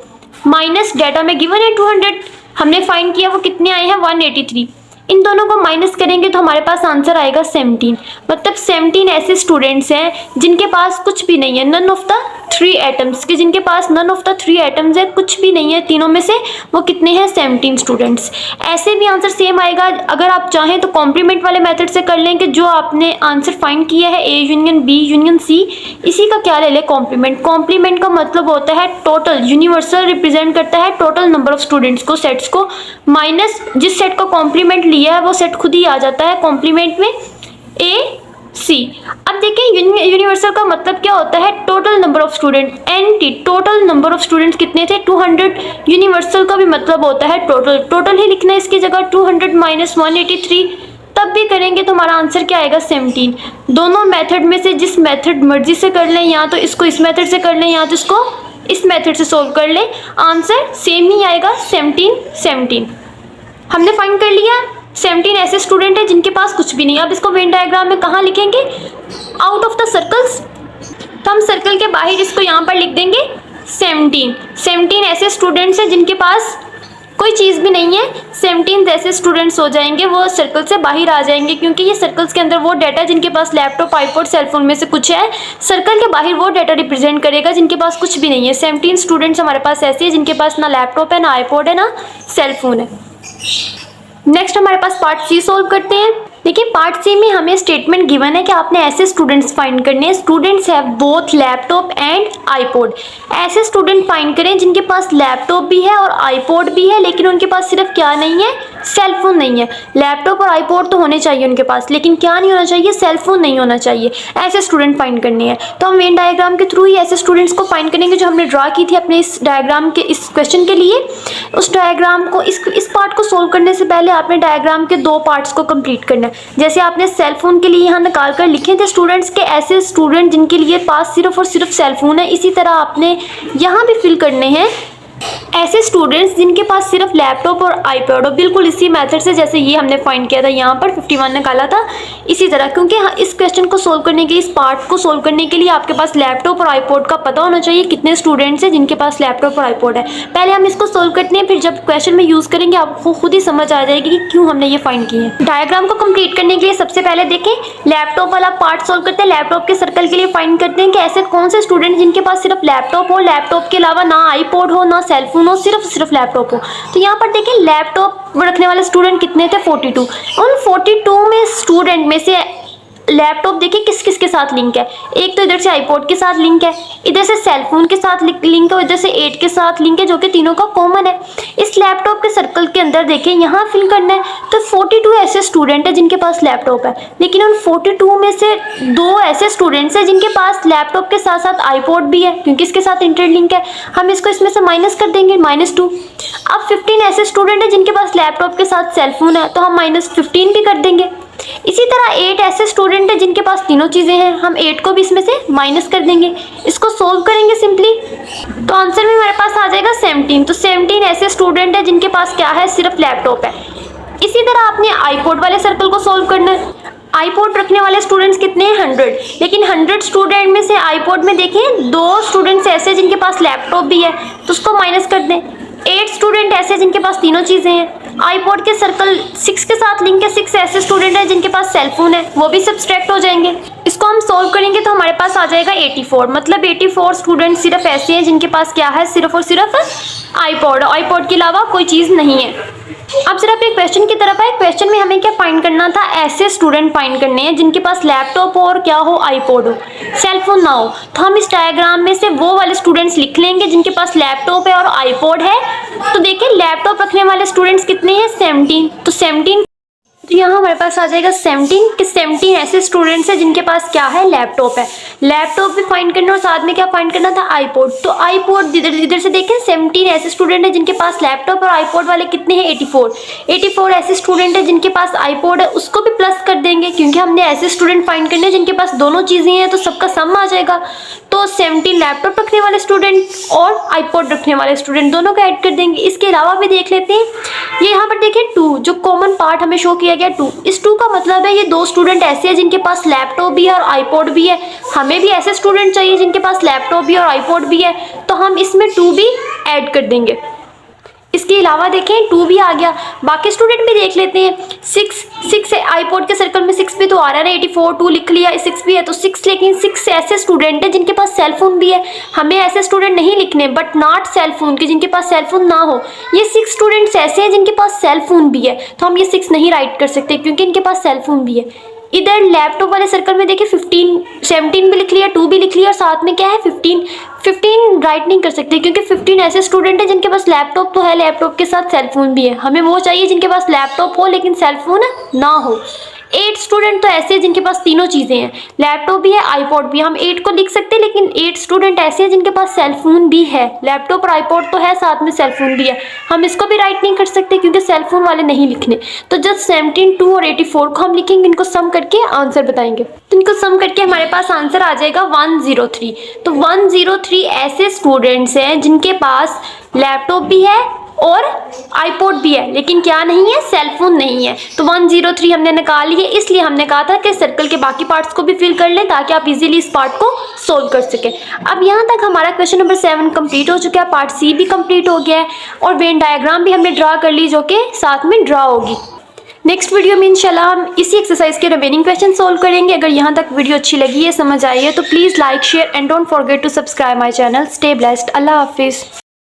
माइनस डाटा में गिवन है 200, हमने फाइंड किया वो कितने आए हैं? 183। इन दोनों को माइनस करेंगे तो हमारे पास आंसर आएगा 17। मतलब 17 ऐसे स्टूडेंट्स हैं जिनके पास कुछ भी नहीं है, नन ऑफ द 3 एटम्स के, जिनके पास नन ऑफ द 3 एटम्स है, कुछ भी नहीं है तीनों में से, वो कितने हैं? 17 स्टूडेंट्स। ऐसे भी आंसर सेम आएगा। अगर आप चाहें तो कॉम्प्लीमेंट वाले मेथड से कर लें कि जो आपने आंसर फाइंड किया है A union B union C, इसी का क्या ले लें? कॉम्प्लीमेंट। कॉम्प्लीमेंट का मतलब होता है टोटल, यूनिवर्सल रिप्रेजेंट करता है टोटल नंबर ऑफ स्टूडेंट्स को, सेट्स को, माइनस जिस सेट का कॉम्प्लीमेंट लिया है वो सेट खुद ही आ जाता है कॉम्प्लीमेंट में, ए सी। अब देखिए यूनिवर्सल का मतलब क्या होता है? Total number of student. N T total number of students कितने थे? 200। यूनिवर्सल का भी मतलब होता है टोटल, टोटल ही लिखना है इसकी जगह। 200 माइनस 183 तब भी करेंगे तो हमारा आंसर क्या आएगा? 17। दोनों मेथड में से जिस मेथड मर्जी से कर लें, या तो इसको इस मेथड से कर लें या तो इसको इस मेथड से सोल्व कर लें, आंसर सेम ही आएगा, 17। हमने फाइंड कर लिया 17 ऐसे स्टूडेंट है जिनके पास कुछ भी नहीं। अब इसको वेन डायग्राम में कहाँ लिखेंगे? Out of the circles. तो हम सर्कल के बाहर इसको यहाँ पर लिख देंगे 17 ऐसे स्टूडेंट्स हैं जिनके पास कोई चीज़ भी नहीं है। 17 ऐसे स्टूडेंट्स हो जाएंगे, वो सर्कल से बाहर आ जाएंगे, क्योंकि ये सर्कल्स के अंदर वो डाटा जिनके पास लैपटॉप, आईपॉड, सेलफोन में से कुछ है, सर्कल के बाहर वो डाटा रिप्रेजेंट करेगा जिनके पास कुछ भी नहीं है। 17 स्टूडेंट्स हमारे पास ऐसे हैं जिनके पास ना लैपटॉप है, ना आईपॉड है, ना सेलफोन है। नेक्स्ट हमारे पास पार्ट सी सोल्व करते हैं। देखिए पार्ट सी में हमें स्टेटमेंट गिवन है कि आपने ऐसे स्टूडेंट्स फाइंड करने हैं, students have both laptop and iPod. ऐसे स्टूडेंट फाइंड करें जिनके पास लैपटॉप भी है और आईपॉड भी है, लेकिन उनके पास सिर्फ क्या नहीं है? सेलफोन नहीं है। लैपटॉप और आईपॉड तो होने चाहिए उनके पास, लेकिन क्या नहीं होना चाहिए? सेलफोन नहीं होना चाहिए। ऐसे स्टूडेंट फाइंड करने हैं, तो हम वेन डायग्राम के थ्रू ही ऐसे स्टूडेंट्स को फाइंड करेंगे जो हमने ड्रा की थी अपने इस डायग्राम के इस क्वेश्चन के लिए। उस डायग्राम को इस पार्ट को सोल्व करने से पहले आपने डायग्राम के 2 पार्ट्स को कंप्लीट करना है। जैसे आपने सेलफोन के लिए यहाँ निकाल कर लिखे थे स्टूडेंट्स के ऐसे स्टूडेंट जिनके लिए पास सिर्फ और सिर्फ सेलफोन है, इसी तरह आपने यहाँ भी फिल करने हैं ऐसे स्टूडेंट्स जिनके पास सिर्फ लैपटॉप और आईपैड हो, बिल्कुल इसी मेथड से जैसे ये हमने फाइंड किया था, यहाँ पर 51 निकाला था, इसी तरह। क्योंकि इस क्वेश्चन को सोल्व करने के लिए, इस पार्ट को सोल्व करने के लिए आपके पास लैपटॉप और आईपॉड का पता होना चाहिए कितने स्टूडेंट्स हैं जिनके पास लैपटॉप और आईपॉड है। पहले हम इसको सोल्व करते हैं, फिर जब क्वेश्चन में यूज़ करेंगे आपको खुद ही समझ आ जाएगी कि क्यों हमने ये फाइंड किए हैं। डायग्राम को कंप्लीट करने के लिए सबसे पहले देखें लैपटॉप वाला पार्ट सोल्व करते हैं। लैपटॉप के सर्कल के लिए फाइंड करते हैं कि ऐसे कौन से स्टूडेंट जिनके पास सिर्फ लैपटॉप हो, लैपटॉप के अलावा ना आईपॉड हो, ना सेलफोन हो, सिर्फ लैपटॉप हो। तो यहाँ पर देखिए लैपटॉप रखने वाले स्टूडेंट कितने थे? 42। उन 42 में स्टूडेंट में से लैपटॉप देखिए किस किस के साथ लिंक है। एक तो इधर से आईपॉड के साथ लिंक है, इधर से सेलफोन के साथ लिंक है, इधर से 8 के साथ लिंक है, जो कि तीनों का कॉमन है। इस लैपटॉप के सर्कल के अंदर देखिए यहाँ फिल करना है। तो 42 ऐसे स्टूडेंट है जिनके पास लैपटॉप है, लेकिन उन 42 में से 2 ऐसे स्टूडेंट्स हैं जिनके पास लैपटॉप के साथ साथ आईपॉड भी है, क्योंकि इसके साथ इंटरलिंक है। हम इसको इसमें से माइनस कर देंगे, -2। अब 15 ऐसे स्टूडेंट है जिनके पास लैपटॉप के साथ सेलफोन है, तो हम -15 भी कर देंगे। इसी तरह 8 ऐसे स्टूडेंट है जिनके पास तीनों चीज़ें हैं, हम 8 को भी इसमें से माइनस कर देंगे। इसको सोल्व करेंगे सिंपली, तो आंसर में हमारे पास आ जाएगा 17। तो 17 ऐसे स्टूडेंट है जिनके पास क्या है, सिर्फ लैपटॉप है। इसी तरह आपने आईपॉड वाले सर्कल को सोल्व करना है। आईपॉड रखने वाले स्टूडेंट्स कितने हैं, 100, लेकिन 100 स्टूडेंट में से आईपॉड में देखें 2 स्टूडेंट्स ऐसे जिनके पास लैपटॉप भी है, तो उसको माइनस कर दें। 8 स्टूडेंट ऐसे जिनके पास तीनों चीज़ें हैं। आईपॉड के सर्कल 6 के साथ लिंक है, 6 ऐसे स्टूडेंट है जिनके पास सेलफोन है, वो भी सब्सट्रैक्ट हो जाएंगे। इसको हम सोल्व करेंगे तो हमारे पास आ जाएगा 84। मतलब 84 स्टूडेंट सिर्फ ऐसे हैं जिनके पास क्या है, सिर्फ और सिर्फ आईपॉड। आईपॉड के अलावा कोई चीज़ नहीं है। अब सिर्फ एक क्वेश्चन की तरफ है। क्वेश्चन में हमें क्या फाइंड करना था, ऐसे स्टूडेंट फाइंड करने हैं जिनके पास लैपटॉप हो और क्या हो, आईपॉड हो, सेलफोन ना हो। तो हम इस डायग्राम में से वो वाले स्टूडेंट्स लिख लेंगे जिनके पास लैपटॉप है और आईपॉड है। तो देखिए लैपटॉप रखने वाले स्टूडेंट्स कितने हैं, 17। तो 17, तो यहाँ हमारे पास आ जाएगा 17 कि 17 ऐसे स्टूडेंट्स हैं जिनके पास क्या है, लैपटॉप है। लैपटॉप भी फाइंड करना और साथ में क्या फाइंड करना था, आईपॉड। तो आईपॉड इधर से देखें 17 ऐसे स्टूडेंट हैं जिनके पास लैपटॉप, और आईपॉड वाले कितने हैं, 84 ऐसे स्टूडेंट हैं जिनके पास आईपॉड है। उसको भी प्लस कर देंगे क्योंकि हमने ऐसे स्टूडेंट फाइंड करने हैं जिनके पास दोनों चीज़ें हैं, तो सबका सम आ जाएगा। तो 17 लैपटॉप रखने वाले स्टूडेंट और आईपॉड रखने वाले स्टूडेंट दोनों को ऐड कर देंगे। इसके अलावा भी देख लेते हैं, ये यहाँ पर देखिए 2 जो कॉमन पार्ट हमें शो किया गया 2, इस 2 का मतलब है ये 2 स्टूडेंट ऐसे हैं जिनके पास लैपटॉप भी है और आईपॉड भी है। हमें भी ऐसे स्टूडेंट चाहिए जिनके पास लैपटॉप भी और आईपॉड भी है, तो हम इसमें 2 भी ऐड कर देंगे। इसके अलावा देखें 2 भी आ गया। बाकी स्टूडेंट भी देख लेते हैं। 6 है, आईपॉड के सर्कल में 6 भी तो आ रहा है ना, 84 2 लिख लिया, 6 भी है तो 6, लेकिन 6 ऐसे स्टूडेंट है जिनके पास सेलफोन भी है। हमें ऐसे स्टूडेंट नहीं लिखने, बट नॉट सेलफोन के, जिनके पास सेलफोन ना हो। ये 6 स्टूडेंट्स ऐसे हैं जिनके पास सेलफोन भी है, तो हम ये 6 नहीं राइट कर सकते क्योंकि इनके पास सेलफोन भी है। इधर लैपटॉप वाले सर्कल में देखिए 17 भी लिख लिया, 2 भी लिख लिया, और साथ में क्या है 15 राइट नहीं कर सकते क्योंकि 15 ऐसे स्टूडेंट है जिनके पास लैपटॉप तो है, लैपटॉप के साथ सेलफोन भी है। हमें वो चाहिए जिनके पास लैपटॉप हो लेकिन सेलफोन ना हो। 8 स्टूडेंट तो ऐसे हैं जिनके पास तीनों चीज़ें हैं, लैपटॉप भी है, आईपॉड भी है। हम 8 को लिख सकते हैं, लेकिन 8 स्टूडेंट ऐसे हैं जिनके पास सेलफोन भी है, लैपटॉप और आईपॉड तो है, साथ में सेलफोन भी है। हम इसको भी राइट नहीं कर सकते क्योंकि सेलफोन वाले नहीं लिखने। तो जस्ट 17, 2 और 84 को हम लिखेंगे, इनको सम करके आंसर बताएंगे। तो इनको सम करके हमारे पास आंसर आ जाएगा 103। तो 103 ऐसे स्टूडेंट्स हैं जिनके पास लैपटॉप भी है और आईपॉड भी है, लेकिन क्या नहीं है, सेलफोन नहीं है। तो 103 हमने निकाल लिए, इसलिए हमने कहा था कि सर्कल के बाकी पार्ट्स को भी फिल कर लें ताकि आप इजीली इस पार्ट को सोल्व कर सकें। अब यहाँ तक हमारा क्वेश्चन नंबर 7 कंप्लीट हो चुका है, पार्ट सी भी कंप्लीट हो गया है, और वेन डायग्राम भी हमने ड्रा कर ली जो कि साथ में ड्रा होगी। नेक्स्ट वीडियो में इंशाल्लाह हम इसी एक्सरसाइज के रिमेनिंग क्वेश्चन सोल्व करेंगे। अगर यहाँ तक वीडियो अच्छी लगी है, समझ आई है, तो please like, share and don't forget to subscribe my channel. Stay blessed. Allah हाफिज़।